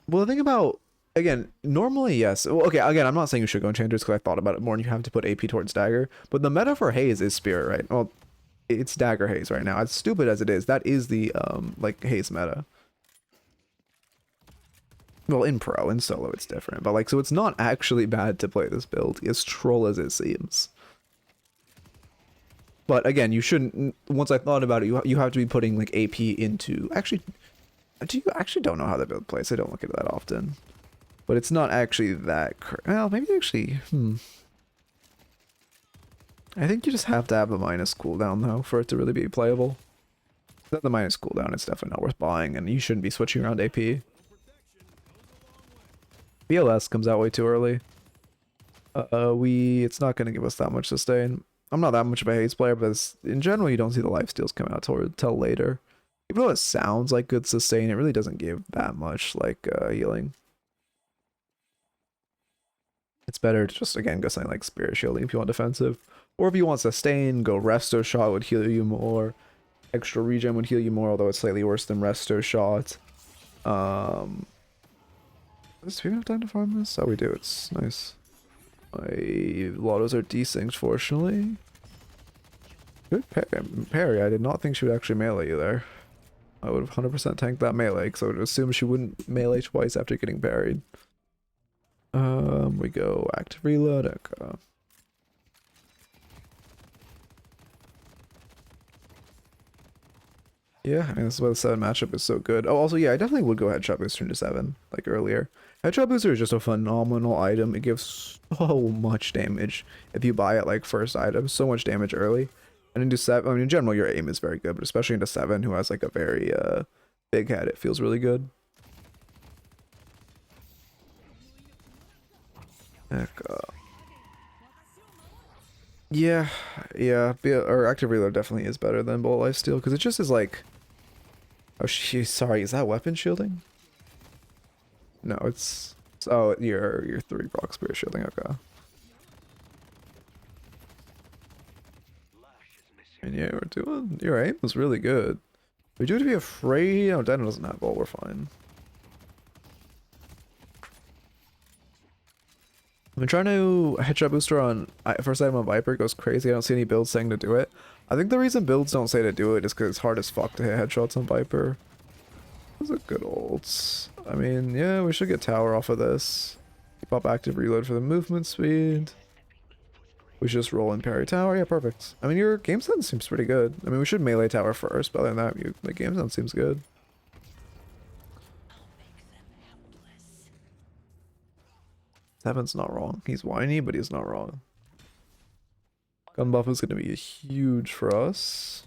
the thing about, again, normally, yes. Well, okay, again, I'm not saying you should go Enchanters because I thought about it more and you have to put AP towards Dagger. But the meta for Haze is Spirit, right? Well, it's Dagger Haze right now. As stupid as it is, that is the, like, Haze meta. Well, in Pro, in Solo, it's different. But, like, so it's not actually bad to play this build, as troll as it seems. But, again, you shouldn't, once I thought about it, you have to be putting, like, AP into, actually, do you actually don't know how the build plays? I don't look at it that often. But it's not actually that, well, maybe actually, I think you just have to have the minus cooldown, though, for it to really be playable. Without the minus cooldown, it's definitely not worth buying, and you shouldn't be switching around AP. BLS comes out way too early. It's not going to give us that much sustain. I'm not that much of a Haze player, but in general, you don't see the lifesteals come out till later. Even though it sounds like good sustain, it really doesn't give that much, like, healing. It's better to just, again, go something like Spirit Shielding if you want defensive. Or if you want sustain, go Resto Shot would heal you more. Extra Regen would heal you more, although it's slightly worse than Resto Shot. Does we have time to farm this? Oh, we do. It's nice. My Lottos are desynced, fortunately. Good parry. I did not think she would actually melee you there. I would have 100% tanked that melee, because I would assume she wouldn't melee twice after getting parried. We go active reload. Okay. Yeah, I mean, this is why the 7 matchup is so good. Oh, also, yeah, I definitely would go Headshot Booster into 7, like earlier. Headshot Booster is just a phenomenal item. It gives so much damage if you buy it, like, first item. So much damage early. And into 7, I mean, in general, your aim is very good, but especially into 7, who has, like, a very, big head, it feels really good. Yeah, or active reload definitely is better than bullet lifesteal because it just is like, oh, sorry, is that weapon shielding? No, it's oh, your 3 proc spirit shielding. Okay. And yeah, we're doing, your aim was really good. We do have to be afraid. Oh, Dino doesn't have ult. We're fine. I've been trying to headshot booster on first item on Viper. It goes crazy. I don't see any builds saying to do it. I think the reason builds don't say to do it is because it's hard as fuck to hit headshots on Viper. Those are good ults. I mean, yeah, we should get tower off of this. Pop active reload for the movement speed. We should just roll in parry tower. Yeah, perfect. I mean, your game sense seems pretty good. I mean, we should melee tower first, but other than that, the game sense seems good. Seven's not wrong. He's whiny, but he's not wrong. Gun buff is going to be huge for us.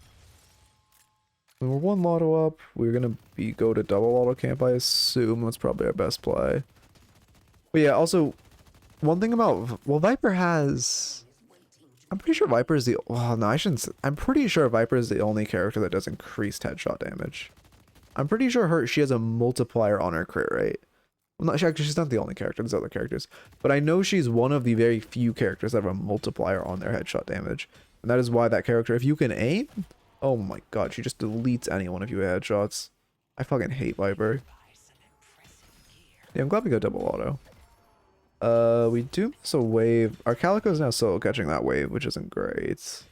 We're one lotto up. We're going to go to double auto camp, I assume. That's probably our best play. But yeah, also, one thing about... Well, Viper has... I'm pretty sure Viper is the... Well, no, I shouldn't... I'm pretty sure Viper is the only character that does increased headshot damage. I'm pretty sure she has a multiplier on her crit rate. Well, not, actually, she's not the only character. There's other characters. But I know she's one of the very few characters that have a multiplier on their headshot damage. And that is why that character, if you can aim... Oh my god, she just deletes anyone if you hit headshots. I fucking hate Viper. Yeah, I'm glad we got double auto. We do miss a wave. Our Calico is now solo catching that wave, which isn't great.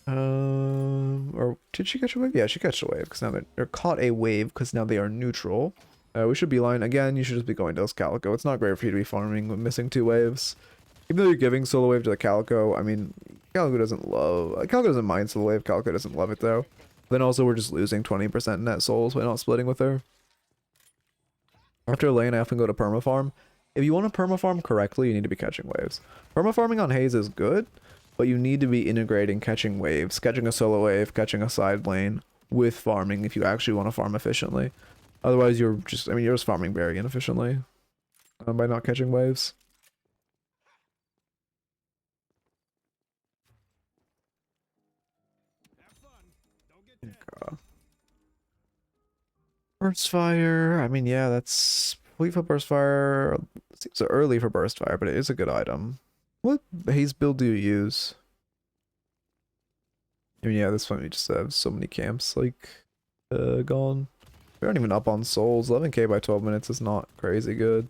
Or did she catch a wave? Yeah, she catch a wave because now they're caught a wave because now they are neutral. We should beeline again. You should just be going to this Calico. It's not great for you to be farming with missing 2 waves. Even though you're giving solo wave to the Calico, I mean, Calico doesn't mind solo wave. Calico doesn't love it though. Then also we're just losing 20% net souls by not splitting with her. After lane, I often go to permafarm. If you want to permafarm correctly, you need to be catching waves. Permafarming on Haze is good, but you need to be integrating catching waves, catching a solo wave, catching a side lane with farming if you actually want to farm efficiently. Otherwise, you're just farming very inefficiently by not catching waves. Burst fire. I mean, yeah, that's complete for burst fire. Seems so early for burst fire, but it is a good item. What haze build do you use? I mean, yeah, this one we just have so many camps like gone. We aren't even up on souls. 11k by 12 minutes is not crazy good.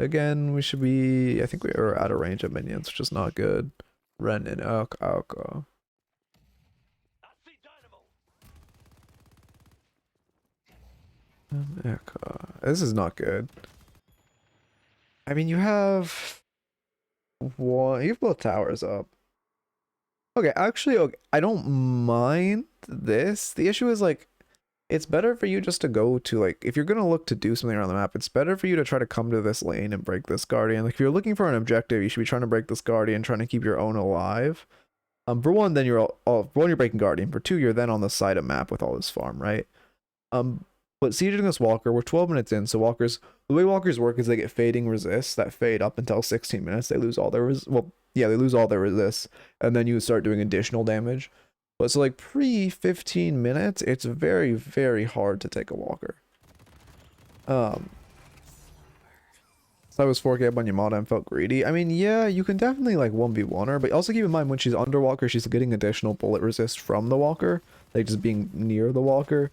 Again, we should be. I think we are out of range of minions, which is not good. Ren and Alka. This is not good. I mean, you have one. You have both towers up. Okay, actually, okay, I don't mind this. The issue is like, it's better for you just to go to like, if you're gonna look to do something around the map, it's better for you to try to come to this lane and break this guardian. Like, if you're looking for an objective, you should be trying to break this guardian, trying to keep your own alive. For one, then you're breaking guardian. For two, you're then on the side of map with all this farm, right? But sieging this walker, we're 12 minutes in, so walkers, the way walkers work is they get fading resists that fade up until 16 minutes. They lose all their they lose all their resists, and then you start doing additional damage. But so like pre 15 minutes, it's very, very hard to take a walker. So I was 4k up on Yamada and felt greedy. I mean, yeah, you can definitely like 1v1 her, but also keep in mind when she's under walker, she's getting additional bullet resist from the walker, like just being near the walker.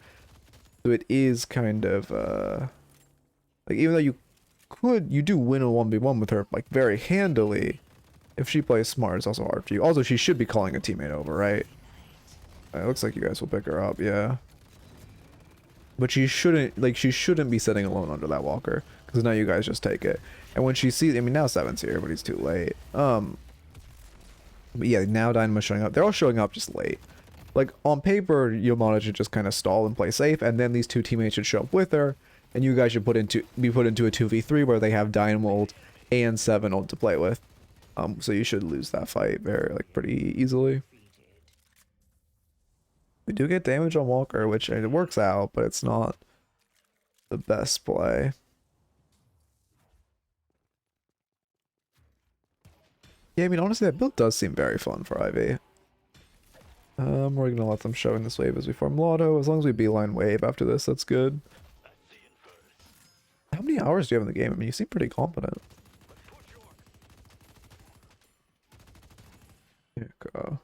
So it is kind of like, even though you do win a 1v1 with her like very handily, if she plays smart, it's also hard for you. Also, she should be calling a teammate over, right? It looks like you guys will pick her up, yeah. But she shouldn't be sitting alone under that walker, because now you guys just take it. And when she sees, I mean, now Seven's here, but he's too late. But yeah, now Dynamo's showing up. They're all showing up just late. Like, on paper, Yamada should just kind of stall and play safe, and then these two teammates should show up with her, and you guys should be put into a 2v3 where they have Dynamo ult and 7 ult to play with. So you should lose that fight pretty easily. We do get damage on Walker, which it works out, but it's not the best play. Yeah, I mean, honestly, that build does seem very fun for Ivy. We're gonna let them show in this wave as we farm Lotto. As long as we beeline wave after this, that's good. How many hours do you have in the game? I mean, you seem pretty competent. Here we go.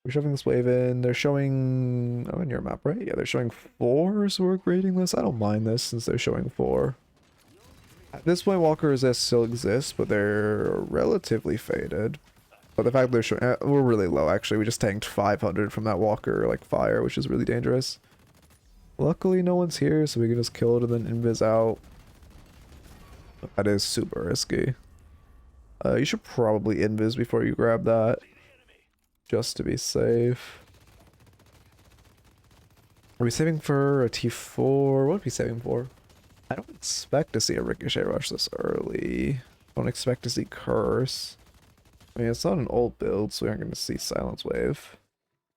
We're shoving this wave in. They're showing... Oh, in your map, right? Yeah, they're showing 4, so we're grading this. I don't mind this since they're showing 4. At this point, Walker Resist still exists, but they're relatively faded. But the fact they're showing... we're really low, actually. We just tanked 500 from that Walker, like, fire, which is really dangerous. Luckily, no one's here, so we can just kill it and then invis out. That is super risky. You should probably invis before you grab that, just to be safe. Are we saving for a T4? What are we saving for? I don't expect to see a Ricochet rush this early. Don't expect to see Curse. I mean, it's not an old build, so we aren't going to see Silence Wave.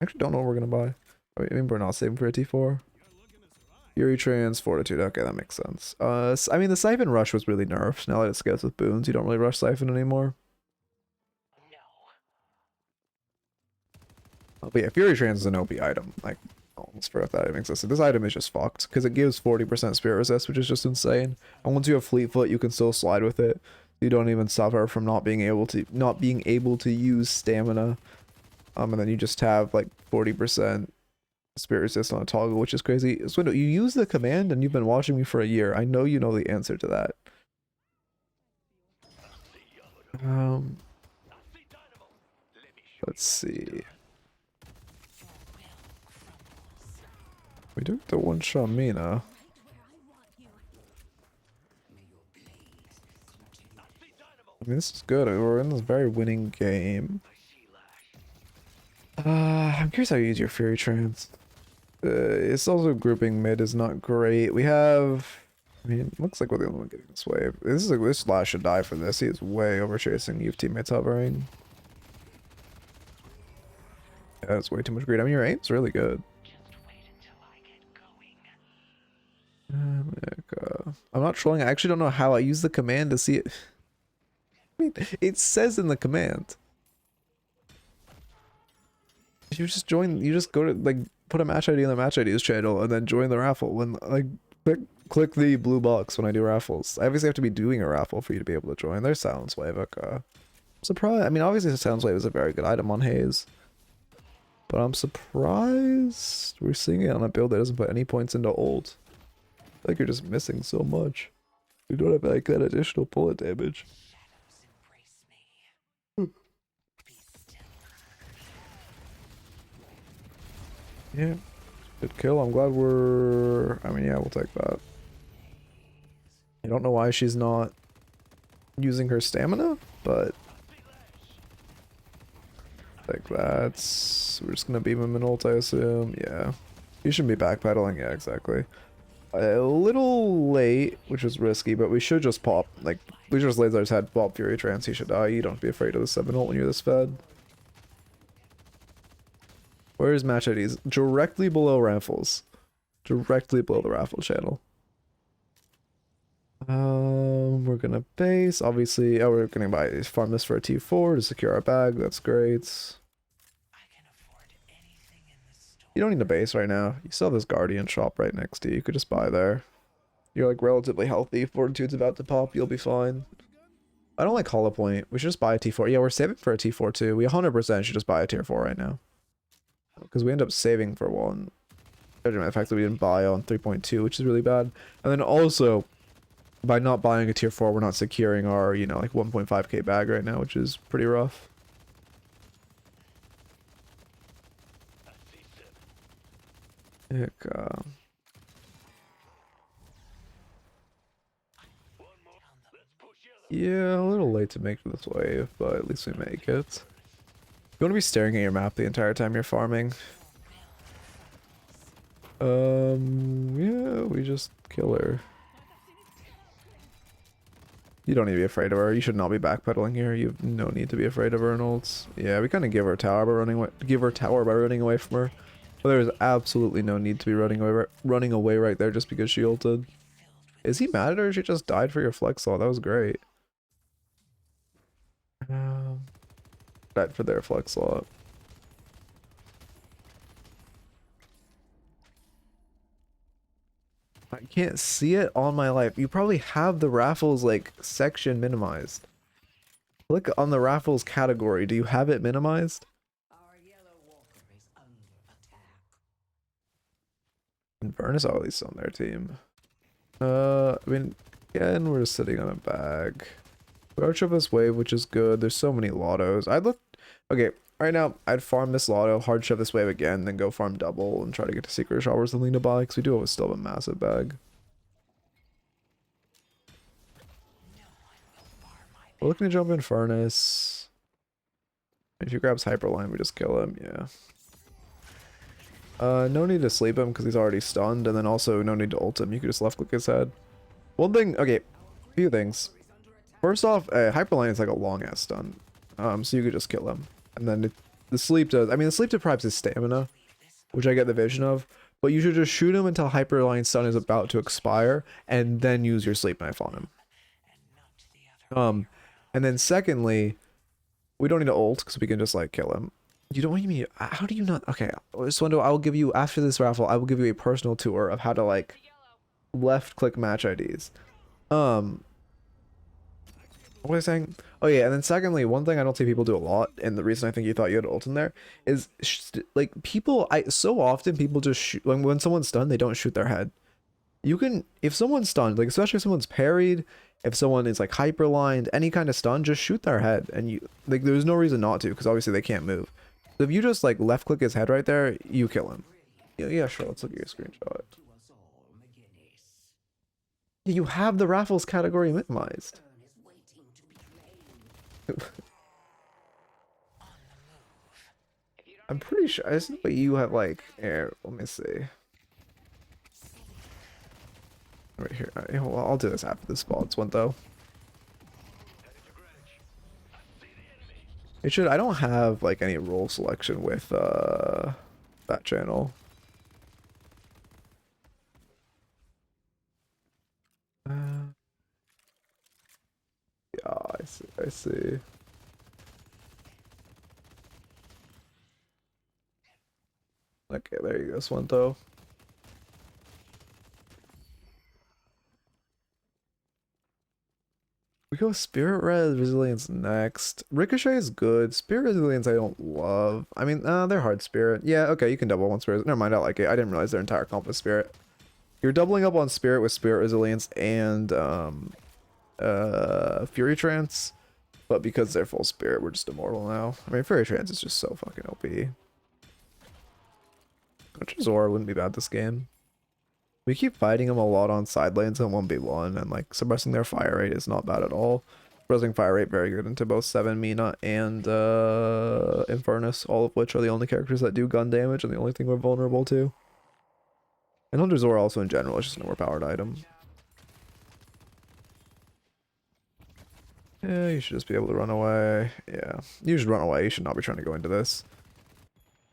I actually don't know what we're going to buy. I mean, we're not saving for a T4. Fury Trance, Fortitude. Okay, that makes sense. I mean, the Siphon Rush was really nerfed. Now that it scales with boons, you don't really rush Siphon anymore. Oh, but yeah, Fury Trance is an OP item. Like, I almost forgot that item existed. This item is just fucked because it gives 40% Spirit Resist, which is just insane. And once you have Fleet Foot, you can still slide with it. You don't even suffer from not being able to use stamina. And then you just have like 40% Spirit Resist on a toggle, which is crazy. So you use the command, and you've been watching me for a year. I know you know the answer to that. Let's see. We do have to one-shot Mina. I mean, this is good. We're in this very winning game. I'm curious how you use your Fury Trance. It's also grouping mid is not great. We have... I mean, it looks like we're the only one getting this wave. This Lash should die for this. He is way over chasing you have teammates hovering. Yeah, that's way too much greed. I mean, your aim's really good. I'm not trolling. I actually don't know how I use the command to see it. I mean, it says in the command. You just join, you just go to, like, put a match ID in the match IDs channel and then join the raffle. When, like, click the blue box when I do raffles. I obviously have to be doing a raffle for you to be able to join. There's Silence Wave. Okay. I'm surprised. I mean, obviously, Silence Wave is a very good item on Haze. But I'm surprised we're seeing it on a build that doesn't put any points into ult. I feel like you're just missing so much. You don't have, like, that additional bullet damage. Yeah, good kill. I'm glad we're... I mean, yeah, we'll take that. I don't know why she's not using her stamina, but... Like that. We're just gonna beam him in ult, I assume. Yeah. He shouldn't be backpedaling. Yeah, exactly. A little late, which was risky, but we should just pop. Like, we just laser his head, pop Fury Trance, he should die. You don't have to be afraid of the 7 ult when you're this fed. Where's match IDs? Directly below raffles. Directly below the raffle channel. We're gonna base, obviously. Oh, we're gonna farm this for a T4 to secure our bag. That's great. You don't need to base right now. You still have this Guardian shop right next to you. You could just buy there. You're like relatively healthy. Fortitude's about to pop. You'll be fine. I don't like Hollow Point. We should just buy a T4. Yeah, we're saving for a T4 too. We 100% should just buy a tier 4 right now. Because we end up saving for one. Judging by the fact that we didn't buy on 3.2, which is really bad. And then also, by not buying a tier 4, we're not securing our, you know, like 1.5k bag right now, which is pretty rough. Heck, yeah, a little late to make this wave, but at least we make it. You want to be staring at your map the entire time you're farming. Yeah, we just kill her. You don't need to be afraid of her. You should not be backpedaling here. You have no need to be afraid of her in ults. Yeah, we kind of give her tower by running away from her. But there's absolutely no need to be running away right there just because she ulted. Is he mad at her? She just died for your flex saw. That was great. Died for their flex slot. I can't see it on my life. You probably have the raffles like section minimized. Click on the raffles category. Do you have it minimized? Our yellow walker is under attack. Inverness are at least on their team. I mean, again, we're just sitting on a bag. We arch up this wave, which is good. There's so many lottos. Okay, right now, I'd farm this lotto, hard shove this wave again, then go farm double and try to get to secret shop or something to buy, because we do still have a massive bag. We're looking to jump in Furnace. If he grabs Hyperline, we just kill him, yeah. No need to sleep him because he's already stunned, and then also no need to ult him. You could just left click his head. One thing, okay, few things. First off, Hyperline is like a long ass stun. So you could just kill him. And then the sleep does, I mean, the sleep deprives his stamina, which I get the vision of, but you should just shoot him until Hyperline Stun is about to expire, and then use your sleep knife on him. And then secondly, we don't need to ult, because we can just, like, kill him. You don't, what do you mean? How do you not? Okay, Swendo, I will give you, after this raffle, I will give you a personal tour of how to, like, left-click match IDs. What was I saying? Oh yeah, and then secondly, one thing I don't see people do a lot, and the reason I think you thought you had ult in there, is like people. So often people just shoot when someone's stunned, they don't shoot their head. You can, if someone's stunned, like especially if someone's parried, if someone is like hyperlined, any kind of stun, just shoot their head, and you like there's no reason not to, because obviously they can't move. So if you just like left click his head right there, you kill him. Yeah, sure. Let's look at your screenshot. You have the raffles category minimized. I'm pretty sure. I think you have like air. Let me see. Right here. Well, I'll do this after this spots one though. It should. I don't have like any role selection with that channel. Yeah, I see. I see. Okay, there you go, Swento. We go Spirit Red Resilience next. Ricochet is good. Spirit Resilience I don't love. I mean, they're hard Spirit. Yeah, okay, you can double one Spirit. Never mind, I like it. I didn't realize their entire comp was Spirit. You're doubling up on Spirit with Spirit Resilience and Fury Trance. But because they're full Spirit, we're just immortal now. I mean, Fury Trance is just so fucking OP. Zora wouldn't be bad this game. We keep fighting them a lot on side lanes and 1v1, and like suppressing their fire rate is not bad at all. Suppressing fire rate very good into both 7 Mina and Infernus, all of which are the only characters that do gun damage and the only thing we're vulnerable to. And Hunter Zora also in general is just an overpowered item. Yeah, you should just be able to run away. Yeah, you should run away. You should not be trying to go into this.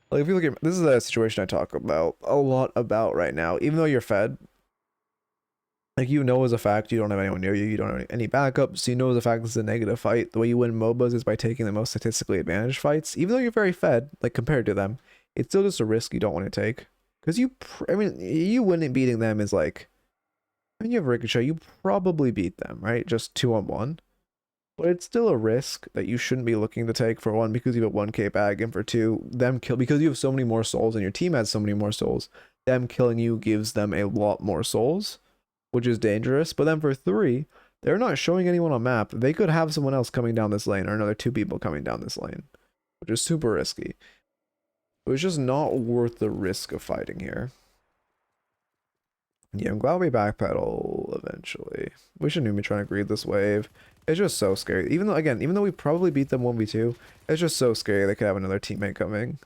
Like, if you look at, this is a situation I talk about a lot about right now. Even though you're fed, like, you know as a fact you don't have anyone near you, you don't have any backups, so you know as a fact this is a negative fight. The way you win MOBAs is by taking the most statistically advantaged fights. Even though you're very fed, like, compared to them, it's still just a risk you don't want to take. Because I mean, you winning beating them is like, I mean, you have Ricochet, you probably beat them, right? Just 2-on-1. But it's still a risk that you shouldn't be looking to take, for one, because you have a 1k bag, and for two, them kill, because you have so many more souls and your team has so many more souls, them killing you gives them a lot more souls, which is dangerous. But then for three, they're not showing anyone on map. They could have someone else coming down this lane, or another 2 people coming down this lane, which is super risky. So it's just not worth the risk of fighting here. Yeah, I'm glad we backpedal eventually. We shouldn't even be trying to greed this wave. It's just so scary. Even though we probably beat them 1v2, it's just so scary they could have another teammate coming.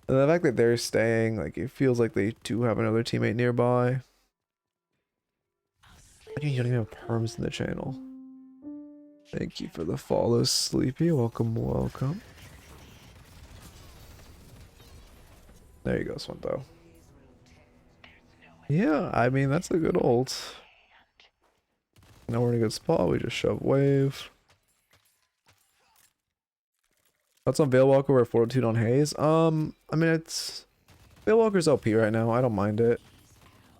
And the fact that they're staying, like, it feels like they do have another teammate nearby. I mean, you don't even have perms in the channel. Thank you for the follow, Sleepy. Welcome, welcome. There you go, Swento. Yeah, I mean, that's a good ult. Now we're in a good spot. We just shove wave. That's on Veilwalker or Fortitude on Haze. I mean, it's Veilwalker's OP right now. I don't mind it.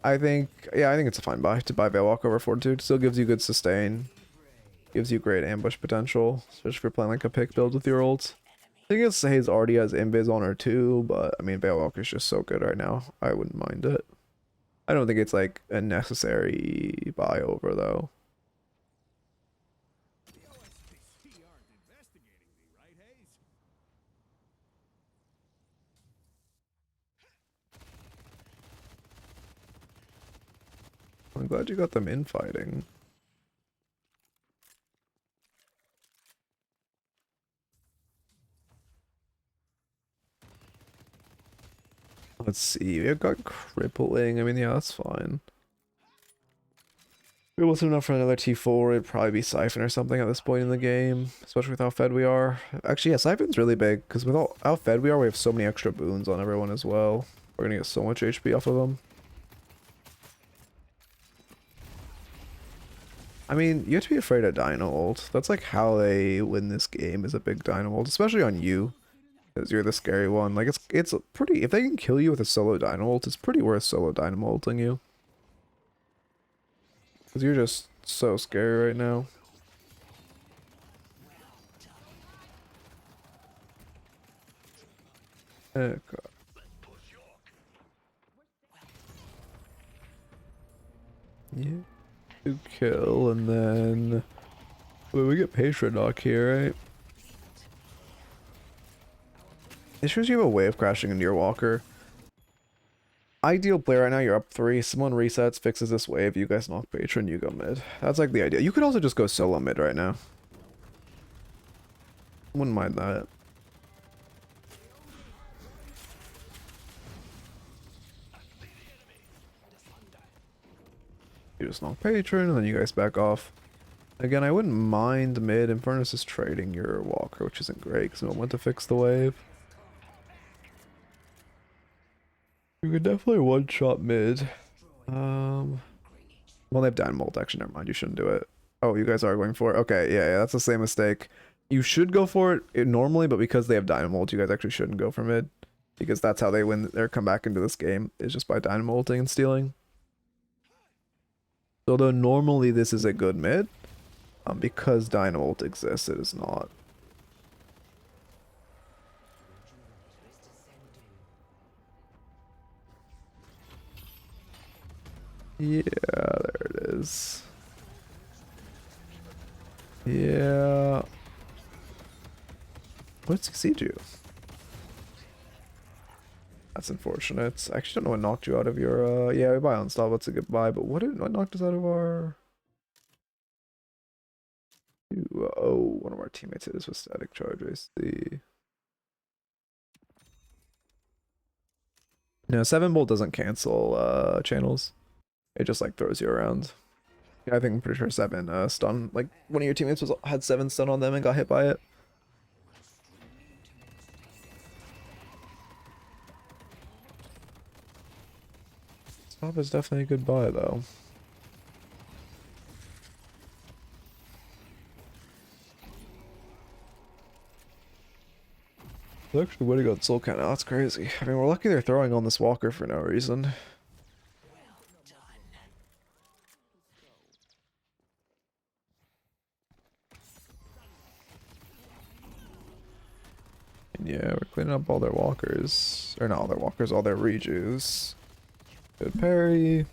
I think it's a fine buy to buy Veilwalker over Fortitude. Still gives you good sustain. Gives you great ambush potential, especially if you're playing like a pick build with your ults. I think it's Haze already has invis on her too, but I mean, Veilwalker's just so good right now. I wouldn't mind it. I don't think it's like a necessary buy over though. I'm glad you got them infighting. Let's see, we got crippling. I mean, yeah, that's fine. it wasn't enough for another T4, it'd probably be Siphon or something at this point in the game, especially with how fed we are. Actually, yeah, Siphon's really big, because with how fed we are, we have so many extra boons on everyone as well. We're gonna get so much HP off of them. I mean, you have to be afraid of Dino ult. That's like how they win this game, is a big Dino ult, especially on you, because you're the scary one. Like, it's pretty, if they can kill you with a solo Dino ult, it's pretty worth solo Dynamo ulting you. Because you're just so scary right now. Okay. Yeah. To kill, and then... Wait, we get Patron Knock here, right? It shows you have a wave crashing into your walker. Ideal play right now, you're up 3, someone resets, fixes this wave, you guys knock Patron, you go mid. That's like the idea. You could also just go solo mid right now. Wouldn't mind that. You just knock Patron, and then you guys back off. Again, I wouldn't mind mid. Infernus is trading your walker, which isn't great, because no one went to fix the wave. You could definitely one-shot mid. Well, they have Dynamo ult, actually, never mind, you shouldn't do it. Oh, you guys are going for it? Okay, yeah, that's the same mistake. You should go for it normally, but because they have Dynamo ult, you guys actually shouldn't go for mid. Because that's how they win their comeback into this game, is just by Dynamo ulting and stealing. So though normally this is a good mid, because Dynamo ult exists, it is not. Yeah, there it is. Yeah. What succeed you? That's unfortunate. I actually don't know what knocked you out of your, yeah, we buy on stop, that's a good buy, but what knocked us out of our... Oh, one of our teammates hit us with static charge, I see. No, 7 bolt doesn't cancel, channels. It just, like, throws you around. Yeah, I think I'm pretty sure 7, stun, like, one of your teammates had 7 stun on them and got hit by it. Stop is definitely a good buy, though. They're actually winning on Soul Count now, that's crazy. I mean, we're lucky they're throwing on this walker for no reason. And yeah, we're cleaning up all their walkers. Or not all their walkers, all their rejues. Good parry.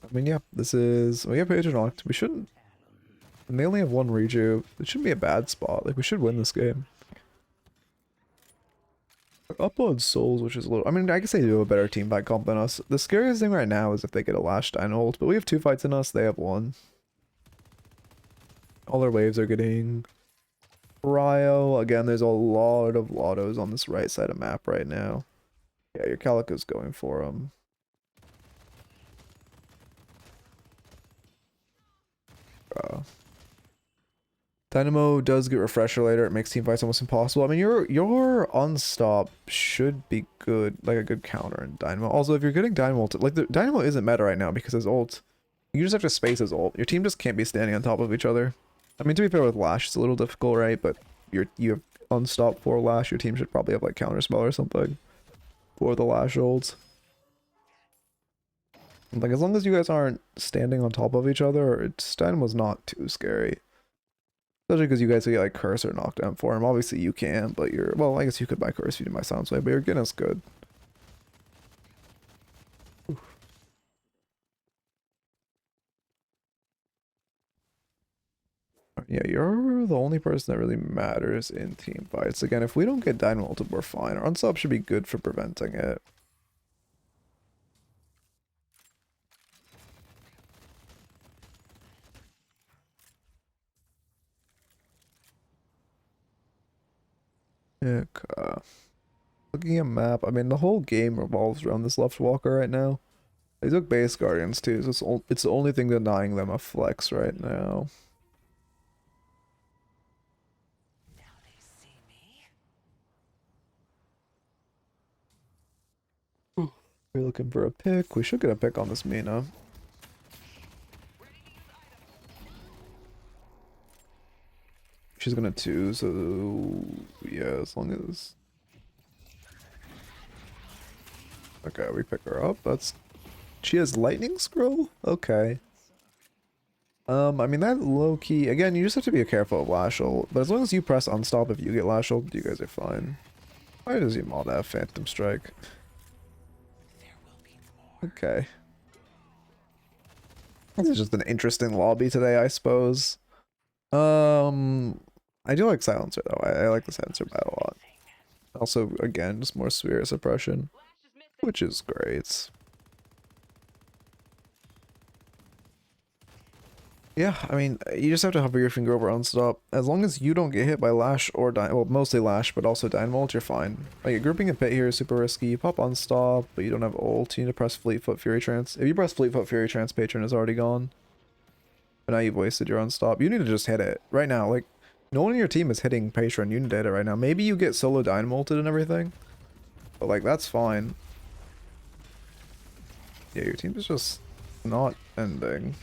I mean, yeah, this is... We have Patron locked. We shouldn't... And they only have 1 reju. It shouldn't be a bad spot. Like, we should win this game. We're up on souls, which is a little... I mean, I guess they do have a better team fight comp than us. The scariest thing right now is if they get a Lash Dino ult, but we have 2 fights in us, they have 1. All their waves are getting... Cryo. Again, there's a lot of Lottos on this right side of map right now. Yeah, your Calico's going for them. Dynamo does get refresher later. It makes team fights almost impossible. I mean, your unstop should be good, like a good counter in Dynamo. Also, if you're getting Dynamo ult, like the Dynamo isn't meta right now because his ult, you just have to space his ult. Your team just can't be standing on top of each other. I mean, to be fair with Lash, it's a little difficult, right? But you have unstop for Lash. Your team should probably have like counter spell or something for the Lash ult. Like as long as you guys aren't standing on top of each other, Dynamo's not too scary. Especially because you guys can get like curse or knockdown for him. Obviously you can, but you're, well, I guess you could buy curse if you do my sounds way, but you're getting us good. Oof. Yeah, you're the only person that really matters in team fights. Again, if we don't get Dynamo ulted, we're fine. Our unsub should be good for preventing it. Yeah, Looking at map, I mean, the whole game revolves around this left walker right now. They took base guardians too, so it's the only thing denying them a flex right now. Now they see me. We're looking for a pick. We should get a pick on this Mina. She's gonna 2, so yeah, as long as... Okay, we pick her up. That's... She has lightning scroll? Okay. I mean, that low-key... Again, you just have to be careful of lash ult, but as long as you press unstop if you get lash ult, you guys are fine. Why does Yamal have Phantom Strike? There will be more. Okay. This is just an interesting lobby today, I suppose. I do like Silencer though. I like the Silencer battle a lot. Also, again, just more Spirit Suppression, which is great. Yeah, I mean, you just have to hover your finger over unstop. As long as you don't get hit by Lash or well, mostly Lash, but also Dynamite, you're fine. Like, grouping a pit here is super risky. You pop unstop, but you don't have ult. You need to press Fleetfoot Fury Trance. If you press Fleetfoot Fury Trance, Patron is already gone. But now you've wasted your unstop. You need to just hit it right now. Like, no one in your team is hitting Patron. You need to hit it right now. Maybe you get solo Dynamolted and everything, but like, that's fine. Yeah, your team is just not ending.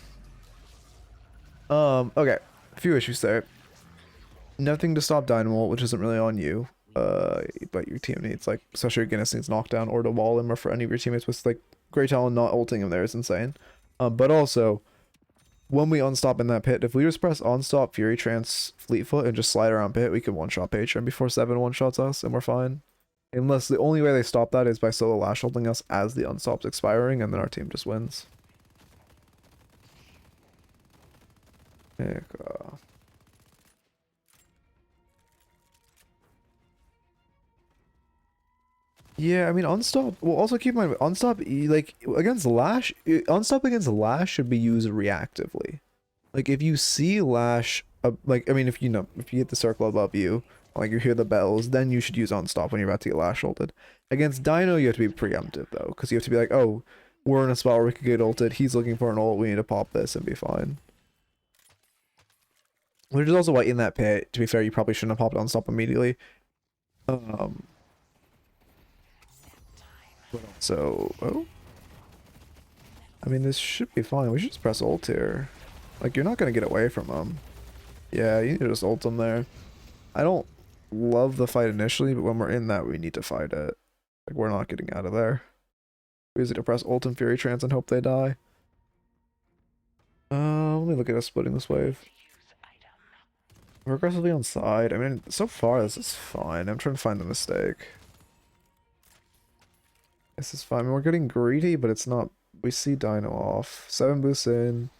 Okay, a few issues there. Nothing to stop Dynamo, which isn't really on you. But your team needs, like, especially Guinness needs knockdown or to wall him, or for any of your teammates with like Great Talon not ulting him there is insane. But also, when we unstop in that pit, if we just press unstop, Fury Trance, Fleetfoot, and just slide around pit, we can one-shot Patron before 7 one-shots us, and we're fine. Unless the only way they stop that is by solo lash holding us as the unstop's expiring, and then our team just wins. Yeah, I mean, unstop. Well, also keep in mind, unstop, like, against lash, unstop against lash should be used reactively. Like, if you see lash, like, I mean, if you know, if you hit the circle above you, like, you hear the bells, then you should use unstop when you're about to get lash ulted. Against Dino, you have to be preemptive, though, because you have to be like, oh, we're in a spot where we could get ulted, he's looking for an ult, we need to pop this and be fine. Which is also why in that pit, to be fair, you probably shouldn't have popped unstop immediately. So, oh, I mean, this should be fine. We should just press ult here. Like, you're not gonna get away from them. Yeah, you need to just ult them there. I don't love the fight initially, but when we're in that, we need to fight it. Like, we're not getting out of there. We just need to press ult and Fury Trance and hope they die. Let me look at us splitting this wave. We're aggressively on side. I mean, so far this is fine. I'm trying to find the mistake. This is fine. I mean, we're getting greedy, but it's not. We see Dino off. 7 boosts in.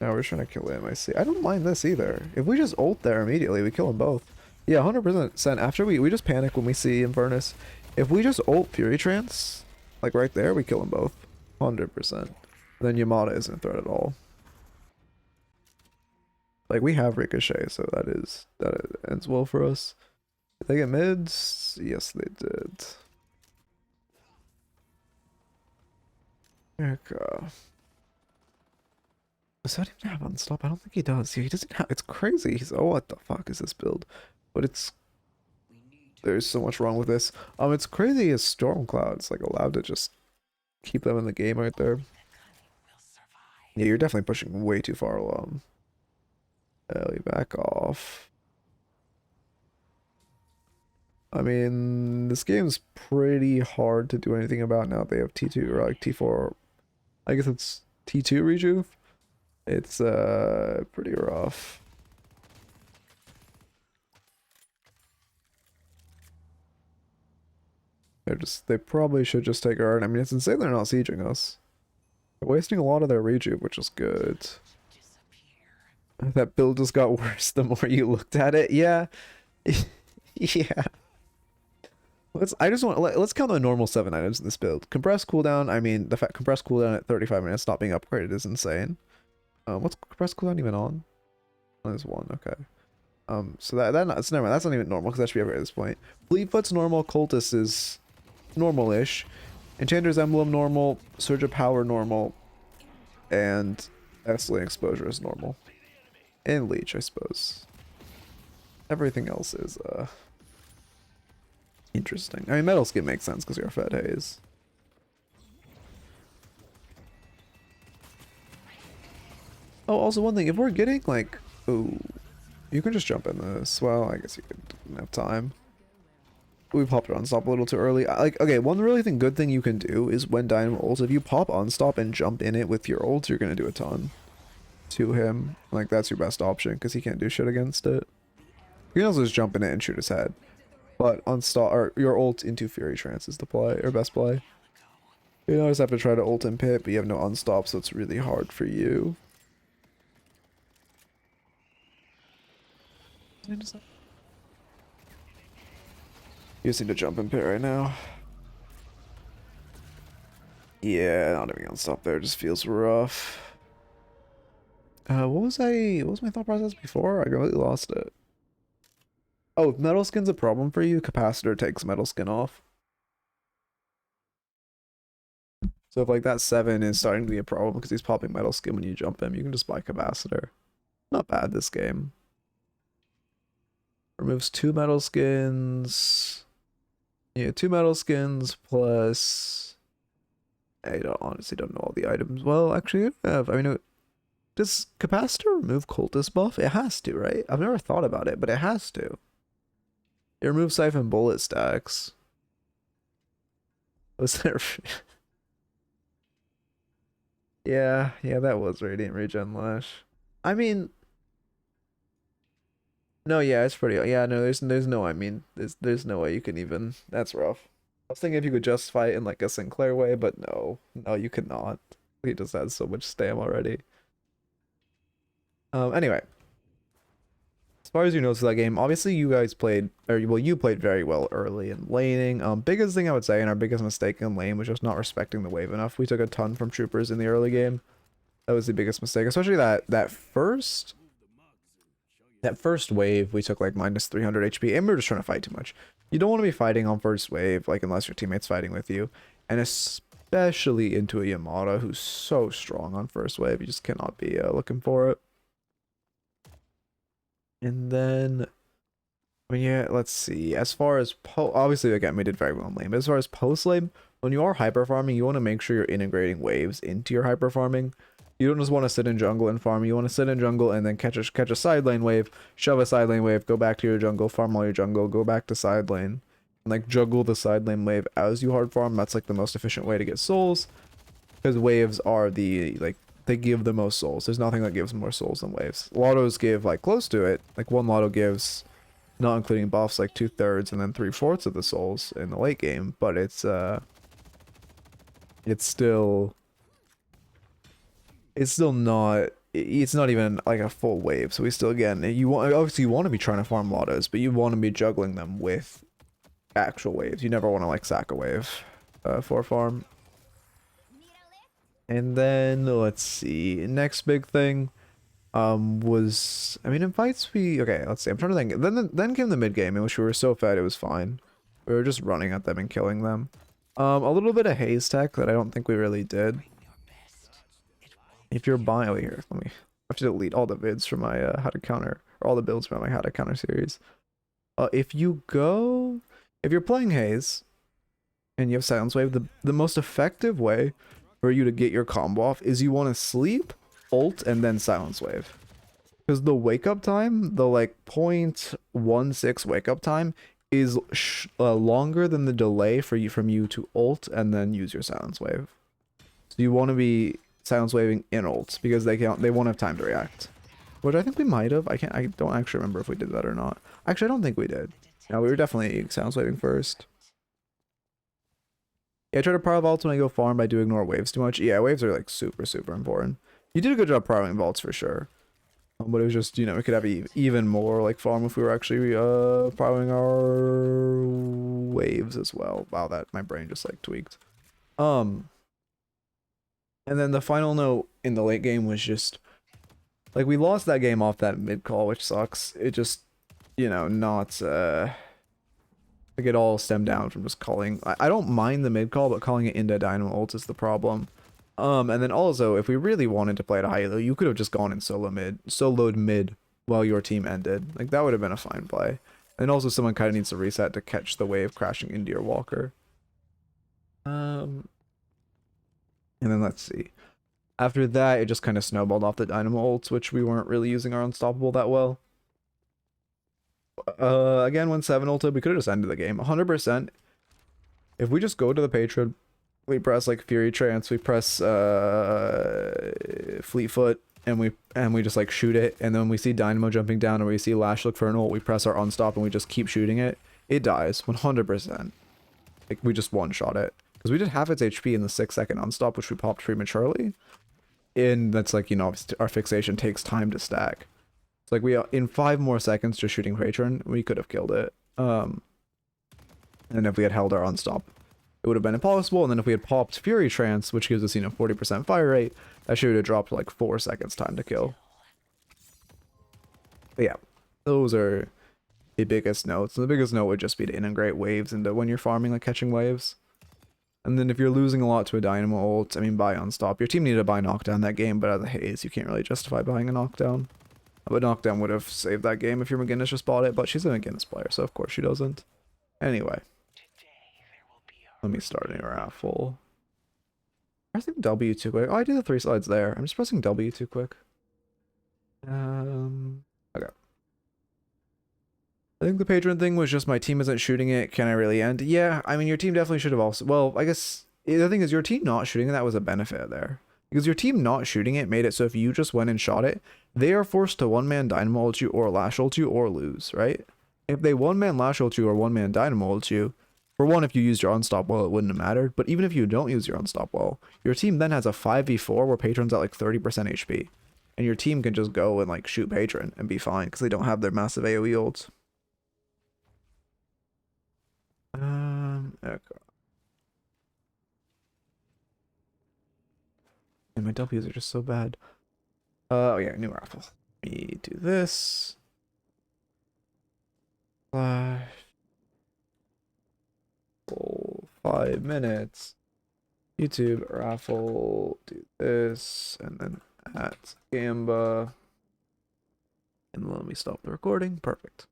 Now we're trying to kill him. I see. I don't mind this either. If we just ult there immediately, we kill them both. Yeah, 100%. After we just panic when we see Inverness. If we just ult Fury Trance, like right there, we kill them both. 100%. Then Yamada isn't a threat at all. Like, we have Ricochet, so that ends well for us. Did they get mids? Yes, they did. Erica. Does that even have unstop? I don't think he does. Yeah, he doesn't have. It's crazy. He's. Oh, what the fuck is this build? But it's. There's so much wrong with this. It's crazy as Stormcloud's like allowed to just keep them in the game right there. Yeah, you're definitely pushing way too far along. Ellie, back off. I mean, this game's pretty hard to do anything about now. They have T2 or like T4. I guess it's T2 rejuve. It's pretty rough. They probably should just take our. I mean, it's insane they're not sieging us. They're wasting a lot of their rejuve, which is good. That build just got worse the more you looked at it. Yeah. Yeah. Let's count the normal 7 items in this build. Compressed cooldown, I mean, the fact compressed cooldown at 35 minutes not being upgraded is insane. What's compressed cooldown even on? Oh, there's 1, okay. So that's never mind. That's not even normal because that should be upgraded at this point. Fleetfoot's normal. Cultist is normal-ish. Enchanter's Emblem normal. Surge of Power normal. And Escalating Exposure is normal. And Leech, I suppose. Everything else is interesting. I mean, Metal Skin makes sense because you're a Fed Haze. Oh, also one thing, if we're getting like, ooh, you can just jump in this. Well, I guess you didn't have time. We popped it on stop a little too early. Like, okay, one really good thing you can do is when Dynamo ults, if you pop on stop and jump in it with your ult, you're gonna do a ton to him. Like, that's your best option because he can't do shit against it. You can also just jump in it and shoot his head. But on stop, or your ult into Fury Trance is the play, or best play. You always have to try to ult and pit, but you have no unstop, so it's really hard for you. You just need to jump in pit right now. Yeah, not having unstop there just feels rough. What was my thought process before? I completely lost it. Oh, if Metal Skin's a problem for you, Capacitor takes Metal Skin off. So if like that 7 is starting to be a problem because he's popping Metal Skin when you jump him, you can just buy Capacitor. Not bad this game. Removes 2 Metal Skins. Yeah, 2 Metal Skins plus... I honestly don't know all the items. Well, actually, I mean, does Capacitor remove Cultist buff? It has to, right? I've never thought about it, but it has to. It removes Siphon Bullet stacks. Was there... yeah, that was Radiant Regen Lash. I mean... No, yeah, it's pretty... Yeah, no, there's no... I mean, there's no way you can even... That's rough. I was thinking if you could just fight in, like, a Sinclair way, but no. No, you could not. He just has so much stam already. Anyway. As far as you know, to that game, obviously you guys played... Or, well, you played very well early in laning. Biggest thing I would say, and our biggest mistake in lane was just not respecting the wave enough. We took a ton from Troopers in the early game. That was the biggest mistake. Especially that first wave, we took like minus 300 HP, and we were just trying to fight too much. You don't want to be fighting on first wave, like unless your teammate's fighting with you, and especially into a Yamada who's so strong on first wave. You just cannot be looking for it. And then, I mean, yeah, let's see. As far as obviously, again, we did very well in lane, but as far as post lane, when you are hyper farming, you want to make sure you're integrating waves into your hyper farming. You don't just want to sit in jungle and farm. You want to sit in jungle and then catch a side lane wave, shove a side lane wave, go back to your jungle, farm all your jungle, go back to side lane, and like juggle the side lane wave as you hard farm. That's like the most efficient way to get souls, because waves are they give the most souls. There's nothing that gives more souls than waves. Lottos give like close to it. Like one lotto gives, not including buffs, like 2/3 and then 3/4 of the souls in the late game. But it's still not. It's not even like a full wave. So we still, again, you want to be trying to farm lottos, but you want to be juggling them with actual waves. You never want to like sack a wave for farm. And then let's see, next big thing was, I mean, in fights okay, let's see, I'm trying to think. Then came the mid game in which we were so fed it was fine. We were just running at them and killing them. A little bit of haze tech that I don't think we really did. If you're buying, oh here, I have to delete all the vids from my how to counter, or all the builds from my how to counter series. If you're playing haze and you have silence wave, the most effective way for you to get your combo off is you want to sleep, ult, and then silence wave. Because the wake up time, the like 0.16 wake up time is longer than the delay from you to ult and then use your silence wave. So you want to be silence waving in ult because they won't have time to react. Which I think we might have. I don't actually remember if we did that or not. Actually, I don't think we did. No, we were definitely silence waving first. Yeah, I try to power vaults when I go farm, but I do ignore waves too much. Yeah, waves are like super, super important. You did a good job powering vaults for sure. But it was just, you know, we could have even more like farm if we were actually powering our waves as well. Wow, that my brain just like tweaked. And then the final note in the late game was just like we lost that game off that mid call, which sucks. It just you know, not like it all stemmed down from just calling. I don't mind the mid call, but calling it into Dynamo ult is the problem. And then also, if we really wanted to play at a high elo, you could have just gone in soloed mid while your team ended. Like that would have been a fine play. And also, someone kind of needs to reset to catch the wave crashing into your walker. And then let's see. After that, it just kind of snowballed off the Dynamo ults, which we weren't really using our Unstoppable that well. Again, when 7 ulted, we could have just ended the game. 100%. If we just go to the Patron, we press like Fury Trance, we press Fleetfoot, and we just like shoot it, and then we see Dynamo jumping down, or we see Lash look for an ult, we press our Unstop, and we just keep shooting it. It dies 100%. Like we just one-shot it. Because we did half its HP in the 6-second unstop, which we popped prematurely. And that's like, you know, our fixation takes time to stack. It's like we, in 5 more seconds just shooting Patron, we could have killed it. And if we had held our unstop, it would have been impossible. And then if we had popped Fury Trance, which gives us, you know, 40% fire rate, that should have dropped like 4 seconds time to kill. But yeah, those are the biggest notes. The biggest note would just be to integrate waves into when you're farming, like catching waves. And then if you're losing a lot to a Dynamo ult, I mean, buy Unstop. Your team needed to buy Knockdown that game, but as a Haze, you can't really justify buying a Knockdown. But Knockdown would have saved that game if your McGinnis just bought it, but she's a McGinnis player, so of course she doesn't. Anyway. Let me start a raffle. Pressing W too quick. Oh, I do the 3 slides there. I'm just pressing W too quick. Okay. I think the patron thing was just my team isn't shooting it. Can I really end? Yeah, I mean, your team definitely should have also... Well, I guess the thing is your team not shooting it, that was a benefit there. Because your team not shooting it made it so if you just went and shot it, they are forced to one-man Dynamo ult you or Lash ult you or lose, right? If they one-man Lash ult you or one-man Dynamo ult you, for one, if you used your Unstop well, it wouldn't have mattered. But even if you don't use your Unstop well, your team then has a 5v4 where Patron's at like 30% HP. And your team can just go and like shoot Patron and be fine because they don't have their massive AoE ults. Okay. And my W's are just so bad. Oh yeah, new raffle. Let me do this. Flash. 5 minutes. YouTube raffle. Do this. And then at Gamba. And let me stop the recording. Perfect.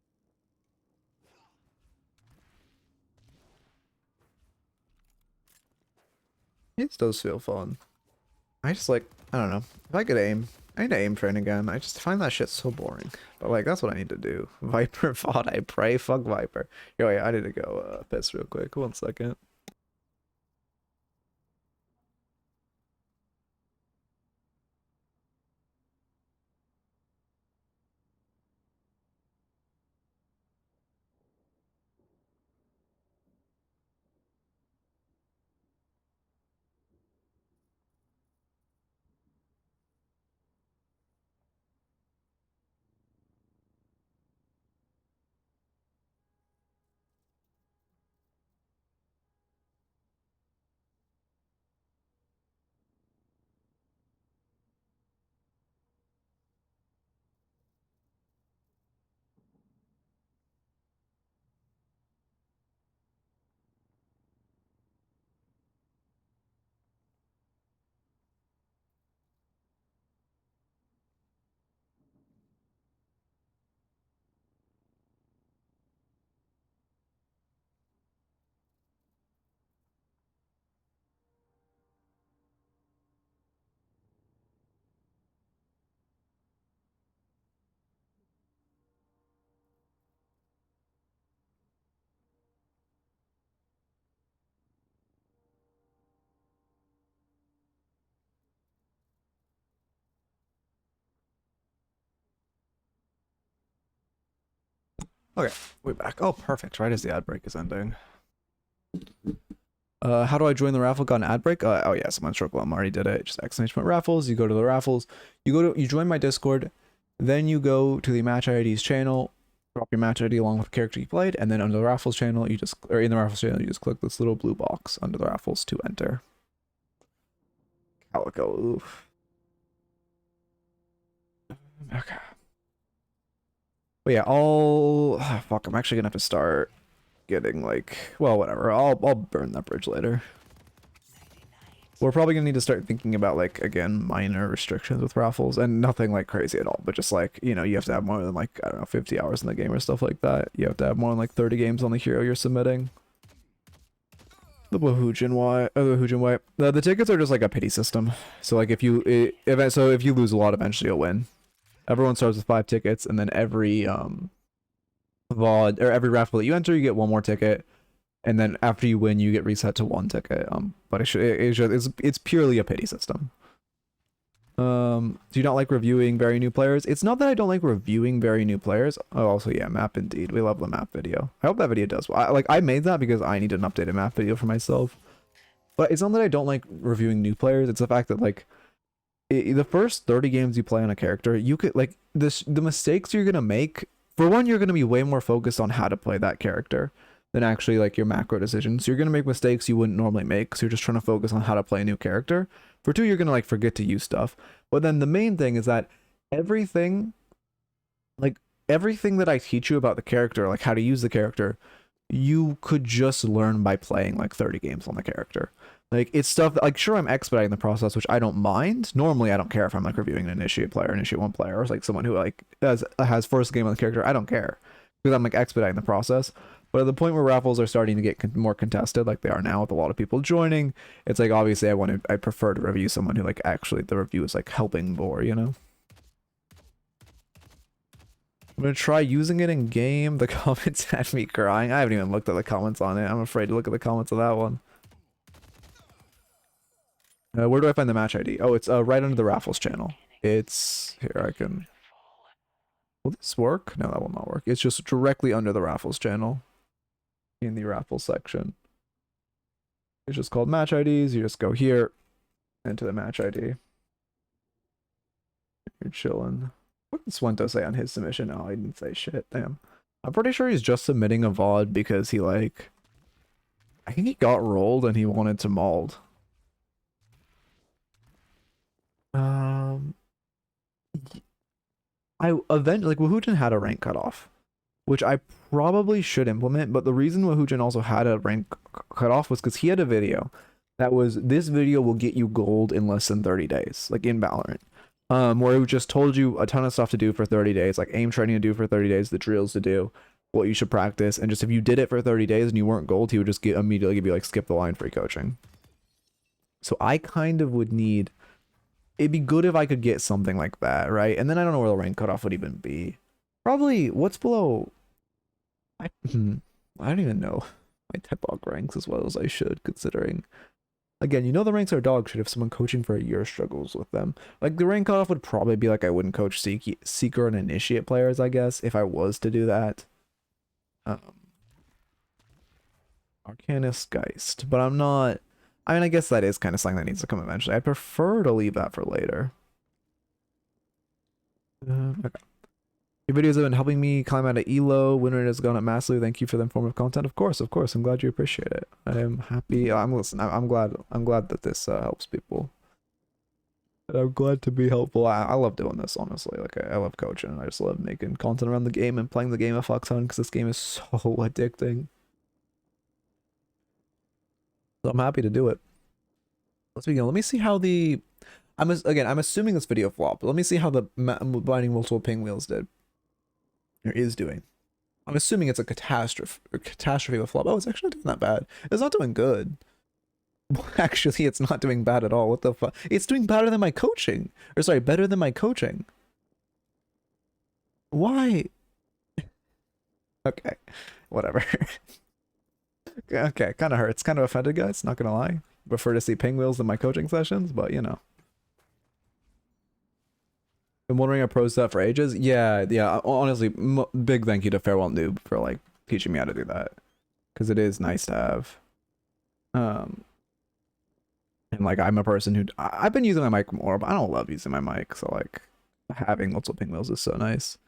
It does feel fun. I just like, I don't know. If I could aim, I need to aim train again. I just find that shit so boring. But like, that's what I need to do. Viper fought, I pray. Fuck Viper. Yo, wait, I need to go piss real quick. 1 second. Okay, we're back. Oh, perfect. Right as the ad break is ending. How do I join the raffle? Got an ad break? Oh yeah, someone circle. I already did it. Just exclamation point raffles. You go to the raffles. You join my Discord. Then you go to the match ID's channel. Drop your match ID along with the character you played, and then under the raffles channel, in the raffles channel, you just click this little blue box under the raffles to enter. Calico. Oof. Okay. But yeah, I'll fuck. I'm actually gonna have to start getting like, well, whatever. I'll burn that bridge later. We're probably gonna need to start thinking about like, again, minor restrictions with raffles, and nothing like crazy at all, but just like, you know, you have to have more than like, I don't know, 50 hours in the game or stuff like that. You have to have more than like 30 games on the hero you're submitting. The Woohoojin wipe. The tickets are just like a pity system. So like if you lose a lot, eventually you'll win. Everyone starts with 5 tickets, and then every VOD or every raffle that you enter, you get 1 more ticket. And then after you win, you get reset to 1 ticket. But it's purely a pity system. Do you not like reviewing very new players? It's not that I don't like reviewing very new players. Oh, also, yeah, map indeed. We love the map video. I hope that video does well. I made that because I need an updated map video for myself. But it's not that I don't like reviewing new players. It's the fact that like the first 30 games you play on a character, you could like the mistakes you're gonna make. For one, you're gonna be way more focused on how to play that character than actually like your macro decisions. So you're gonna make mistakes you wouldn't normally make because you're just trying to focus on how to play a new character. For 2, you're gonna like forget to use stuff. But then the main thing is that everything that I teach you about the character, like how to use the character, you could just learn by playing like 30 games on the character. Like it's stuff that, like, sure, I'm expediting the process, which I don't mind. Normally I don't care if I'm like reviewing an initiate player, initiate 1 player, or like someone who like has first game on the character. I don't care because I'm like expediting the process. But at the point where raffles are starting to get more contested, like they are now with a lot of people joining, it's like obviously I prefer to review someone who like actually the review is like helping more, you know? I'm gonna try using it in game. The comments had me crying. I haven't even looked at the comments on it. I'm afraid to look at the comments of that one. Where do I find the match ID? Oh, it's right under the raffles channel. It's here. I can. Will this work? No, that will not work. It's just directly under the raffles channel. In the raffle section. It's just called match IDs. You just go here into the match ID. You're chilling. What did Swento say on his submission? Oh, he didn't say shit. Damn. I'm pretty sure he's just submitting a VOD because he like I think he got rolled and he wanted to mauled. I eventually like Woohoojin had a rank cutoff, which I probably should implement, but the reason Woohoojin also had a rank cutoff was because he had a video that was, this video will get you gold in less than 30 days, like in Valorant. Where it just told you a ton of stuff to do for 30 days, like aim training to do for 30 days, the drills to do, what you should practice, and just if you did it for 30 days and you weren't gold, he would just immediately give you like skip the line free coaching. So I kind of would need, it'd be good if I could get something like that, right? And then I don't know where the rank cutoff would even be. Probably, what's below? I don't even know my Deadlock ranks as well as I should, considering. Again, you know the ranks are dog shit if someone coaching for a year struggles with them. Like, the rank cutoff would probably be like I wouldn't coach Seeker and Initiate players, I guess, if I was to do that. Arcanist Geist. But I'm not... I mean, I guess that is kind of something that needs to come eventually. I prefer to leave that for later. Okay. Your videos have been helping me climb out of ELO. Win rate has gone up massively. Thank you for the informative content. Of course, of course. I'm glad you appreciate it. I am happy. I'm glad that this helps people. I'm glad to be helpful. I love doing this, honestly. Like I love coaching. I just love making content around the game and playing the game a fuck ton because this game is so addicting. So I'm happy to do it. Let's begin. Let me see how the... I'm assuming this video flopped, but let me see how the binding multiple pinwheels did. Or is doing. I'm assuming it's a catastrophe with flop. Oh, it's actually doing that bad. It's not doing good. Actually, it's not doing bad at all. What the fuck? It's doing better than my coaching. Or sorry, better than my coaching. Why? Okay. Whatever. Okay, kind of hurts. Kind of offended, guys. Not gonna lie. Prefer to see pinwheels than my coaching sessions, but you know. Been wondering about pro stuff for ages. Yeah. Honestly, big thank you to Farewell Noob for like teaching me how to do that, because it is nice to have. And like I'm a person who I've been using my mic more, but I don't love using my mic. So like having multiple pinwheels is so nice.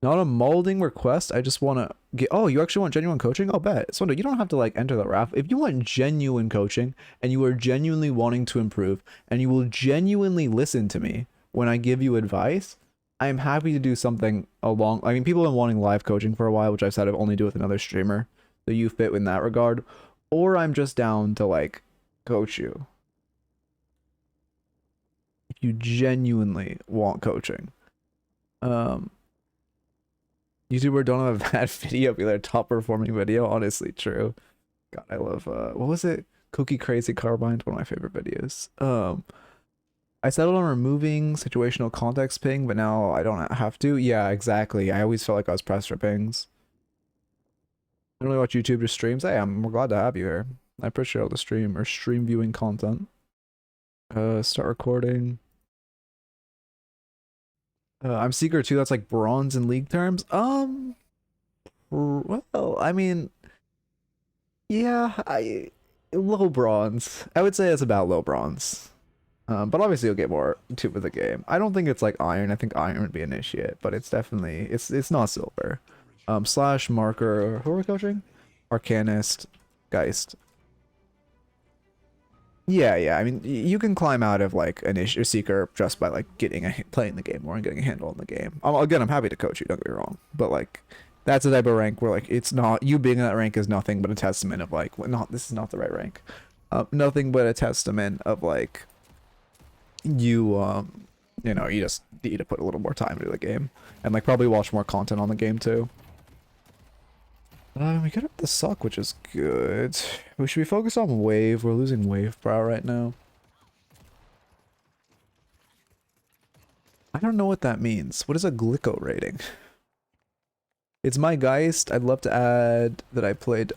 Not a molding request. I just want to get. Oh, you actually want genuine coaching? I'll bet. So you don't have to like enter the raffle. If you want genuine coaching and you are genuinely wanting to improve and you will genuinely listen to me when I give you advice, I'm happy to do something along. I mean, people have been wanting live coaching for a while, which I've said I've only do with another streamer. So you fit in that regard, or I'm just down to like coach you if you genuinely want coaching. YouTuber don't have a bad video, be their top performing video. Honestly, true. God, I love what was it? Cookie Crazy Carbine, one of my favorite videos. I settled on removing situational context ping, but now I don't have to. Yeah, exactly. I always felt like I was pressed for pings. I don't really watch YouTube, just streams. Hey, we're glad to have you here. I appreciate all the stream or stream viewing content. Start recording. I'm Seeker too. That's like bronze in league terms. Well, I mean, yeah, low bronze. I would say it's about low bronze. But obviously you'll get more to with the game. I don't think it's like iron. I think iron would be initiate, but it's definitely it's not silver. Slash marker. Who are we coaching? Arcanist Geist. Yeah. I mean, you can climb out of like an issue seeker just by like playing the game more and getting a handle on the game. Again, I'm happy to coach you. Don't get me wrong, but like that's a type of rank where like it's not you being in that rank is nothing but a testament of like this is not the right rank. Nothing but a testament of like you you know you just need to put a little more time into the game and like probably watch more content on the game too. We got up the suck, which is good. We should be focused on wave. We're losing wave brow right now. I don't know what that means. What is a glyco rating? It's my Geist. I'd love to add that I played.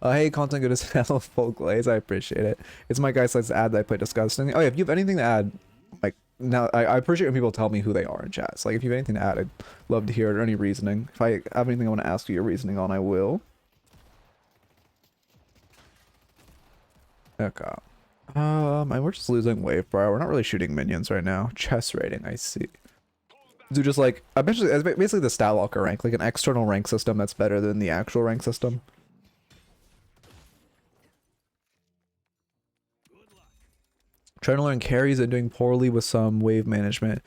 Hey, content good as hell. Full glaze. I appreciate it. It's my Geist. Let's add that I played disgusting. Oh yeah, if you have anything to add, like now, I appreciate when people tell me who they are in chats. Like if you have anything to add, I'd love to hear it or any reasoning. If I have anything I want to ask you your reasoning on, I will. Okay. And we're just losing wave, bro. We're not really shooting minions right now. Chess rating, I see. Do just like eventually, it's basically the stat locker rank, like an external rank system that's better than the actual rank system. Trying to learn carries and doing poorly with some wave management.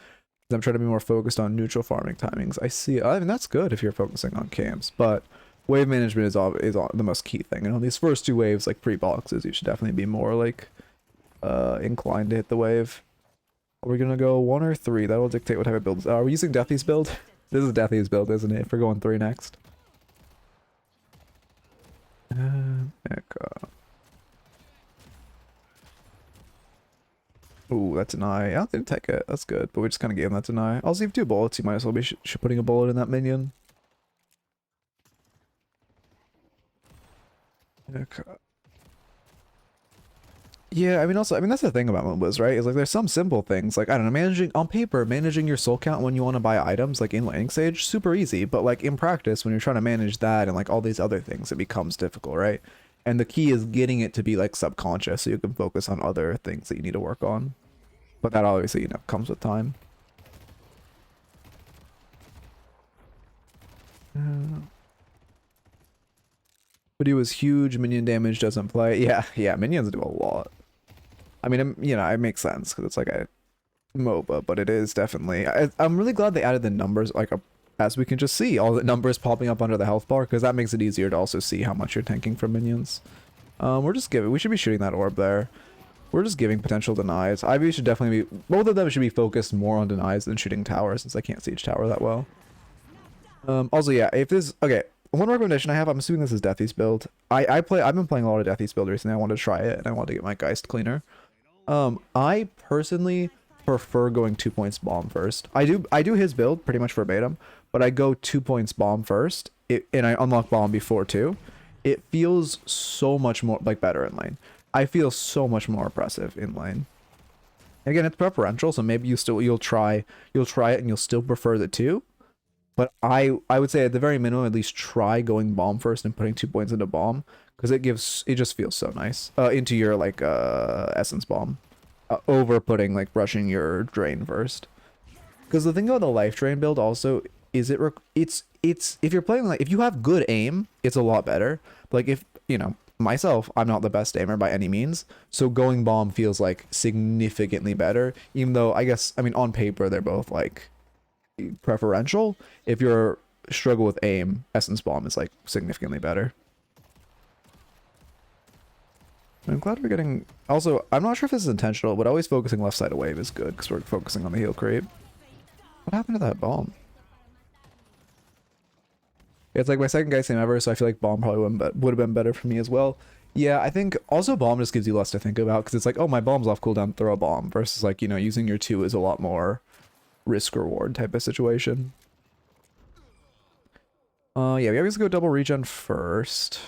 I'm trying to be more focused on neutral farming timings. I see. I mean, that's good if you're focusing on camps, but wave management is the most key thing. And on these first two waves, like pre-boxes, you should definitely be more like inclined to hit the wave. Are we gonna go 1 or 3? That will dictate what type of build. Are we using Deathy's build? This is Deathy's build, isn't it? If we're going 3 next. Ooh, that's an eye. I didn't take it. That's good. But we just kind of gave him that deny. I'll leave 2 bullets. You might as well be putting a bullet in that minion. Okay. Yeah, I mean, also, that's the thing about MOBAs, right? Is like there's some simple things, like, I don't know, managing your soul count when you want to buy items, like in laning stage, super easy. But like in practice, when you're trying to manage that and like all these other things, it becomes difficult, right? And the key is getting it to be like subconscious so you can focus on other things that you need to work on. But that obviously, you know, comes with time. Video was huge, minion damage doesn't play. Yeah, minions do a lot. I mean, you know, it makes sense because it's like a MOBA, but it is definitely... I'm really glad they added the numbers, like, as we can just see, all the numbers popping up under the health bar, because that makes it easier to also see how much you're tanking from minions. We should be shooting that orb there. We're just giving potential denies. Ivy should definitely be... Both of them should be focused more on denies than shooting towers, since I can't siege tower that well. Also, yeah, if this... Okay, one recommendation I have, I'm assuming this is Deathy's build. I've been playing a lot of Deathy's build recently. I wanted to try it, and I wanted to get my Geist cleaner. I personally prefer going 2 points bomb first. I do his build pretty much verbatim, but I go 2 points bomb first, and I unlock bomb before 2. It feels so much more like better in lane. I feel so much more oppressive in lane. Again, it's preferential, so maybe you'll try it and you'll still prefer the 2. But I would say at the very minimum, at least try going bomb first and putting 2 points into bomb, because it just feels so nice into your like essence bomb over putting like rushing your drain first. Because the thing about the life drain build also is it's if you're playing like if you have good aim, it's a lot better. Like if you know myself, I'm not the best aimer by any means, so going bomb feels like significantly better. Even though I mean on paper they're both like preferential. If you're struggle with aim, Essence Bomb is like significantly better. I'm glad we're getting... Also, I'm not sure if this is intentional, but always focusing left side of wave is good because we're focusing on the heal creep. What happened to that bomb? It's like my second Geist name ever, so I feel like bomb probably would have been better for me as well. Yeah, I think also bomb just gives you less to think about because it's like, oh, my bomb's off cooldown, throw a bomb, versus like, you know, using your 2 is a lot more risk reward type of situation. Yeah, we always go double regen first.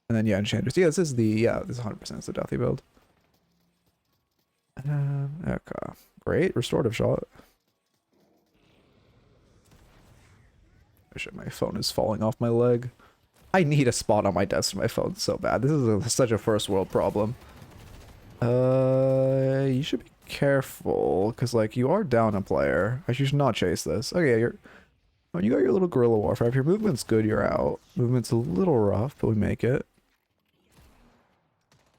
And then yeah, enchanters. Yeah, this is 100% is the Deathy build. Okay. Great, restorative shot. Oh shit, my phone is falling off my leg. I need a spot on my desk for my phone so bad. This is such a first world problem. You should be careful, because like you are down a player. I should not chase this. Okay, you got your little guerrilla warfare. If your movement's good, you're out. Movement's a little rough, but we make it.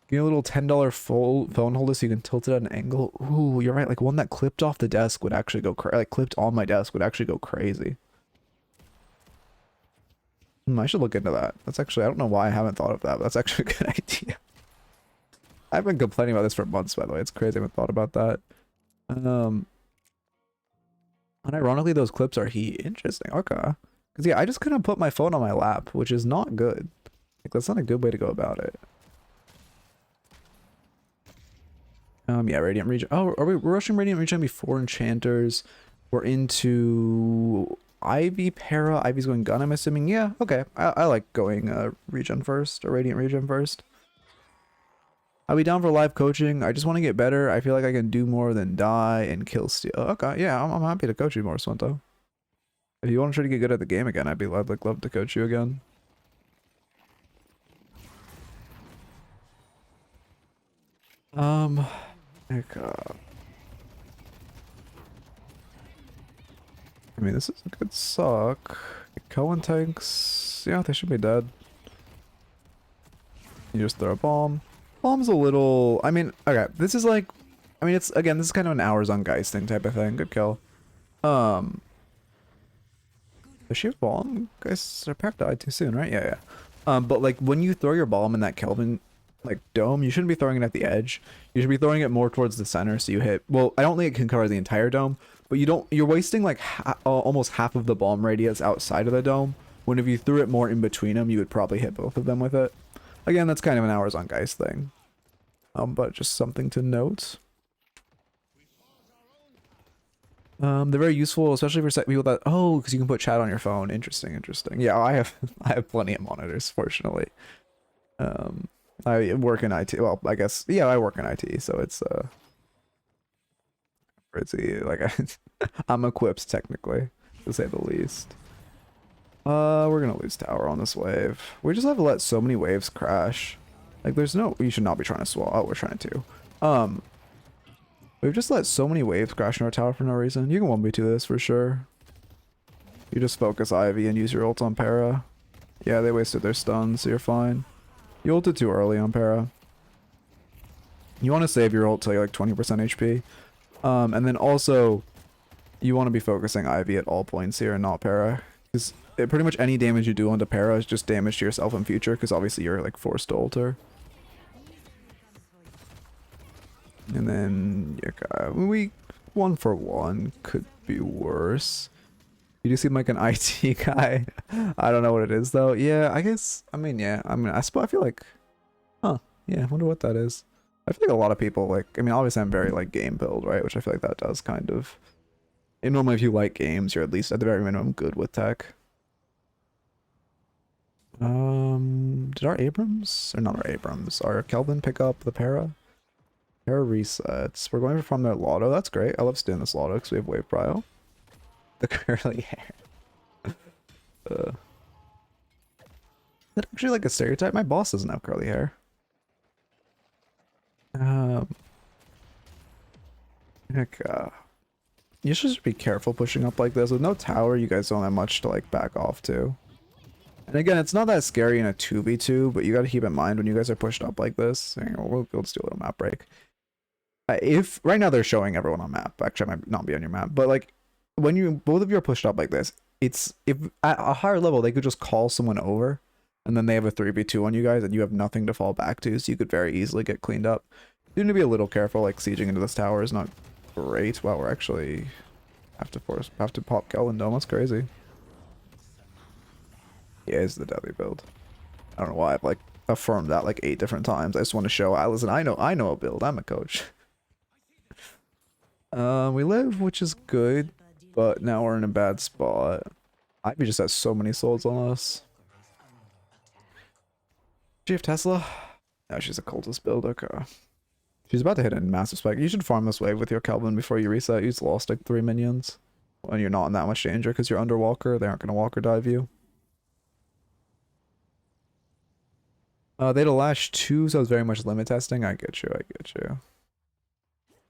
Get a little $10 full phone holder so you can tilt it at an angle. Ooh, you're right. Like one that clipped off the desk would actually go crazy. Like clipped on my desk would actually go crazy. I should look into that. That's actually, I don't know why I haven't thought of that, but that's actually a good idea. I've been complaining about this for months, by the way. It's crazy I haven't thought about that. And ironically, those clips are heat. Interesting. Okay. Because yeah, I just couldn't put my phone on my lap, which is not good. Like that's not a good way to go about it. Yeah, Radiant Regen. Oh, we're rushing Radiant Regen before Enchanters. We're into Ivy, Para. Ivy's going gun, I'm assuming. Yeah, okay. I like going Regen first, or Radiant Regen first. I'll be down for live coaching. I just want to get better. I feel like I can do more than die and kill steal. Okay, yeah, I'm happy to coach you more, Swinto. If you want to try to get good at the game again, I'd love to coach you again. Okay. I mean, this is a good suck. Cohen tanks, yeah, they should be dead. You just throw a bomb. Bomb's a little, I mean, okay, this is like, I mean, it's, again, this is kind of an hours on Geisting type of thing. Good kill. Does she have bomb? Guys, her pack died too soon, right? Yeah, yeah. But like, when you throw your bomb in that Kelvin, like, dome, you shouldn't be throwing it at the edge. You should be throwing it more towards the center so you hit, well, I don't think it can cover the entire dome, but you're wasting like almost half of the bomb radius outside of the dome, when if you threw it more in between them, you would probably hit both of them with it. Again, that's kind of an hours on Geist thing. But just something to note. They're very useful, especially for people that, oh, because you can put chat on your phone. Interesting, interesting. Yeah, I have plenty of monitors, fortunately. I work in IT. Well, I guess, yeah, I work in IT, so it's pretty, like, I'm equipped technically, to say the least. We're gonna lose tower on this wave. We just have to let so many waves crash. Like, there's no, you should not be trying to swallow. Oh, we're trying to. We've just let so many waves crash in our tower for no reason. You can 1v2 this for sure. You just focus Ivy and use your ult on Para. Yeah, they wasted their stuns, so you're fine. You ulted too early on Para. You want to save your ult till you're like 20% HP. And then also, you want to be focusing Ivy at all points here and not Para. Because pretty much any damage you do onto Para is just damage to yourself in future, because obviously you're like forced to ult her. And then, yeah, we 1-for-1 could be worse. You do seem like an IT guy. I don't know what it is though. Yeah, I guess, I mean, yeah, I mean, I feel like, huh, yeah, I wonder what that is. I feel like a lot of people, like, I mean, obviously I'm very, like, game build, right? Which I feel like that does kind of, and normally if you like games, you're at least, at the very minimum, good with tech. Did our Abrams, or not our Abrams, our Kelvin pick up the Para? Para resets. We're going to farm their Lotto. That's great. I love stealing this Lotto because we have Wave Prio. The curly hair. Is that actually like a stereotype? My boss doesn't have curly hair. You should just be careful pushing up like this. With no tower, you guys don't have much to like back off to. And again, it's not that scary in a 2v2, but you got to keep in mind when you guys are pushed up like this. Hang on, we'll just do a little map break. If right now they're showing everyone on map. Actually, I might not be on your map, but like, when you both of you are pushed up like this, it's if at a higher level they could just call someone over, and then they have a 3v2 on you guys, and you have nothing to fall back to, so you could very easily get cleaned up. You need to be a little careful. Like sieging into this tower is not great. Wow, we're actually have to pop Goblin Dome. That's crazy. Yeah, it's the deadly build. I don't know why I've like affirmed that like 8 different times. I just want to show, listen, I know a build. I'm a coach. We live, which is good, but now we're in a bad spot. Ivy just has so many souls on us. Do you have Tesla? No, she's a cultist build. Okay. She's about to hit a massive spike. You should farm this wave with your Kelvin before you reset. You just lost like 3 minions. When you're not in that much danger because you're under Walker. They aren't going to Walker dive you. They had a lash 2, so it's very much limit testing. I get you.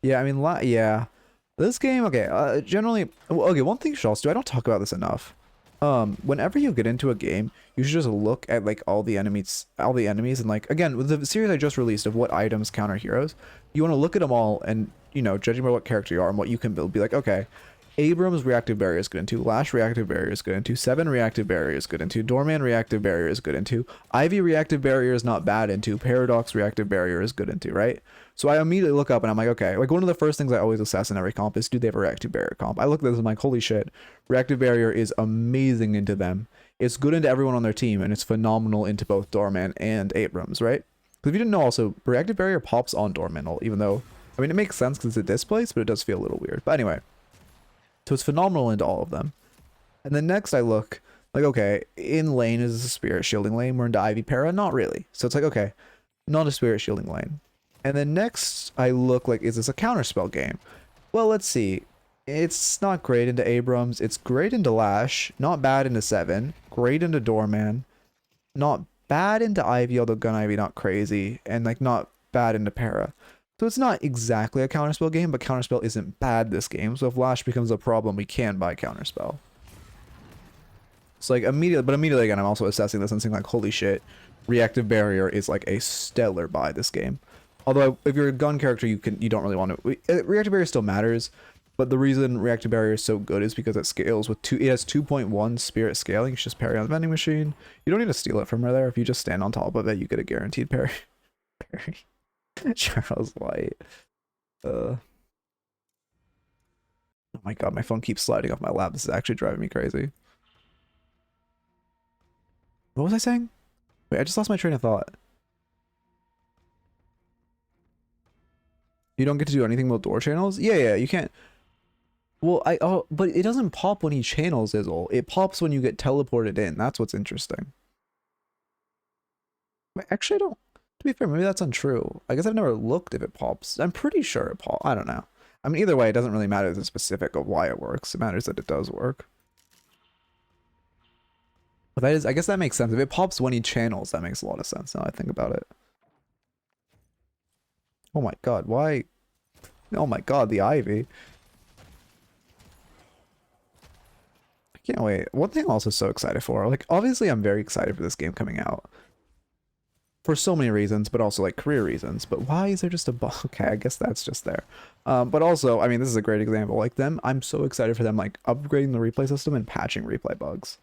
Yeah, I mean, yeah. This game, okay, generally, okay, one thing you should also do, I don't talk about this enough. Whenever you get into a game, you should just look at like all the enemies, and like, again, with the series I just released of what items counter heroes, you want to look at them all and, you know, judging by what character you are and what you can build, be like, okay, Abrams reactive barrier is good into, Lash reactive barrier is good into, 7 reactive barrier is good into, Doorman reactive barrier is good into, Ivy reactive barrier is not bad into, Paradox reactive barrier is good into, right? So I immediately look up and I'm like, okay, like one of the first things I always assess in every comp is, do they have a reactive barrier comp? I look at this and I'm like, holy shit, reactive barrier is amazing into them. It's good into everyone on their team, and it's phenomenal into both Doorman and Abrams, right? Because if you didn't know also, reactive barrier pops on Doorman, even though, I mean, it makes sense because it's a displace, but it does feel a little weird. But anyway. So it's phenomenal into all of them. And then next I look, like, okay, in lane is a spirit shielding lane. We're into Ivy Para? Not really. So it's like, okay, not a spirit shielding lane. And then next I look like, is this a counterspell game? Well, let's see. It's not great into Abrams. It's great into Lash. Not bad into 7. Great into Doorman. Not bad into Ivy, although Gun Ivy not crazy. And like not bad into Para. So it's not exactly a counterspell game, but counterspell isn't bad this game. So if Lash becomes a problem, we can buy counterspell. It's like immediately again, I'm also assessing this and saying like, holy shit, reactive barrier is like a stellar buy this game. Although if you're a gun character, you don't really want to. Reactive barrier still matters, but the reason reactive barrier is so good is because it scales with it has 2.1 spirit scaling. It's just parry on the vending machine. You don't need to steal it from her there. If you just stand on top of it, you get a guaranteed parry. Charles White. Oh my god, my phone keeps sliding off my lap. This is actually driving me crazy. What was I saying? Wait, I just lost my train of thought. You don't get to do anything about door channels? Yeah, you can't. Well, but it doesn't pop when he channels, Izzle. It pops when you get teleported in. That's what's interesting. Wait, actually, I don't. To be fair, maybe that's untrue. I guess I've never looked if it pops. I'm pretty sure it pops. I don't know. I mean, either way, it doesn't really matter the specific of why it works. It matters that it does work. But that is, I guess that makes sense. If it pops when he channels, that makes a lot of sense now I think about it. Oh my god, why? Oh my god, the Ivy. I can't wait. One thing I'm also so excited for, like, obviously I'm very excited for this game coming out. For so many reasons, but also like career reasons. But why is there just a bug? Okay, I guess that's just there. But also, I mean, this is a great example. Like them, I'm so excited for them like upgrading the replay system and patching replay bugs.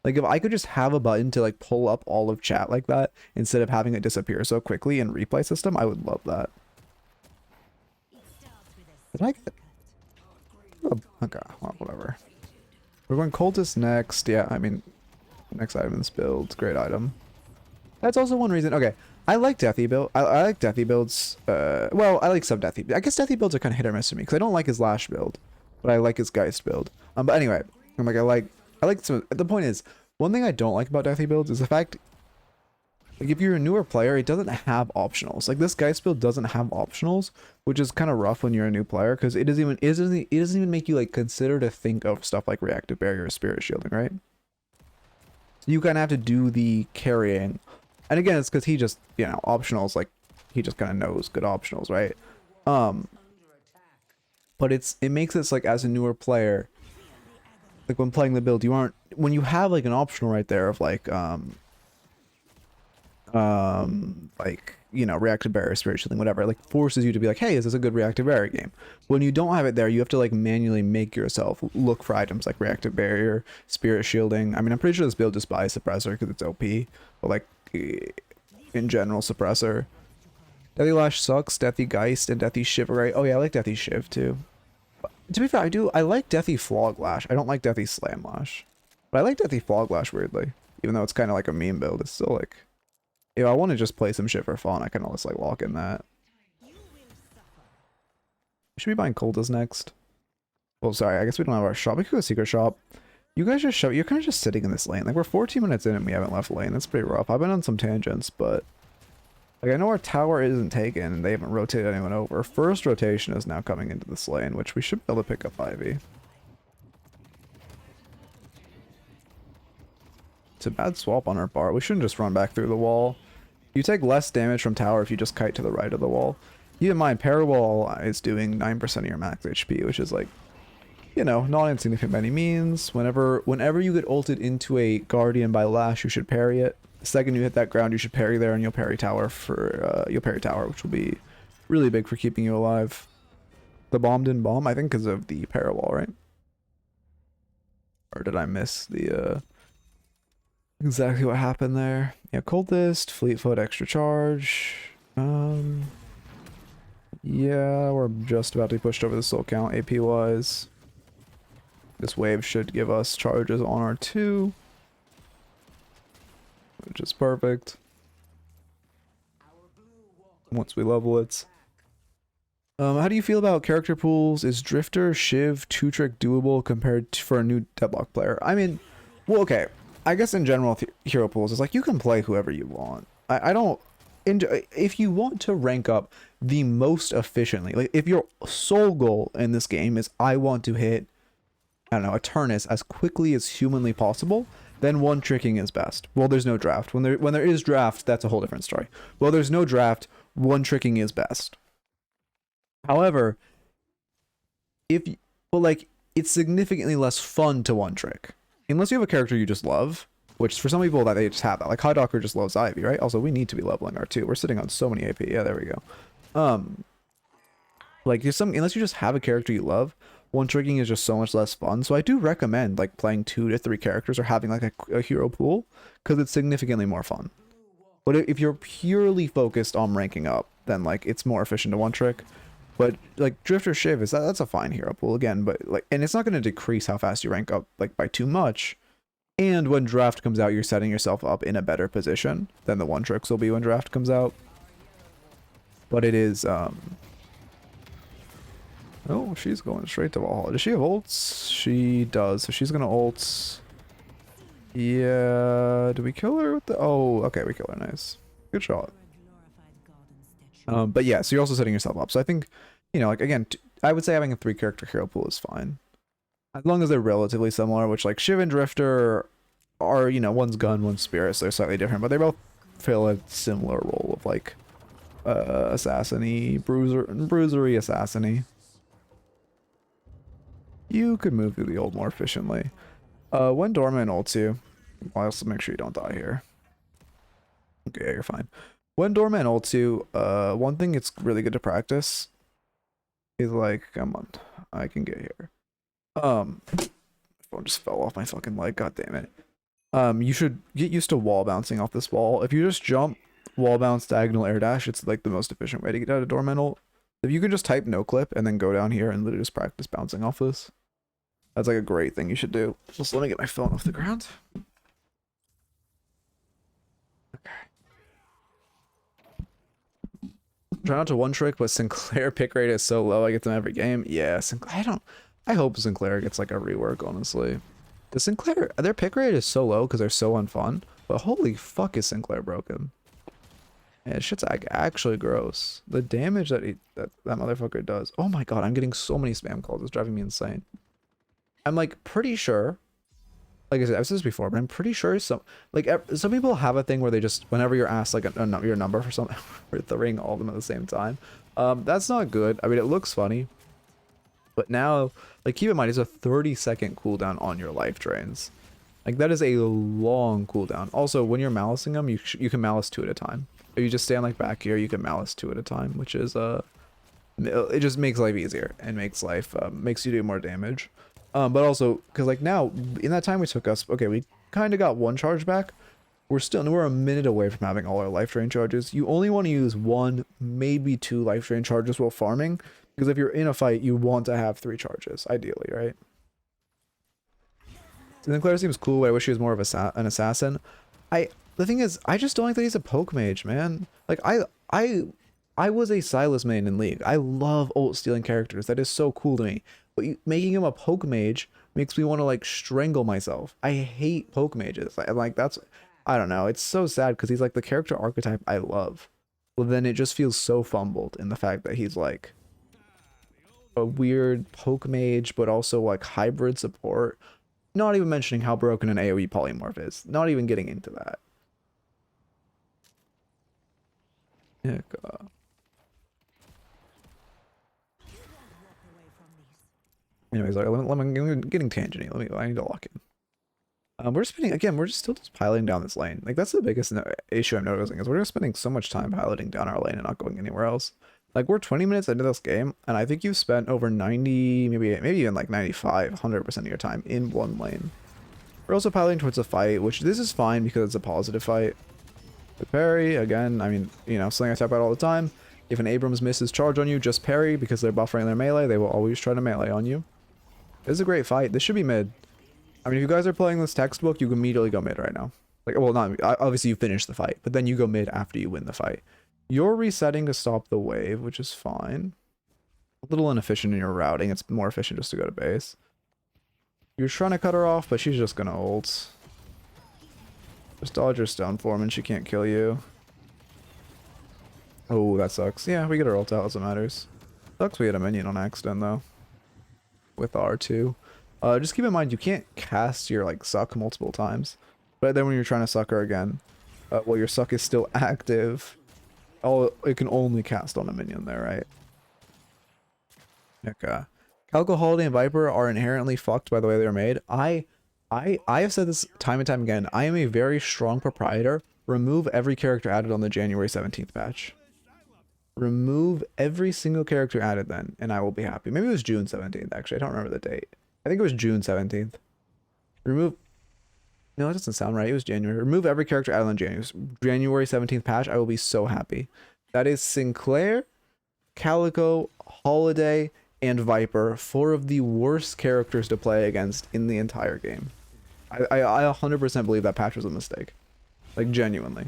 Like if I could just have a button to like pull up all of chat like that instead of having it disappear so quickly in replay system, I would love that. Did I get? Oh, okay, well, whatever. We're going cultist next. Yeah, I mean, next item in this build, great item. That's also one reason. Okay, I like deathy build. I like deathy builds. Well, I like some deathy. I guess deathy builds are kind of hit or miss for me because I don't like his Lash build, but I like his Geist build. But anyway, I'm like I like some. The point is, one thing I don't like about deathy builds is the fact, like if you're a newer player, it doesn't have optionals. Like this Geist build doesn't have optionals, which is kind of rough when you're a new player because it doesn't even make you like consider to think of stuff like reactive barrier or spirit shielding, right? So you kind of have to do the carrying. And again, it's because he just, you know, optionals, like, he just kind of knows good optionals, right? But it makes it, like, as a newer player, like, when playing the build, you aren't, when you have, like, an optional right there of, like, you know, reactive barrier, spirit shielding, whatever, like forces you to be like, hey, is this a good reactive barrier game? When you don't have it there, you have to like manually make yourself look for items like reactive barrier, spirit shielding. I mean, I'm pretty sure this build just buys suppressor because it's OP, but like in general, suppressor. Deathy Lash sucks, Deathy Geist, and Deathy Shiv, right? Oh yeah, I like Deathy Shiv too. But, to be fair, I like Deathy Flog Lash. I don't like Deathy Slam Lash. But I like Deathy Flog Lash weirdly. Even though it's kind of like a meme build, it's still like... You know, I want to just play some shit for fun. I can always like lock in that. Should be buying Cultists next. Well, sorry, I guess we don't have our shop. We could go secret shop. You guys just show... You're kind of just sitting in this lane. Like, we're 14 minutes in and we haven't left lane. That's pretty rough. I've been on some tangents, but... Like, I know our tower isn't taken and they haven't rotated anyone over. First rotation is now coming into this lane, which we should be able to pick up Ivy. It's a bad swap on our bar. We shouldn't just run back through the wall. You take less damage from tower if you just kite to the right of the wall. Keep in mind, Parawall is doing 9% of your max HP, which is like, you know, not insignificant by any means. Whenever you get ulted into a Guardian by Lash, you should parry it. The second you hit that ground, you should parry there, and you'll parry tower which will be really big for keeping you alive. The bomb didn't bomb, I think, because of the Parawall, right? Or did I miss the exactly what happened there? Yeah, Cultist, Fleetfoot, extra charge. Yeah, we're just about to be pushed over the soul count AP wise. This wave should give us charges on our 2, which is perfect. Once we level it. How do you feel about character pools? Is Drifter, Shiv, 2-trick doable compared to, for a new Deadlock player? I mean, well, okay. I guess in general, hero pools is like you can play whoever you want. I don't... If you want to rank up the most efficiently, like if your sole goal in this game is I want to hit, I don't know, a Turnus as quickly as humanly possible, then one tricking is best. Well, there's no draft. When there is draft, that's a whole different story. Well, there's no draft, one tricking is best. However, it's significantly less fun to one trick. Unless you have a character you just love, which for some people that they just have that. Like High Docker just loves Ivy, right? Also, we need to be leveling our 2. We're sitting on so many AP. Yeah, there we go. Like unless you just have a character you love, one tricking is just so much less fun. So I do recommend like playing 2 to 3 characters or having like a hero pool because it's significantly more fun. But if you're purely focused on ranking up, then like it's more efficient to one trick. But like Drifter Shiv that's a fine hero pool again, but like, and it's not going to decrease how fast you rank up like by too much. And when draft comes out, you're setting yourself up in a better position than the one tricks will be when draft comes out. But it is oh, she's going straight to Valhalla. Does she have ults? She does. So she's gonna ult. Yeah, do we kill her with the... Oh, okay, we kill her. Nice. Good shot. But yeah, so you're also setting yourself up. So I think, you know, like, again, I would say having a 3-character hero pool is fine. As long as they're relatively similar, which, like, Shiv and Drifter are, you know, one's gun, one's spirit, so they're slightly different, but they both fill a similar role of, like, assassin-y, bruisery assassin-y. You could move through the old more efficiently. When Dorman ults you, I'll also make sure you don't die here. Okay, you're fine. When Dorman ults you, one thing it's really good to practice is like, come on, I can get here. Phone just fell off my fucking leg, god damn it. You should get used to wall bouncing off this wall. If you just jump, wall bounce, diagonal air dash, it's like the most efficient way to get out of Dorman ult. If you could just type no clip and then go down here and literally just practice bouncing off this. That's like a great thing you should do. Just let me get my phone off the ground. Okay. Try not to one trick, but Sinclair pick rate is so low I get them every game. Yeah, I hope Sinclair gets like a rework, honestly. The Sinclair, their pick rate is so low because they're so unfun, but holy fuck is Sinclair broken. Yeah, shit's actually gross. The damage that that motherfucker does. Oh my god, I'm getting so many spam calls. It's driving me insane. I'm like pretty sure, like I said, I've said this before, but I'm pretty sure some people have a thing where they just, whenever you're asked like your number for something, they ring all of them at the same time. That's not good. I mean, it looks funny, but now, like, keep in mind, it's a 30-second cooldown on your life drains. Like, that is a long cooldown. Also, when you're malicing them, you can malice 2 at a time. If you just stand like back here, you can malice 2 at a time, which is it just makes life easier and makes life makes you do more damage. But also because like now in that time we took us, okay, we kind of got 1 charge back. We're a minute away from having all our life drain charges. You only want to use 1, maybe 2 life drain charges while farming, because if you're in a fight, you want to have 3 charges, ideally, right? Sinclair seems cool, but I wish he was more of an assassin. The thing is, I just don't like that he's a poke mage, man. Like I was a Silas main in League. I love ult stealing characters. That is so cool to me. But making him a poke mage makes me want to like strangle myself. I hate poke mages. I don't know. It's so sad because he's like the character archetype I love. Well, then it just feels so fumbled in the fact that he's like a weird poke mage, but also like hybrid support. Not even mentioning how broken an AoE polymorph is. Not even getting into that. Yeah. Anyways, I'm getting tangent-y. I need to lock in. We're still just piloting down this lane. Like that's the biggest issue I'm noticing is we're just spending so much time piloting down our lane and not going anywhere else. Like we're 20 minutes into this game, and I think you've spent over 90, maybe even like 95, 100% of your time in one lane. We're also piloting towards a fight, which this is fine because it's a positive fight. With parry, again, I mean, you know, something I tap out all the time. If an Abrams misses charge on you, just parry because they're buffering their melee. They will always try to melee on you. This is a great fight. This should be mid. I mean, if you guys are playing this textbook, you can immediately go mid right now. Like, well, not obviously you finish the fight, but then you go mid after you win the fight. You're resetting to stop the wave, which is fine. A little inefficient in your routing. It's more efficient just to go to base. You're trying to cut her off, but she's just gonna ult. Just dodge her stone form and she can't kill you. Oh, that sucks. Yeah, we get her ult out as it matters. Sucks we hit a minion on accident though. With R2. Just keep in mind you can't cast your like suck multiple times. But then when you're trying to suck her again, while your suck is still active, it can only cast on a minion there, right? Okay. Calico, Holiday, and Viper are inherently fucked by the way they're made. I have said this time and time again. I am a very strong proprietor. Remove every character added on the January 17th patch. Remove every single character added then, and I will be happy. Maybe it was June 17th, actually. I don't remember the date. I think it was June 17th. Remove... No, it doesn't sound right. It was January. Remove every character added on January 17th patch. I will be so happy. That is Sinclair, Calico, Holiday, and Viper. 4 of the worst characters to play against in the entire game. I 100% believe that patch was a mistake. Like, genuinely.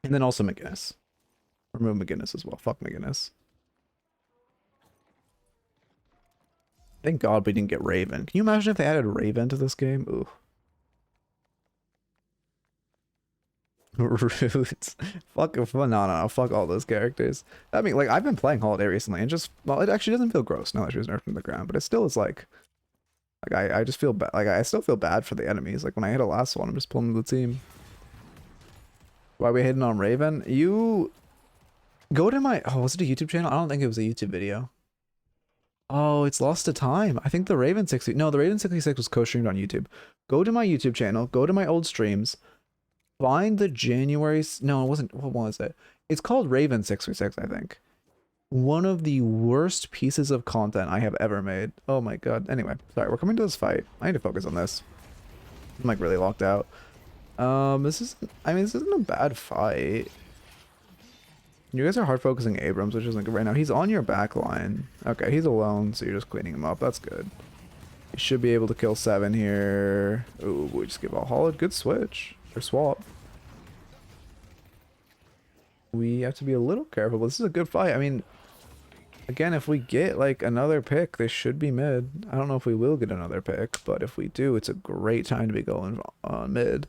And then also McGinnis. Remove McGinnis as well. Fuck McGinnis. Thank God we didn't get Raven. Can you imagine if they added Raven to this game? Ooh. Roots. Fuck all those characters. I mean, like, I've been playing Holiday recently and just, well, it actually doesn't feel gross now that she was nerfed to the ground, but it still is like I just feel bad. Like, I still feel bad for the enemies. Like, when I hit a last one, I'm just pulling the team. Why are we hitting on Raven? You go to my, oh, was it a YouTube channel? I don't think it was a YouTube video. Oh, it's lost to time. I think the Raven 60, no, the Raven 66 was co-streamed on YouTube. Go to my YouTube channel, go to my old streams, find the January, no, it wasn't, what was it? It's called Raven 636, I think. One of the worst pieces of content I have ever made. Oh my God. Anyway, sorry, we're coming to this fight. I need to focus on this. I'm like really locked out. This isn't a bad fight. You guys are hard focusing Abrams, which isn't good right now. He's on your back line. Okay, he's alone, so you're just cleaning him up. That's good. You should be able to kill 7 here. Ooh, we just give a Holland. Good switch. Or swap. We have to be a little careful, but this is a good fight. I mean, again, if we get like another pick, they should be mid. I don't know if we will get another pick, but if we do, it's a great time to be going on mid.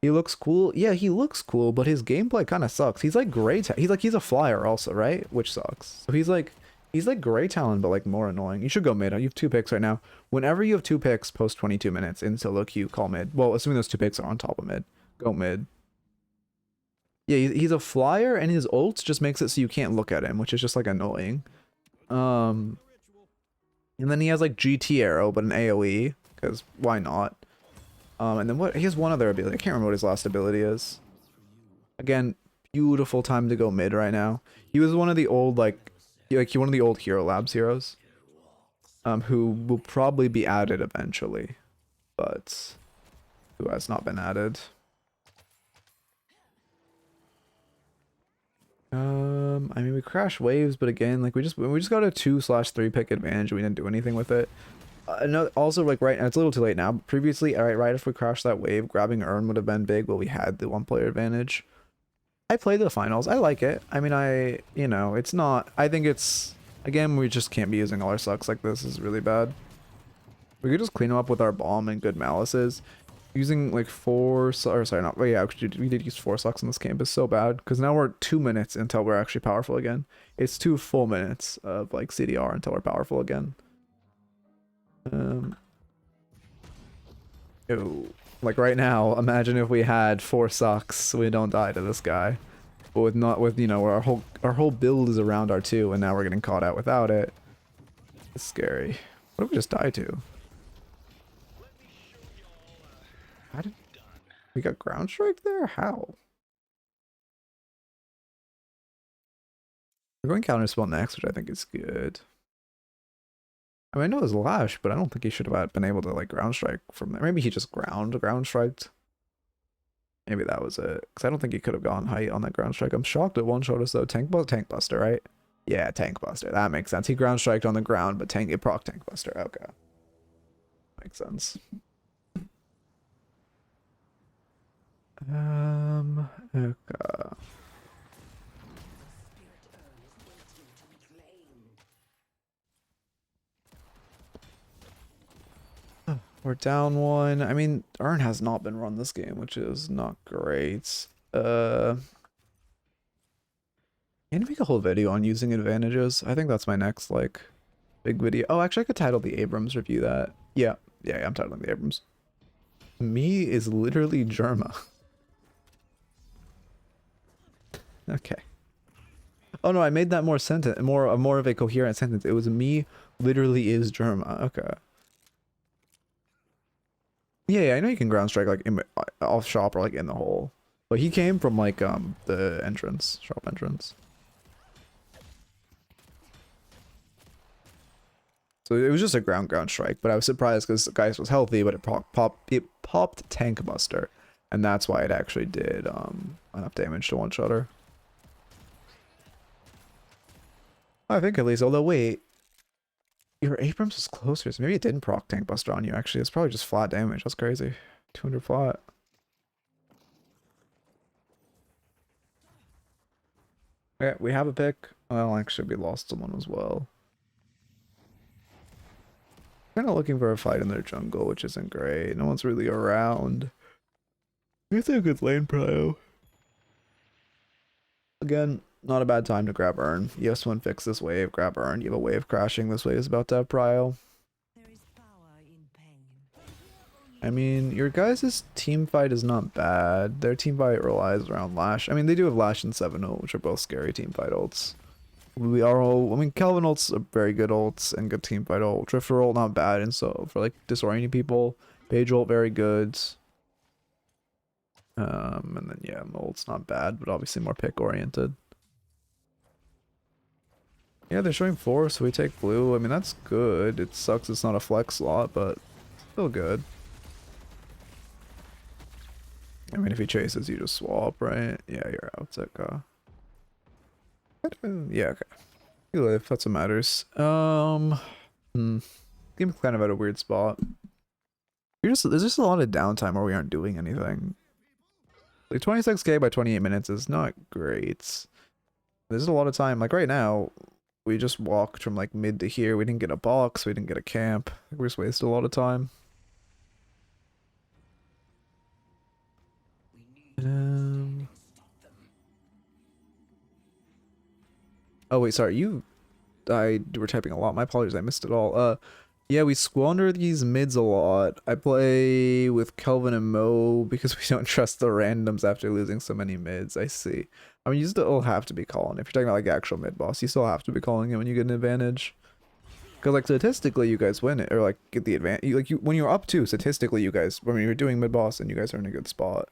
He looks cool. Yeah, he looks cool, but his gameplay kind of sucks. He's like he's a flyer also, right? Which sucks. So he's like Grey Talon, but like more annoying. You should go mid. You have 2 picks right now. Whenever you have 2 picks post 22 minutes in solo queue, call mid. Well, assuming those 2 picks are on top of mid. Go mid. Yeah, he's a flyer, and his ult just makes it so you can't look at him, which is just like annoying. And then he has like GT arrow, but an AoE, because why not? And then what? He has one other ability. I can't remember what his last ability is. Again, beautiful time to go mid right now. He was one of the old one of the old Hero Labs heroes. Who will probably be added eventually, but who has not been added. I mean, we crashed waves, but again, like we just got a 2/3 pick advantage. We didn't do anything with it. No, also like right now, it's a little too late now. But previously, right if we crashed that wave, grabbing Urn would have been big, but we had the 1-player advantage. I played the finals. I like it. I mean, it's not. I think it's again, we just can't be using all our sucks like this. Is really bad. We could just clean them up with our bomb and good malices. Using like actually we did use 4 sucks in this camp is so bad because now we're 2 minutes until we're actually powerful again. It's 2 full minutes of like CDR until we're powerful again. Like right now, imagine if we had 4 sucks, so we don't die to this guy. But with our whole build is around our 2, and now we're getting caught out without it. It's scary. What did we just die to? How did we got ground strike there? How? We're going counter spell next, which I think is good. I mean, I know it was Lash, but I don't think he should have been able to like ground strike from there. Maybe he just ground striked. Maybe that was it. Because I don't think he could have gone height on that ground strike. I'm shocked it one-shot us though. Tank Buster, right? Yeah, Tank Buster. That makes sense. He ground striked on the ground, but it proc Tank Buster. Okay. Makes sense. Okay. We're down 1. I mean, Urn has not been run this game, which is not great. Can you make a whole video on using advantages? I think that's my next, like, big video. Oh, actually, I could title the Abrams review that. Yeah, I'm titling the Abrams. Me is literally Germa. Okay. Oh no, I made that more of a coherent sentence. It was me literally is Germa. Okay. Yeah, I know you can ground strike like off shop or like in the hole, but he came from like the entrance, shop entrance. So it was just a ground strike, but I was surprised because the Geist was healthy, but it popped Tank Buster, and that's why it actually did enough damage to one-shot her. I think at least, although wait, your Abrams was closer, so maybe it didn't proc Tank Buster on you actually. It's probably just flat damage. That's crazy. 200 flat. Okay, we have a pick. Well, actually we lost someone as well. Kind of looking for a fight in their jungle, which isn't great. No one's really around. It's a good lane prio. Again, not a bad time to grab Urn. You have someone fix this wave, grab Urn. You have a wave crashing. This wave is about to have prio. I mean, your guys' team fight is not bad. Their team fight relies around Lash. I mean, they do have Lash and 7-ult, which are both scary team fight ults. I mean, Kelvin ults are very good ults and good team fight ult. Drifter ult, not bad, and so for like disorienting people. Page ult, very good. And then yeah, ult's not bad, but obviously more pick oriented. Yeah, they're showing 4, so we take blue. I mean, that's good. It sucks it's not a flex slot, but still good. I mean, if he chases, you just swap, right? Yeah, you're out. It's like, yeah, okay. You live, that's what matters. Game's kind of at a weird spot. There's just a lot of downtime where we aren't doing anything. Like 26k by 28 minutes is not great. There's a lot of time. Like right now, we just walked from like mid to here. We didn't get a box. We didn't get a camp. Like, we just wasted a lot of time. Oh wait, sorry. You were typing a lot. My apologies. I missed it all. Yeah, we squander these mids a lot. I play with Kelvin and Mo because we don't trust the randoms after losing so many mids. I see. I mean, you still have to be calling. If you're talking about like actual mid boss, you still have to be calling it when you get an advantage. Because like statistically, you guys win it, or like get the advantage. Like when you're up 2, statistically, you guys, when you're doing mid boss, and you guys are in a good spot.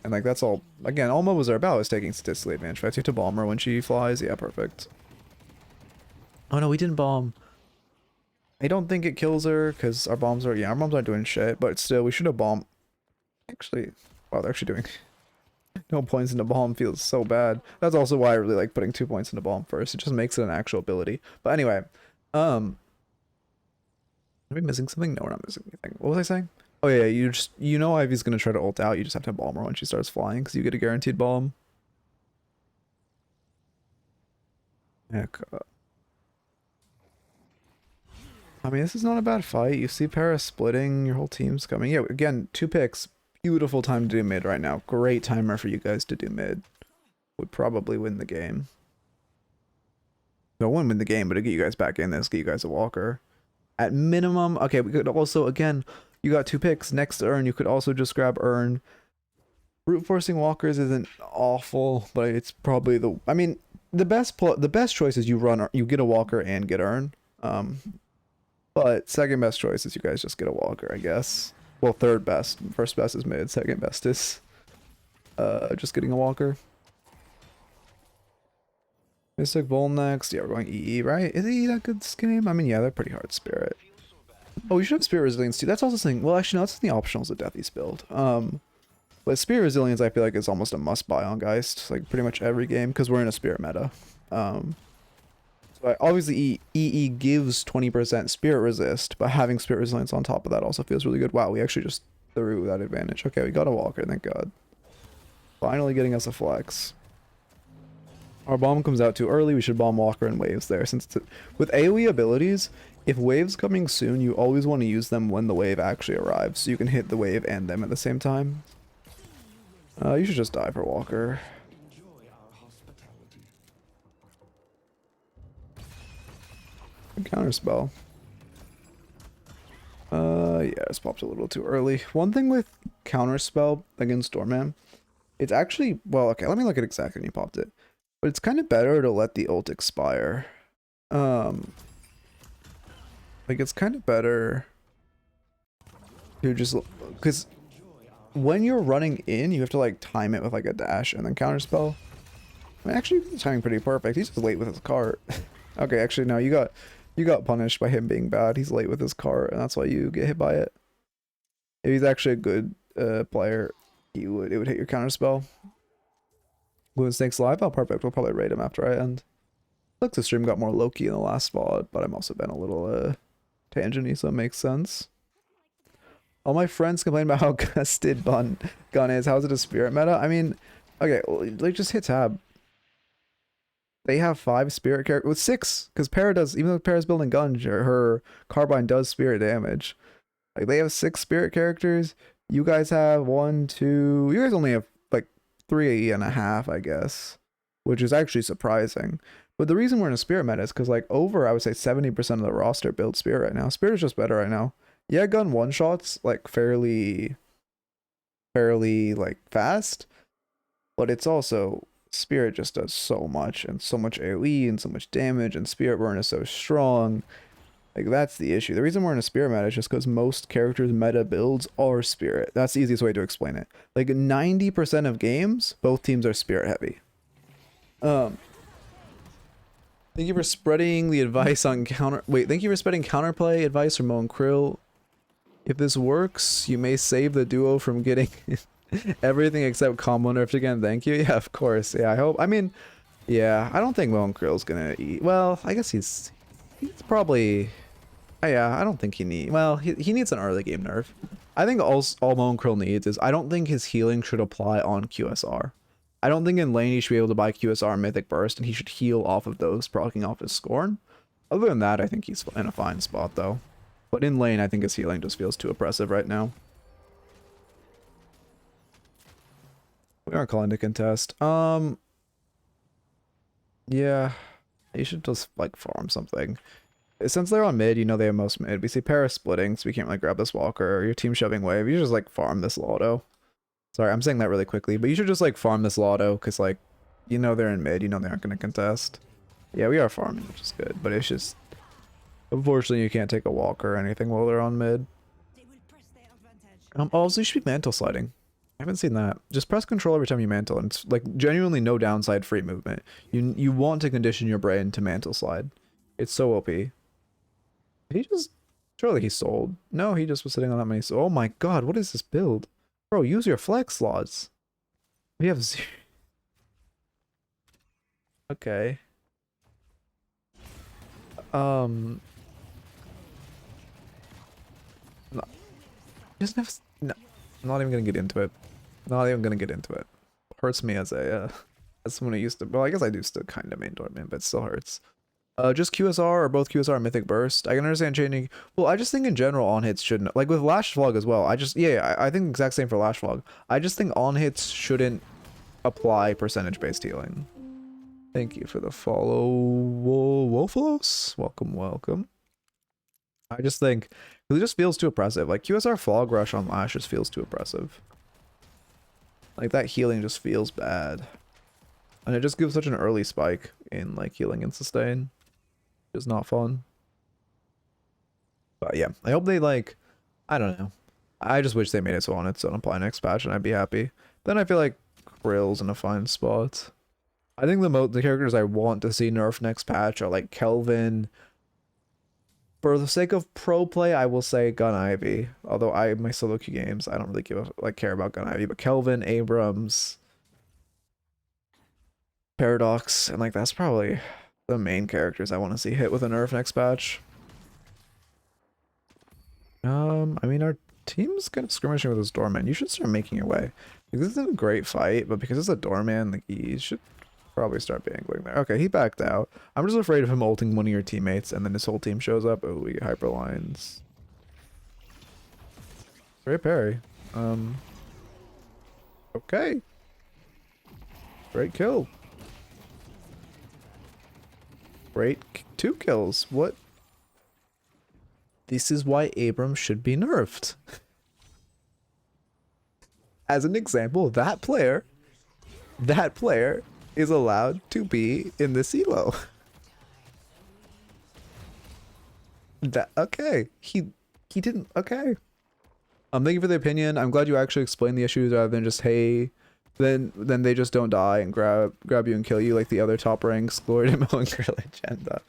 And like that's all. Again, all MOBAs are about is taking statistically advantage fights. You have to bomb her when she flies. Yeah, perfect. Oh no, we didn't bomb. I don't think it kills her because our bombs are, yeah, our bombs aren't doing shit, but still, we should have bombed. Actually, wow, they're actually doing no points into bomb feels so bad. That's also why I really like putting 2 points into bomb first. It just makes it an actual ability. But anyway, are we missing something? No, we're not missing anything. What was I saying? Oh yeah, you know Ivy's gonna try to ult out. You just have to bomb her when she starts flying because you get a guaranteed bomb. Yeah. I mean, this is not a bad fight. You see Paris splitting, your whole team's coming. Yeah, again, 2 picks. Beautiful time to do mid right now. Great timer for you guys to do mid. Would probably win the game. No, wouldn't win the game, but to get you guys back in this, get you guys a walker. At minimum, okay, we could also, again, you got 2 picks. Next Urn, you could also just grab Urn. Brute forcing walkers isn't awful, but it's probably the, I mean, the best choice is you get a walker and get Urn. But second best choice is you guys just get a walker, I guess. Well, third best. First best is mid. Second best is just getting a walker. Mystic Bull next. Yeah, we're going EE, right? Is EE that good game? I mean, yeah, they're pretty hard spirit. Oh, you should have Spirit Resilience too. That's also something. Well, actually, no, that's in the optionals of Deathy's build. But Spirit Resilience, I feel like, is almost a must-buy on Geist. Like, pretty much every game, because we're in a Spirit meta. So obviously, EE gives 20% Spirit Resist, but having Spirit Resilience on top of that also feels really good. Wow, we actually just threw that advantage. Okay, we got a walker, thank God. Finally getting us a flex. Our bomb comes out too early. We should bomb walker and waves there. Since with AoE abilities, if wave's coming soon, you always want to use them when the wave actually arrives, so you can hit the wave and them at the same time. You should just die for walker. Counter spell. Yeah, this popped a little too early. One thing with counter spell against Doorman, it's actually, well, okay, let me look at exactly when you popped it. But it's kind of better to let the ult expire. Like it's kind of better to just, because when you're running in, you have to like time it with like a dash and then counter spell. I mean, actually, the timing pretty perfect. He's just late with his cart. Okay, actually, no, you got punished by him being bad. He's late with his cart, and that's why you get hit by it. If he's actually a good player, it would hit your counter spell. When Snake's live, oh perfect. We'll probably raid him after I end. Looks the stream got more Loki in the last spot, but I'm also been a little tangenty, so it makes sense. All my friends complain about how gusted gun is. How's it a spirit meta? I mean, okay, like just hit tab. They have 5 spirit characters with 6, because Para does, even though Para's building gun, her carbine does spirit damage. Like they have 6 spirit characters. You guys have 1, 2. You guys only have like 3.5, I guess, which is actually surprising. But the reason we're in a spirit meta is because like over, I would say 70% of the roster builds spirit right now. Spirit is just better right now. Yeah, gun one shots like fairly like fast, but it's also. Spirit just does so much, and so much AoE, and so much damage, and Spirit Burn is so strong. Like, that's the issue. The reason we're in a Spirit meta is just because most characters' meta builds are Spirit. That's the easiest way to explain it. Like, 90% of games, both teams are Spirit heavy. Thank you for spreading the advice on thank you for spreading counterplay advice from Mo and Krill. If this works, you may save the duo from getting... everything except combo nerfed again, thank you. Yeah, of course. Yeah, I hope. I mean, yeah, I don't think Moan Krill's gonna eat. Well, I guess he's probably. Yeah, I don't think he needs. Well, he needs an early game nerf. I think all Moan Krill needs is I don't think his healing should apply on QSR. I don't think in lane he should be able to buy QSR Mythic Burst, and he should heal off of those, proccing off his Scorn. Other than that, I think he's in a fine spot though. But in lane, I think his healing just feels too oppressive right now. We aren't calling to contest. Yeah. You should just, like, farm something. Since they're on mid, you know they have most mid. We see Paris splitting, so we can't really grab this walker. Or your team shoving wave. You just, like, farm this Lotto. Sorry, I'm saying that really quickly. But you should just, like, farm this Lotto. Because, like, you know they're in mid. You know they aren't going to contest. Yeah, we are farming, which is good. But it's just... Unfortunately, you can't take a walker or anything while they're on mid. Also, you should be mantle sliding. I haven't seen that. Just press control every time you mantle, and it's like genuinely no downside free movement. You want to condition your brain to mantle slide. It's so OP. He just surely he sold. No, he just was sitting on that many. Oh my god, what is this build? Bro, use your flex slots. We have zero. Okay. No, just never. No, I'm not even gonna get into it. Not even gonna get into it. Hurts me as a as someone who used to. Well, I guess I do still kind of main Dortmund, but it still hurts. Just QSR or both QSR and Mythic Burst. I can understand changing. Well, I just think in general on hits shouldn't, like with Lash Vlog as well. I just I think exact same for Lash Vlog. I just think on hits shouldn't apply percentage based healing. Thank you for the follow, Wolfolos. Welcome, welcome. I just think it just feels too oppressive. Like QSR Fog Rush on Lash just feels too oppressive. Like that healing just feels bad, and it just gives such an early spike in like healing and sustain. It's not fun. But yeah, I hope they like, I don't know. I just wish they made it so on its own apply next patch and I'd be happy. Then I feel like Krill's in a fine spot. I think the characters I want to see nerf next patch are like Kelvin. For the sake of pro play, I will say Gun Ivy. Although my solo queue games, I don't really care about Gun Ivy, but Kelvin, Abrams, Paradox, and like that's probably the main characters I want to see hit with a nerf next patch. I mean, our team's kind of skirmishing with this doorman. You should start making your way. Like, this isn't a great fight, but because it's a doorman, like you should probably start angling there. Okay, he backed out. I'm just afraid of him ulting one of your teammates, and then his whole team shows up. Oh, we get hyperlines. Great parry. Okay. Great kill. Great 2 kills. What? This is why Abrams should be nerfed. As an example, that player is allowed to be in the elo. That okay. He didn't okay. Thank you for the opinion. I'm glad you actually explained the issues rather than just hey, then they just don't die and grab you and kill you like the other top ranks, Glory to Mo and Grill Agenda.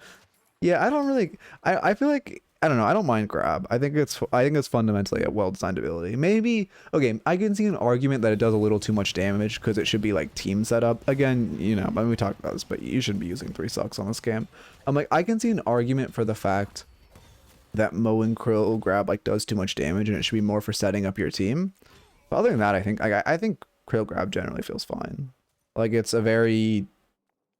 Yeah, I don't really I feel like I don't know, I don't mind grab. I think it's fundamentally a well-designed ability. Maybe okay, I can see an argument that it does a little too much damage because it should be like team setup. Again, you know, I mean, we talked about this, but you should be using 3 sucks on this game. I'm like, I can see an argument for the fact that Mo and Krill grab like does too much damage and it should be more for setting up your team. But other than that, I think Krill grab generally feels fine. Like it's a very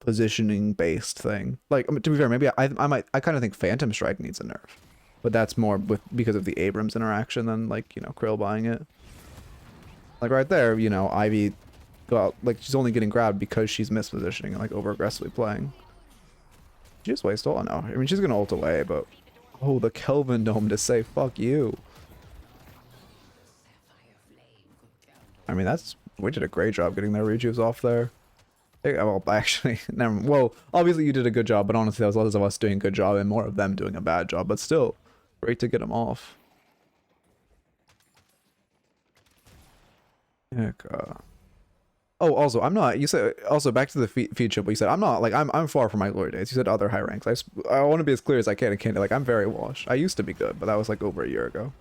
positioning based thing. Like to be fair, maybe I kind of think Phantom Strike needs a nerf, but that's more because of the Abrams interaction than like, you know, Krill buying it. Like right there, you know, Ivy go out, like she's only getting grabbed because she's mispositioning and like over aggressively playing. She just waste ult? No, I mean she's gonna ult away, but oh, the Kelvin Dome to say fuck you. I mean we did a great job getting their rejuves off there. Well, actually, never. Well, obviously you did a good job, but honestly, that was less of us doing a good job and more of them doing a bad job. But still, great to get them off. Heck, oh, also, I'm not. You said also back to the feed chip. You said I'm not like I'm far from my glory days. You said other high ranks. I want to be as clear as I can. Like I'm very washed. I used to be good, but that was like over a year ago.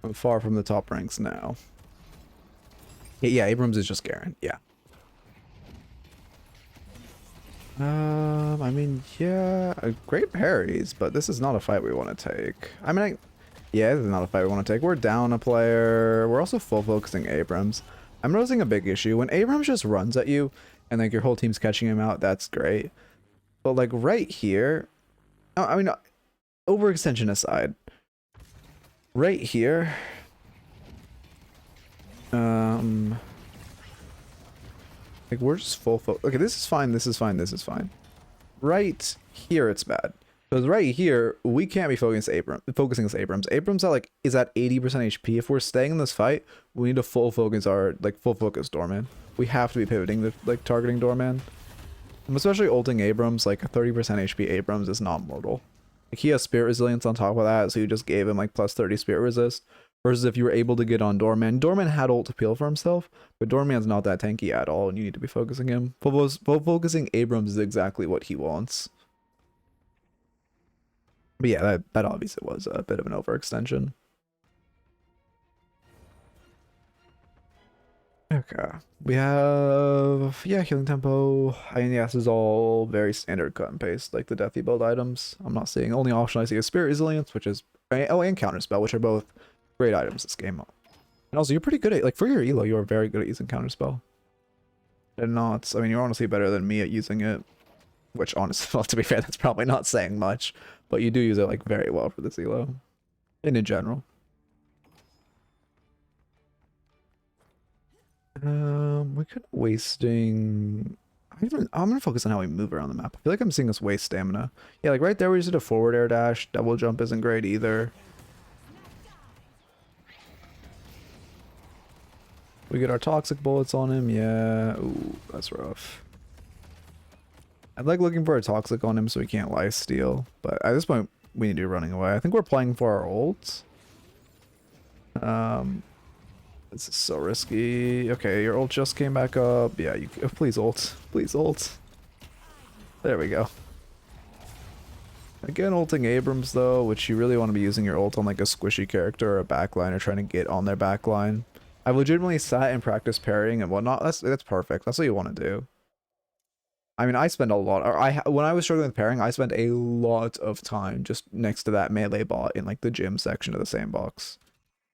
I'm far from the top ranks now. Yeah, Abrams is just Garen. Yeah. I mean, yeah, great parries, but this is not a fight we want to take. I mean, yeah, this is not a fight we want to take. We're down a player. We're also full focusing Abrams. I'm noticing a big issue. When Abrams just runs at you and like your whole team's catching him out, that's great. But like right here, I mean, overextension aside, right here, like we're just full focus. Okay, this is fine. This is fine. This is fine. Right here, it's bad because right here we can't be focusing this Abrams. Abrams is at 80% HP. If we're staying in this fight, we need to full focus Doorman. We have to be pivoting the like targeting Doorman. Especially ulting Abrams, like a 30% HP Abrams is not mortal. Like he has spirit resilience on top of that, so you just gave him like plus 30 spirit resist. Versus if you were able to get on Doorman. Doorman had ult to peel for himself, but Doorman's not that tanky at all, and you need to be focusing him. Focusing Abrams is exactly what he wants. But yeah, that obviously was a bit of an overextension. Okay, we have, yeah, healing tempo. I mean, yeah, this is all very standard cut and paste, like the Deathy build items. I'm not seeing, only option I see is Spirit Resilience, which is, oh, and Counterspell, which are both great items this game. And also, you're pretty good at, like, for your elo, you are very good at using Counterspell. And not, I mean, you're honestly better than me at using it. Which, honestly, well, to be fair, that's probably not saying much. But you do use it, like, very well for this elo. And in general. We're kind of wasting... I'm gonna focus on how we move around the map. I feel like I'm seeing us waste stamina. Yeah, like right there we just did a forward air dash. Double jump isn't great either. We get our toxic bullets on him. Yeah. Ooh, that's rough. I'd like looking for a toxic on him so he can't lifesteal. But at this point, we need to be running away. I think we're playing for our ults. This is so risky. Okay, your ult just came back up. Yeah, you please ult. Please ult. There we go. Again, ulting Abrams though, which you really want to be using your ult on like a squishy character or a backline or trying to get on their backline. I've legitimately sat and practiced parrying and whatnot. That's perfect. That's what you want to do. I mean, I spend a lot, or when I was struggling with parrying, I spent a lot of time just next to that melee bot in like the gym section of the sandbox.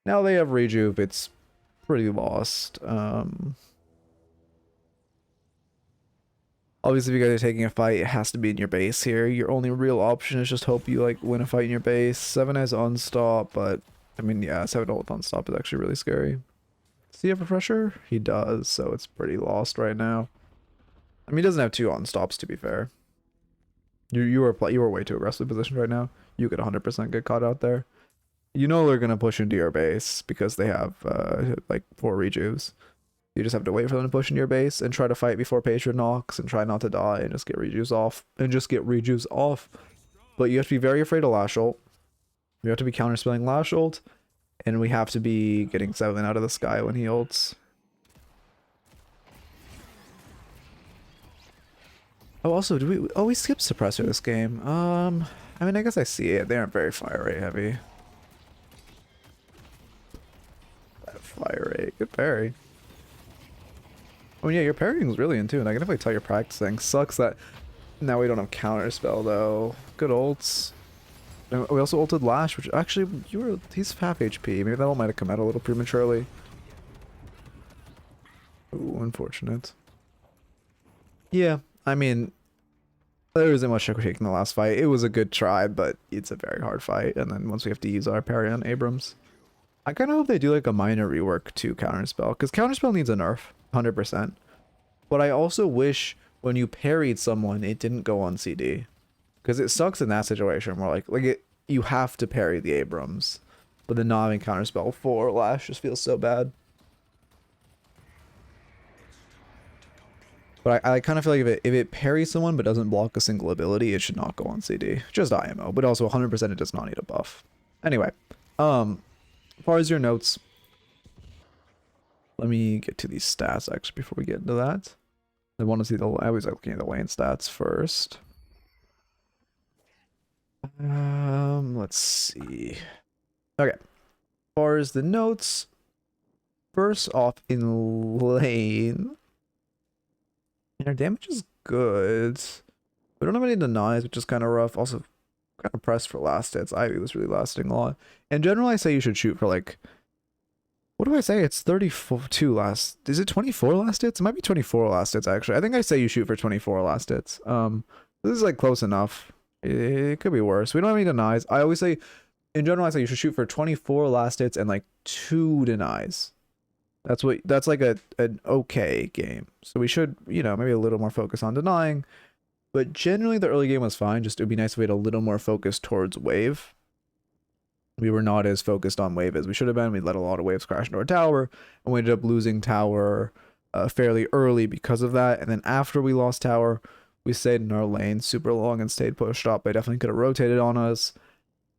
Now they have rejuve. It's pretty lost. Obviously, if you guys are taking a fight, it has to be in your base here. Your only real option is just hope you like win a fight in your base. 7 has unstop, but I mean, yeah, 7 ult with unstop is actually really scary. Does he have refresher? He does, so it's pretty lost right now. I mean, he doesn't have 2 unstops, to be fair. You were way too aggressively positioned right now. You could 100% get caught out there. You know they're gonna push into your base because they have like 4 rejuves. You just have to wait for them to push into your base and try to fight before Patron knocks and try not to die and just get rejuves off. But you have to be very afraid of Lash ult. You have to be counterspelling Lash ult, and we have to be getting 7 out of the sky when he ults. Oh, also, we skipped suppressor this game. I mean, I guess I see it. They aren't very fire rate heavy. Fire rate, good parry. Oh yeah, your parrying is really in tune. I can definitely tell you're practicing. Sucks that now we don't have counterspell though. Good ults. And we also ulted Lash, which actually he's half HP. Maybe that ult might have come out a little prematurely. Ooh, unfortunate. Yeah, I mean, there isn't much trick or treat in the last fight. It was a good try, but it's a very hard fight. And then once we have to use our parry on Abrams. I kind of hope they do like a minor rework to Counterspell, because Counterspell needs a nerf, 100%. But I also wish when you parried someone, it didn't go on CD. Because it sucks in that situation where you have to parry the Abrams. But then not having Counterspell for Lash just feels so bad. But I kind of feel like if it parries someone but doesn't block a single ability, it should not go on CD. Just IMO, but also 100% it does not need a buff. Anyway, as far as your notes, let me get to these stats actually before we get into that. I want to see I always like looking at the lane stats first. Let's see. Okay, as far as the notes, first off in lane, our damage is good. We don't have any denies, which is kind of rough. Also, kind of pressed for last hits. Ivy was really lasting a lot. In general, I say you should shoot for like, what do I say? It's 32 last. Is it 24 last hits? It might be 24 last hits actually. I think I say you shoot for 24 last hits. This is like close enough. It could be worse. We don't have any denies. I always say, in general, I say you should shoot for 24 last hits and like 2 denies. That's like an okay game. So we should, you know, maybe a little more focus on denying. But generally, the early game was fine. Just it would be nice if we had a little more focus towards wave. We were not as focused on wave as we should have been. We let a lot of waves crash into our tower, and we ended up losing tower fairly early because of that. And then after we lost tower, we stayed in our lane super long and stayed pushed up. They definitely could have rotated on us.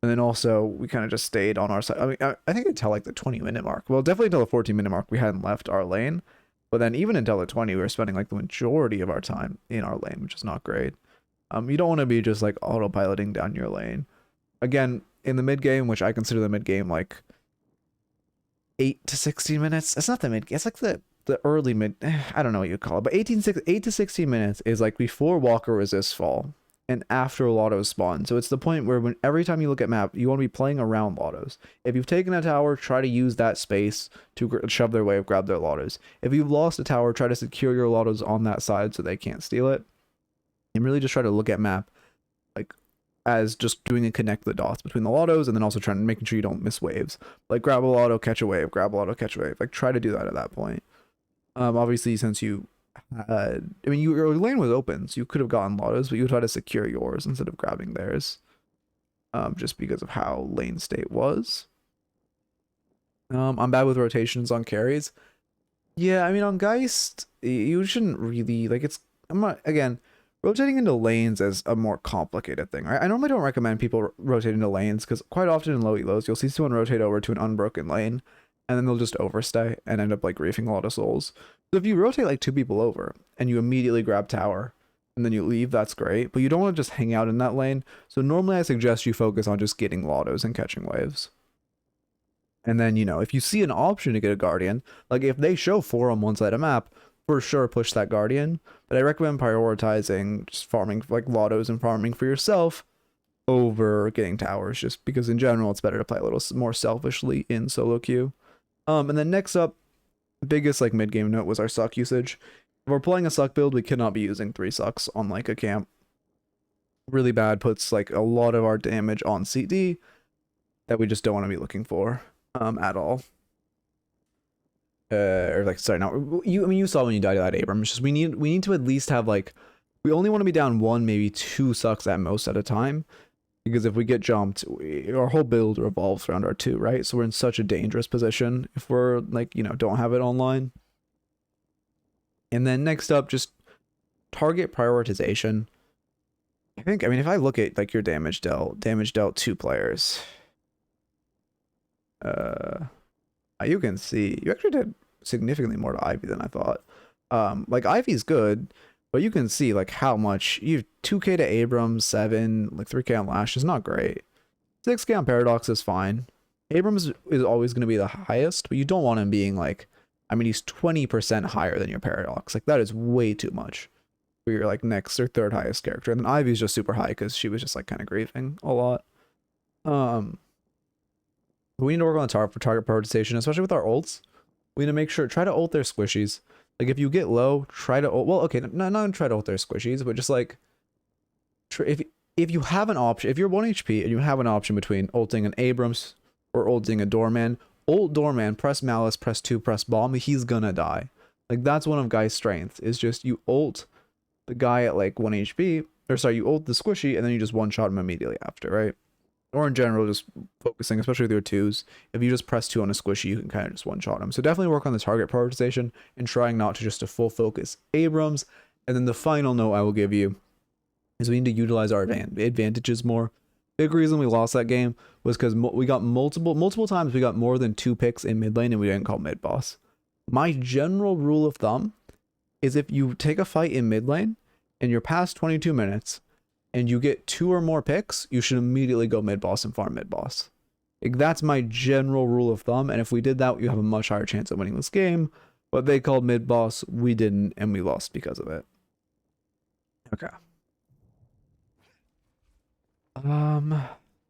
And then also we kind of just stayed on our side. I mean, I think until like the 20-minute mark. Well, definitely until the 14-minute mark, we hadn't left our lane. But then even until the 20, we were spending like the majority of our time in our lane, which is not great. You don't want to be just like autopiloting down your lane. Again, in the mid game, which I consider the mid game like 8 to 16 minutes. It's not the mid game. It's like the early mid. I don't know what you call it, but 8 to 16 minutes is like before Walker resists fall and after Lottos spawn. So it's the point where when every time you look at map, you want to be playing around Lottos. If you've taken a tower, try to use that space to shove their way, grab their Lottos. If you've lost a tower, try to secure your Lottos on that side so they can't steal it. And really just try to look at map like as just doing a connect the dots between the Lottos and then also trying to making sure you don't miss waves. Like grab a Lotto, catch a wave, grab a Lotto, catch a wave. Like try to do that at that point. Obviously, since you I mean, your lane was open, so you could have gotten Lottos, but you would try to secure yours instead of grabbing theirs. Just because of how lane state was. I'm bad with rotations on carries. Yeah, I mean, on Geist, you shouldn't really, like, I'm not, again, rotating into lanes is a more complicated thing, right? I normally don't recommend people rotate into lanes, because quite often in low elos, you'll see someone rotate over to an unbroken lane, and then they'll just overstay and end up, like, reefing a lot of souls. So if you rotate, like, 2 people over, and you immediately grab tower, and then you leave, that's great, but you don't want to just hang out in that lane. So normally I suggest you focus on just getting Lottos and catching waves. And then, you know, if you see an option to get a Guardian, like if they show 4 on one side of map, for sure push that Guardian. But I recommend prioritizing just farming, like Lottos and farming for yourself over getting towers, just because in general it's better to play a little more selfishly in solo queue. And then next up, biggest like mid-game note was our suck usage. If we're playing a suck build, we cannot be using 3 sucks on like a camp. Really bad, puts like a lot of our damage on CD that we just don't want to be looking for at all. Or like, sorry, now you saw when you died to that Abrams. Just we need to at least have like, we only want to be down 1, maybe 2 sucks at most at a time, because if we get jumped, our whole build revolves around our 2, right? So we're in such a dangerous position if we're like, you know, don't have it online. And then next up, just target prioritization. I mean, if I look at like your damage dealt 2 players, you can see you actually did significantly more to Ivy than I thought. Like Ivy's good, but you can see like how much you 2k to Abrams, 7, like 3k on Lash is not great. 6k on Paradox is fine. Abrams is always going to be the highest, but you don't want him being like, I mean, he's 20% higher than your Paradox. Like that is way too much for your like next or third highest character. And then Ivy's just super high because she was just like kind of griefing a lot. We need to work on the target prioritization, especially with our ults. We need to make sure, try to ult their squishies. Like if you get low, try to ult, well, okay, not try to ult their squishies, but just like, if you have an option, if you're 1 HP and you have an option between ulting an Abrams or ulting a Doorman, ult Doorman, press Malice, press 2, press Bomb, he's gonna die. Like that's one of Guy's strengths, is just you ult the guy at like 1 HP, or sorry, you ult the squishy and then you just one-shot him immediately after, right? Or in general, just focusing, especially with your 2s. If you just press 2 on a squishy, you can kind of just one-shot him. So definitely work on the target prioritization and trying not to just a full focus Abrams. And then the final note I will give you is we need to utilize our advantages more. Big reason we lost that game was because we got multiple times we got more than 2 picks in mid lane and we didn't call mid boss. My general rule of thumb is if you take a fight in mid lane and you're past 22 minutes and you get 2 or more picks, you should immediately go mid boss and farm mid boss. Like, that's my general rule of thumb, and if we did that, you have a much higher chance of winning this game. But they called mid boss, we didn't, and we lost because of it. Okay.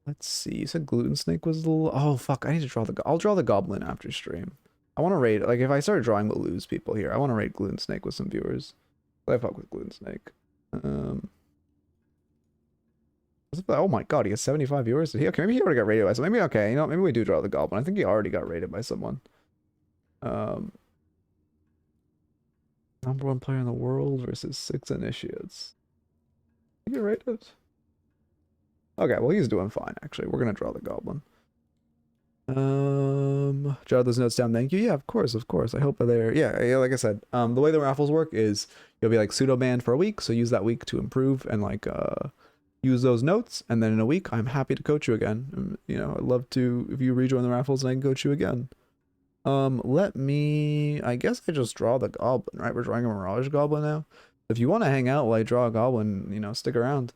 Let's see. You said Gluten Snake was the... Oh, fuck. I need to draw the... I'll draw the Goblin after stream. I want to raid... Like, if I start drawing, we'll lose people here. I want to raid Gluten Snake with some viewers. I fuck with Gluten Snake. Oh my god, he has 75 viewers. Okay, maybe he already got raided by someone. Maybe, okay, you know, maybe we do draw the Goblin. I think he already got raided by someone. Number 1 player in the world versus 6 initiates. Did he get raided? Okay, well, he's doing fine, actually. We're gonna draw the Goblin. Jot those notes down, thank you. Yeah, of course. I hope they're... Yeah, like I said, the way the raffles work is you'll be like pseudo banned for a week, so use that week to improve and like use those notes, and then in a week, I'm happy to coach you again. You know, I'd love to, if you rejoin the raffles, and I can coach you again. Let me, I guess I just draw the goblin, right? We're drawing a Mirage Goblin now. If you want to hang out while I draw a goblin, you know, stick around.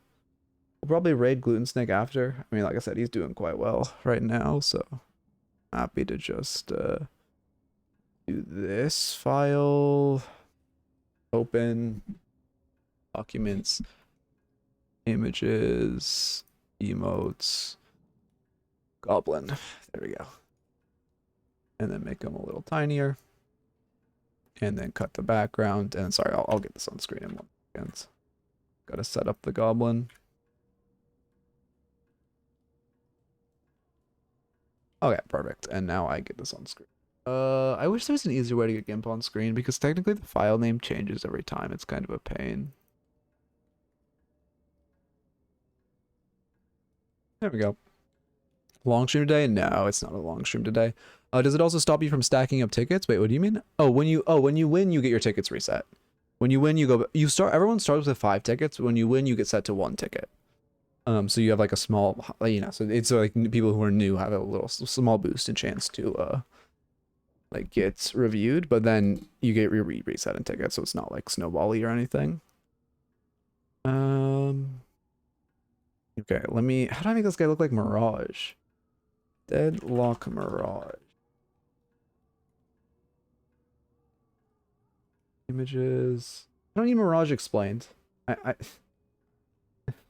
We'll probably raid Gluten Snake after. I mean, like I said, he's doing quite well right now, so happy to just do this file. Open documents, images, emotes, goblin. There we go. And then make them a little tinier. And then cut the background. And sorry, I'll get this on screen in 1 second. Gotta set up the goblin. Okay, perfect. And now I get this on screen. I wish there was an easier way to get GIMP on screen because technically the file name changes every time. It's kind of a pain. There we go. Long stream today? No, it's not a long stream today. Does it also stop you from stacking up tickets? Wait, what do you mean? Oh, when you win, you get your tickets reset. When you win, everyone starts with 5 tickets. When you win, you get set to 1 ticket. So you have like a small, you know, so it's like people who are new have a little small boost in chance to like get reviewed, but then you get your reset in tickets, so it's not like snowbally or anything. Okay, how do I make this guy look like Mirage? Deadlock Mirage. Images. I don't need Mirage explained. I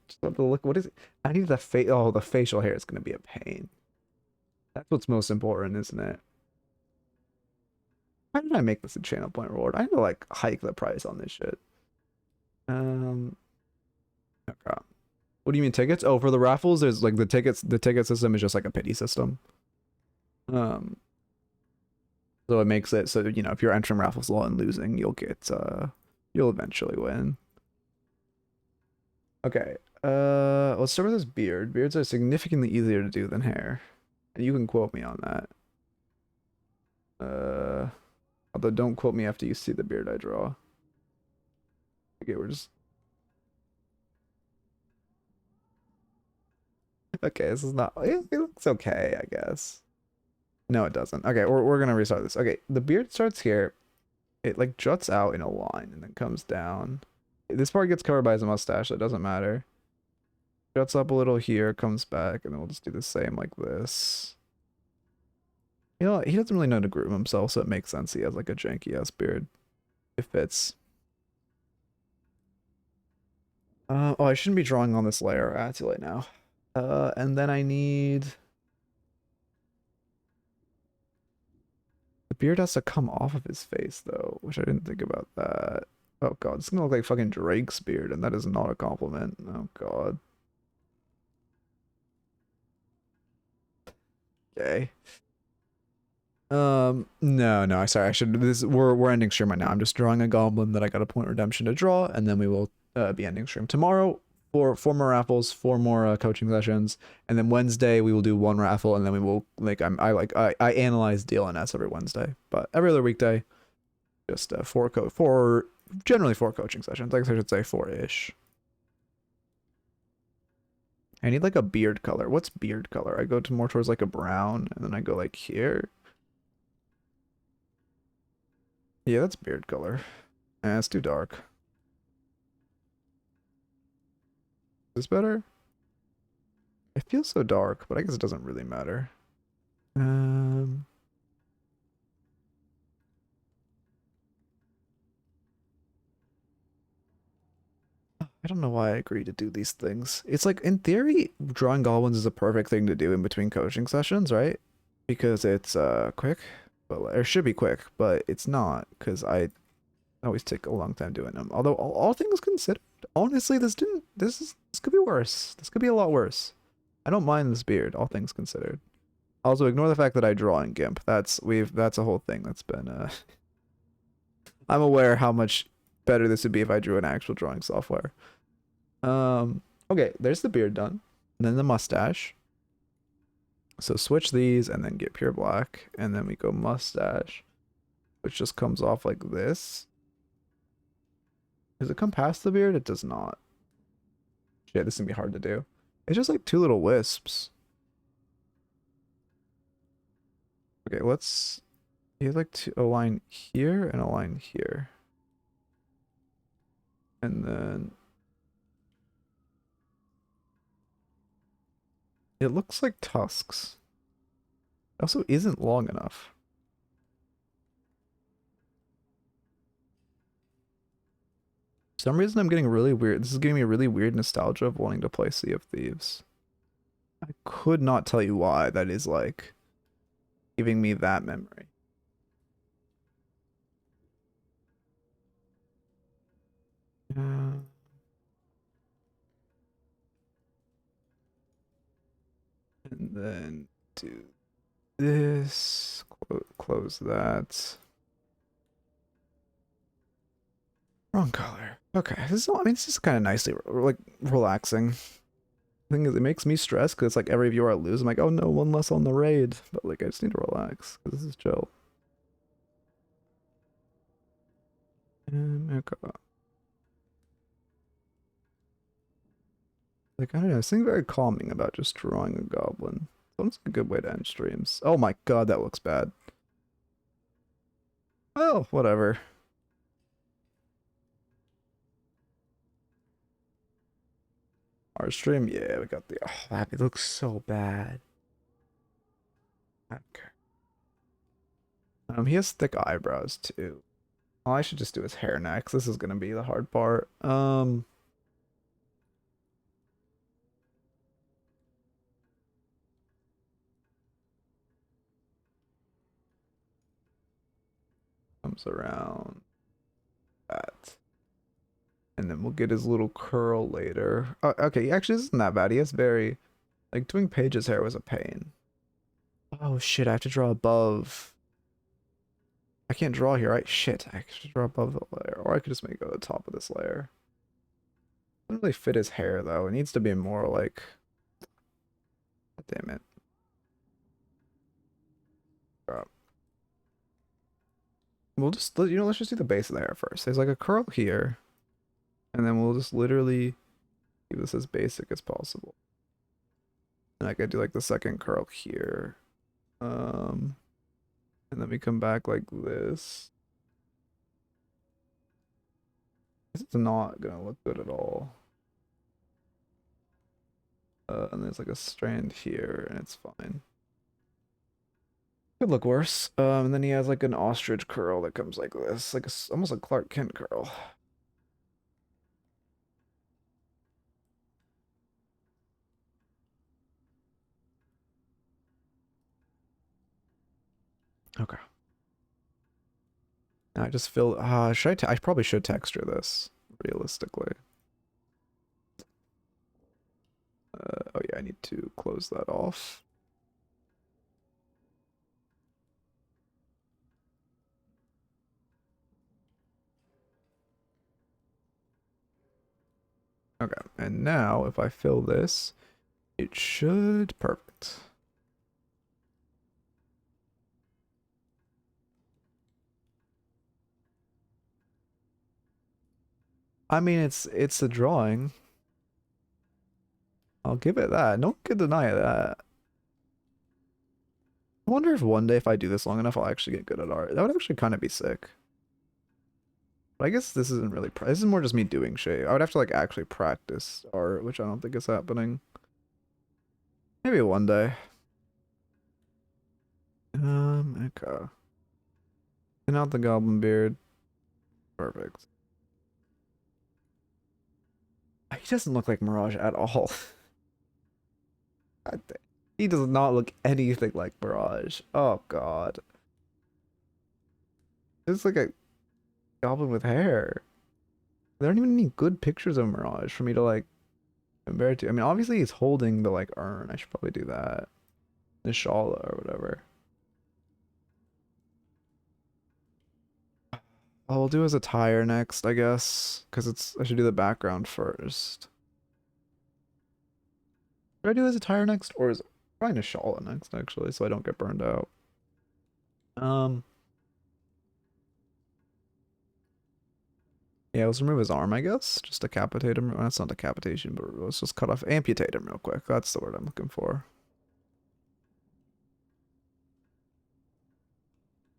just have to look. What is it? I need the face. Oh, the facial hair is gonna be a pain. That's what's most important, isn't it? How did I make this a channel point reward? I need to like hike the price on this shit. Okay. What do you mean tickets? Oh, for the raffles, there's like the ticket system is just like a pity system. So it makes it so that, you know, if you're entering raffles low and losing, you'll eventually win. Okay. Let's start with this beard. Beards are significantly easier to do than hair. And you can quote me on that. Although don't quote me after you see the beard I draw. Okay, we're just... Okay, this is not... It looks okay, I guess. No, it doesn't. Okay, we're gonna restart this. Okay, the beard starts here. It like juts out in a line and then comes down. This part gets covered by his mustache, so it doesn't matter. Juts up a little here, comes back, and then we'll just do the same like this. You know, he doesn't really know to groom himself, so it makes sense he has like a janky ass beard. It fits. Oh, I shouldn't be drawing on this layer. Ah, too late now. And then I need... The beard has to come off of his face, though, which I didn't think about that. Oh god, it's gonna look like fucking Drake's beard, and that is not a compliment. Oh god. Okay. No, sorry, I should, we're ending stream right now. I'm just drawing a goblin that I got a point redemption to draw, and then we will be ending stream tomorrow for 4 more raffles, 4 more coaching sessions, and then Wednesday we will do 1 raffle, and then we will like I analyze DLNS every Wednesday, but every other weekday, just 4 generally 4 coaching sessions. I guess I should say 4-ish. I need like a beard color. What's beard color? I go to more towards like a brown, and then I go like here. Yeah, that's beard color. It's too dark. Is this better? It feels so dark, but I guess it doesn't really matter. I don't know why I agree to do these things. It's like, in theory, drawing goblins is a perfect thing to do in between coaching sessions, right? Because it's quick, but or should be quick, but it's not, because I always take a long time doing them. Although all things considered, honestly, this could be worse. This could be a lot worse. I don't mind this beard, all things considered. Also, ignore the fact that I draw in GIMP. That's a whole thing that's been I'm aware how much better this would be if I drew an actual drawing software. Okay, there's the beard done. And then the mustache. So switch these and then get pure black. And then we go mustache, which just comes off like this. Does it come past the beard? It does not. Shit, this is gonna be hard to do. It's just like two little wisps. Okay, let's... You have like a line here and a line here. And then... It looks like tusks. It also isn't long enough. For some reason I'm getting really weird. This is giving me a really weird nostalgia of wanting to play Sea of Thieves. I could not tell you why that is like giving me that memory. And then do this, close that. Wrong color. Okay, this is, I mean, this is kind of nicely like relaxing. Thing is, it makes me stressed because it's like every viewer I lose, I'm like, oh no, one less on the raid. But like, I just need to relax because this is chill. Okay. Like, I don't know, there's something very calming about just drawing a goblin. That's a good way to end streams. Oh my god, that looks bad. Well, whatever. Our stream, yeah, we got the... Oh, that it looks so bad. Okay. He has thick eyebrows, too. Oh, I should just do his hair next. This is gonna be the hard part. Comes around that. And then we'll get his little curl later. Okay, actually, this isn't that bad. He has very... Like, doing Paige's hair was a pain. Oh, shit, I have to draw above. I can't draw here, right? Shit, I should draw above the layer. Or I could just make it at the top of this layer. Doesn't really fit his hair, though. It needs to be more like... Damn it. Oh. We'll just, you know, let's just do the base of the hair first. There's like a curl here. And then we'll just literally keep this as basic as possible. And I could do like the second curl here. And then we come back like this. It's not gonna look good at all. And there's like a strand here, and it's fine. Could look worse. And then he has like an ostrich curl that comes like this, like almost a Clark Kent curl. Okay. Now I just feel, should I probably should texture this, realistically. Oh yeah, I need to close that off. Okay, and now if I fill this, it should, perfect. I mean, it's a drawing. I'll give it that. No one could deny that. I wonder if one day if I do this long enough, I'll actually get good at art. That would actually kind of be sick. But I guess this isn't really... This is more just me doing shit. I would have to like actually practice art, which I don't think is happening. Maybe one day. Okay. And out the goblin beard. Perfect. He doesn't look like Mirage at all. He does not look anything like Mirage. Oh god. It's like a goblin with hair. There aren't even any good pictures of Mirage for me to like compare it to. I mean, obviously he's holding the like urn. I should probably do that. The Shala or whatever. Oh, we'll do his attire next, I guess, because I should do the background first. Should I do his attire next, or is probably Nishala next, actually, so I don't get burned out. Yeah, let's remove his arm, I guess. Just decapitate him. Well, that's not decapitation, but let's just cut off, amputate him real quick. That's the word I'm looking for.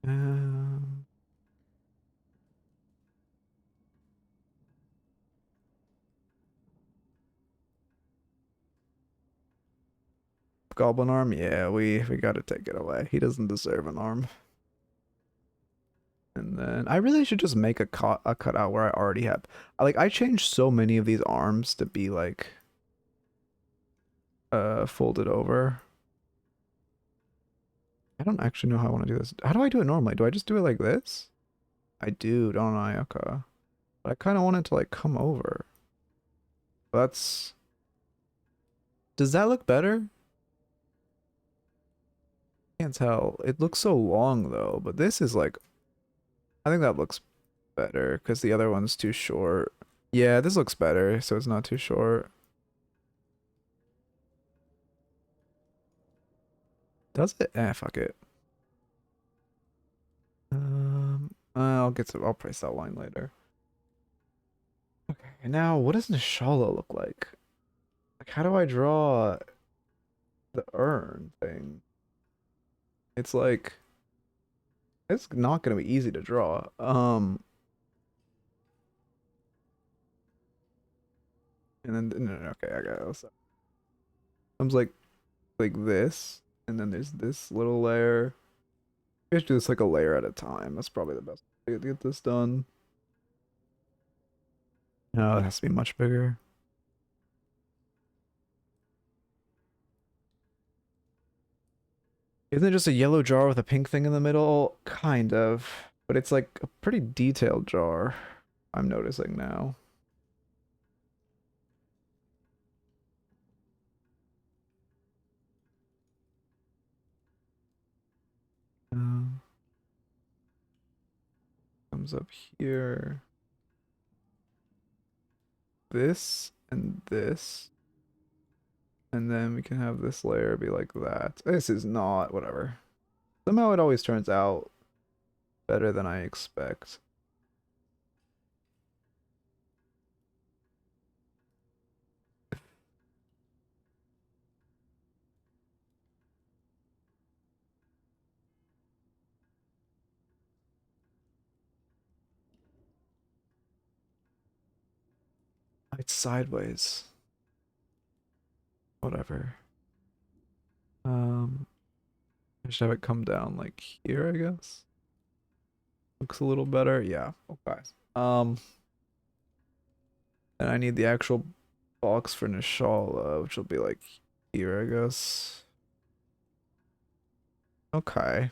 Um, Goblin arm? Yeah, we gotta take it away. He doesn't deserve an arm. And then I really should just make a cutout where I already have. Like, I changed so many of these arms to be like folded over. I don't actually know how I want to do this. How do I do it normally? Do I just do it like this? I do, don't I? Okay. But I kind of want it to like come over. That's... Does that look better? Can't tell. It looks so long though, but this is like... I think that looks better because the other one's too short. Yeah, this looks better, so it's not too short. Does it? Eh, fuck it. I'll price that line later. Okay, now what does Nishala look like? Like, how do I draw the urn thing? It's like, it's not gonna be easy to draw. And then no, okay, I got it. Comes like this, and then there's this little layer. We should do this like a layer at a time. That's probably the best way to get this done. No, it has to be much bigger. Isn't it just a yellow jar with a pink thing in the middle? Kind of. But it's like a pretty detailed jar, I'm noticing now. Comes up here. This and this. And then we can have this layer be like that. This is not, whatever. Somehow it always turns out better than I expect. It's sideways. Whatever. I should have it come down like here, I guess. Looks a little better. Yeah. Okay. And I need the actual box for Nishala, which will be like here, I guess. Okay.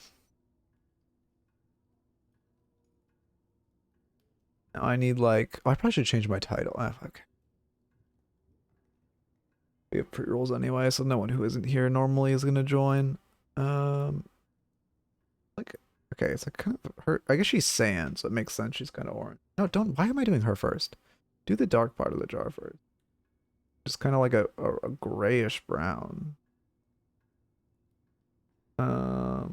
Now I need like, oh, I probably should change my title. Ah, fuck. We have pre-rolls anyway, so no one who isn't here normally is gonna join. Like, okay, it's like kind of her. I guess she's sand, so it makes sense. She's kind of orange. No, don't. Why am I doing her first? Do the dark part of the jar first. Just kind of like a grayish brown. Oh,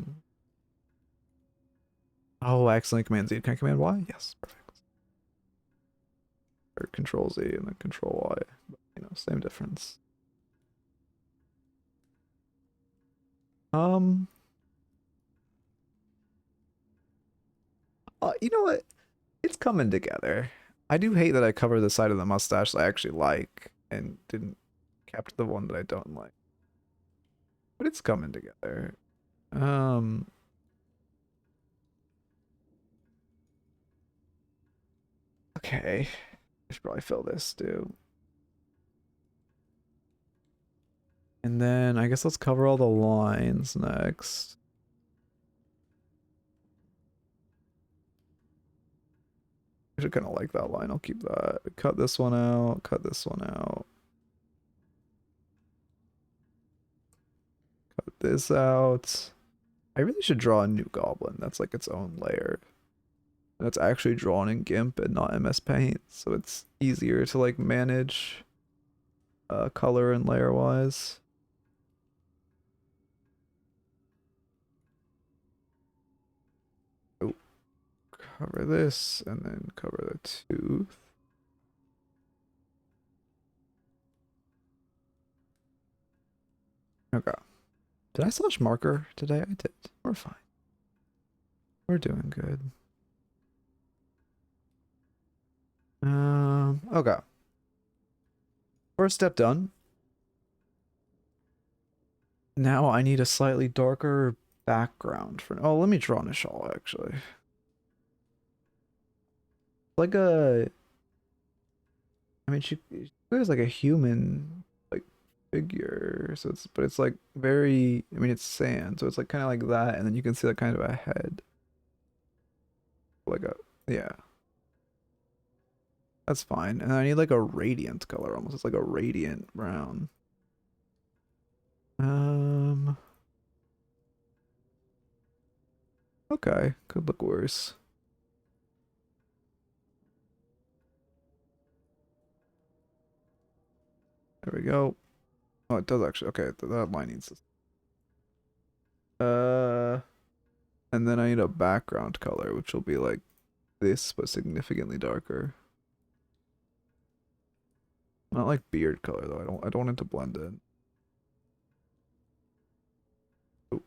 I accidentally command Z. Can I command Y? Yes, perfect. Or control Z and then control Y. But, you know, same difference. You know what? It's coming together. I do hate that I cover the side of the mustache that I actually like and didn't capture the one that I don't like. But it's coming together. Okay. I should probably fill this too. And then I guess let's cover all the lines next. I should kind of like that line. I'll keep that. Cut this one out. Cut this one out. Cut this out. I really should draw a new goblin. That's like its own layer. That's actually drawn in GIMP and not MS Paint, so it's easier to like manage color and layer wise. Oh, cover this and then cover the tooth. Okay. Did I slash marker today? I did. We're fine. We're doing good. Okay. First step done. Now I need a slightly darker background for. Oh, let me draw Nishal actually. Like a. I mean, she looks like a human like figure, so it's but it's like very. I mean, it's sand, so it's like kind of like that, and then you can see like kind of a head. Like a yeah. That's fine. And I need like a radiant color almost. It's like a radiant brown. Okay, could look worse. There we go. Oh, it does actually. Okay, that line needs this. And then I need a background color, which will be like this, but significantly darker. Not like beard color though. I don't want it to blend in. Oh.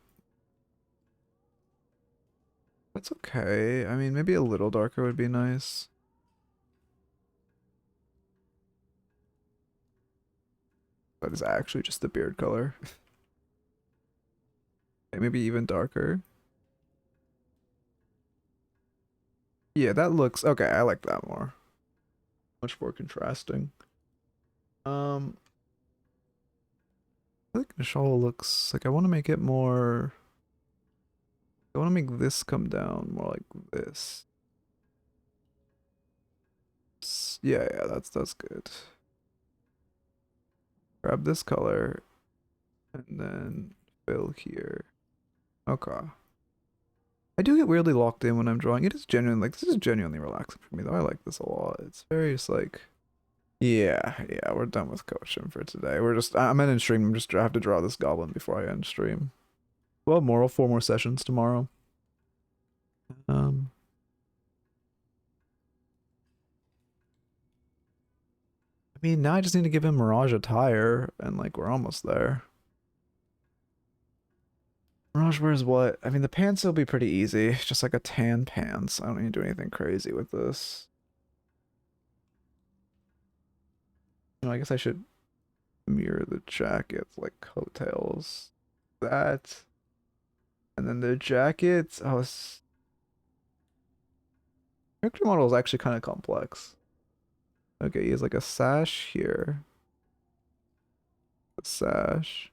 That's okay. I mean, maybe a little darker would be nice. That is actually just the beard color. Okay, maybe even darker. Yeah, that looks okay. I like that more. Much more contrasting. I think Nishal looks like I want to make it more. I want to make this come down more like this. Yeah, that's good. Grab this color and then fill here. Okay. I do get weirdly locked in when I'm drawing. It is genuinely like this is genuinely relaxing for me though. I like this a lot. It's very just like yeah, we're done with coaching for today. I'm ending stream. I have to draw this goblin before I end stream. Well, moral 4 more sessions tomorrow. I mean, now I just need to give him Mirage attire, and like we're almost there. Mirage wears what? I mean, the pants will be pretty easy. Just like a tan pants. I don't need to do anything crazy with this. I guess I should mirror the jackets like coattails. That. And then the jackets. Oh, character model is actually kind of complex. Okay, he has like a sash here. A sash.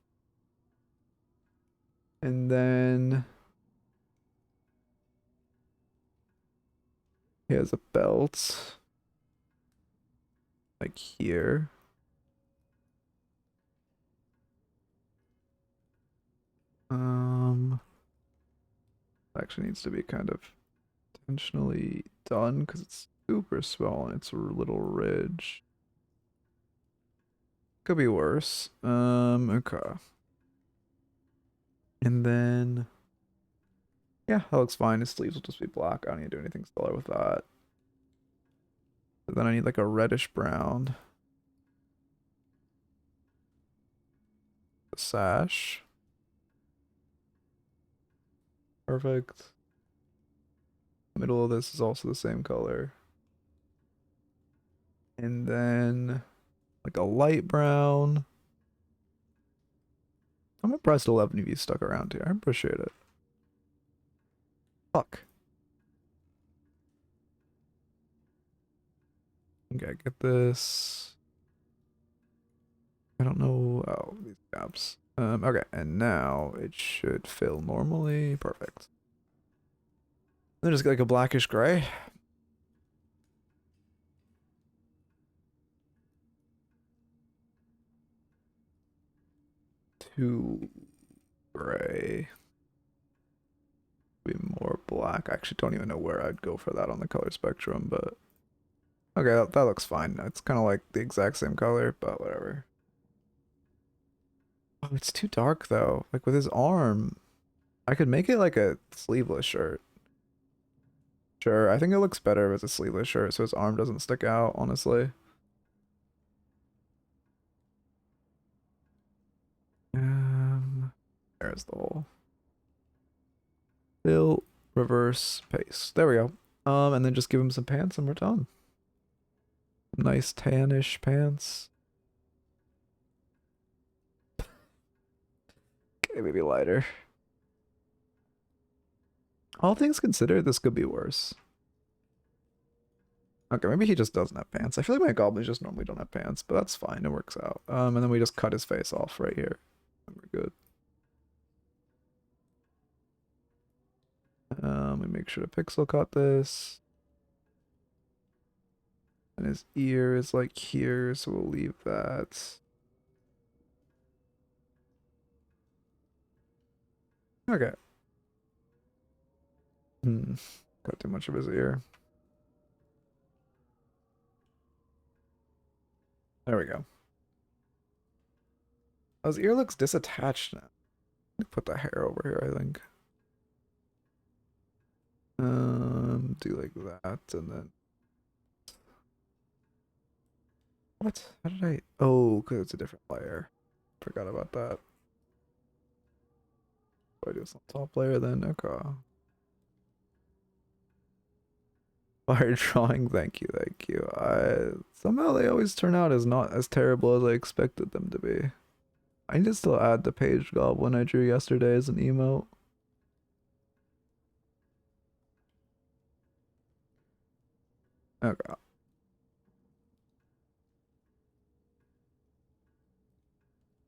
And then he has a belt. Like here. Actually needs to be kind of intentionally done because it's super small and it's a little ridge. Could be worse. Okay. And then yeah, that looks fine. His sleeves will just be black. I don't need to do anything stellar with that. But then I need like a reddish brown. A sash. Perfect. Middle of this is also the same color. And then like a light brown. I'm impressed 11 of you stuck around here. I appreciate it. Fuck. Okay, get this. I don't know. Oh, these gaps. Okay, and now it should fill normally. Perfect. Then just get like a blackish gray. Too gray. Be more black. I actually don't even know where I'd go for that on the color spectrum, but okay, that looks fine. It's kind of like the exact same color, but whatever. Oh, it's too dark though. Like with his arm, I could make it like a sleeveless shirt. Sure, I think it looks better if it's a sleeveless shirt so his arm doesn't stick out, honestly. There's the hole. Fill, reverse, paste. There we go. And then just give him some pants and we're done. Nice tannish pants. Okay, maybe lighter. All things considered, this could be worse. Okay, maybe he just doesn't have pants. I feel like my goblins just normally don't have pants, but that's fine. It works out. And then we just cut his face off right here. And we're good. We make sure to pixel cut this. And his ear is like here, so we'll leave that. Okay. Cut too much of his ear. There we go. Oh, his ear looks disattached now. Put the hair over here, I think. Do like that, and then what? How did I? Oh, because it's a different layer. Forgot about that. I do this on top layer then. Okay. Fire drawing, thank you. Somehow they always turn out as not as terrible as I expected them to be. I need to still add the page goblin I drew yesterday as an emote. Okay.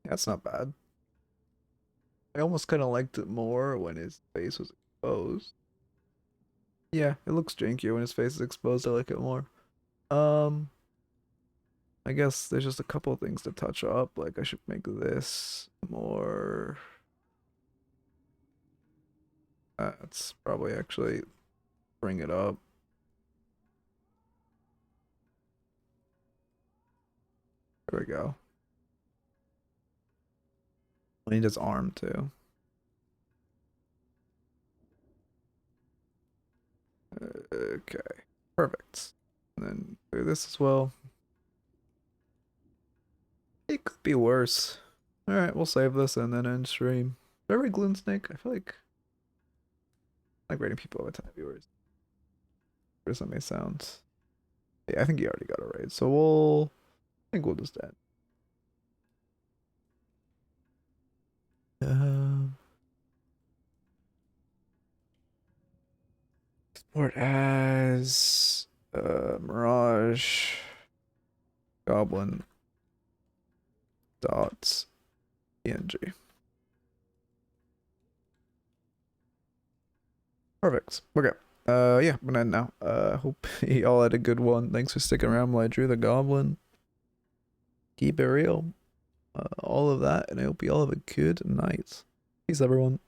That's not bad. I almost kind of liked it more when his face was exposed. Yeah, it looks jankier when his face is exposed. I like it more. I guess there's just a couple things to touch up. Like I should make this more. That's probably actually bring it up. There we go. I need his arm too. Okay, perfect. And then do this as well. It could be worse. Alright, we'll save this and then end stream. Did I read Gloom Snake? I feel like I like rating people with 10 viewers. Where does that make sound? Yeah, I think he already got a raid. So I think we'll just end. Export as Mirage Goblin dots PNG. Perfect. Okay. Yeah, I'm gonna end now. Hope you all had a good one. Thanks for sticking around while I drew the goblin. Keep it real. All of that, and I hope you all have a good night. Peace, everyone.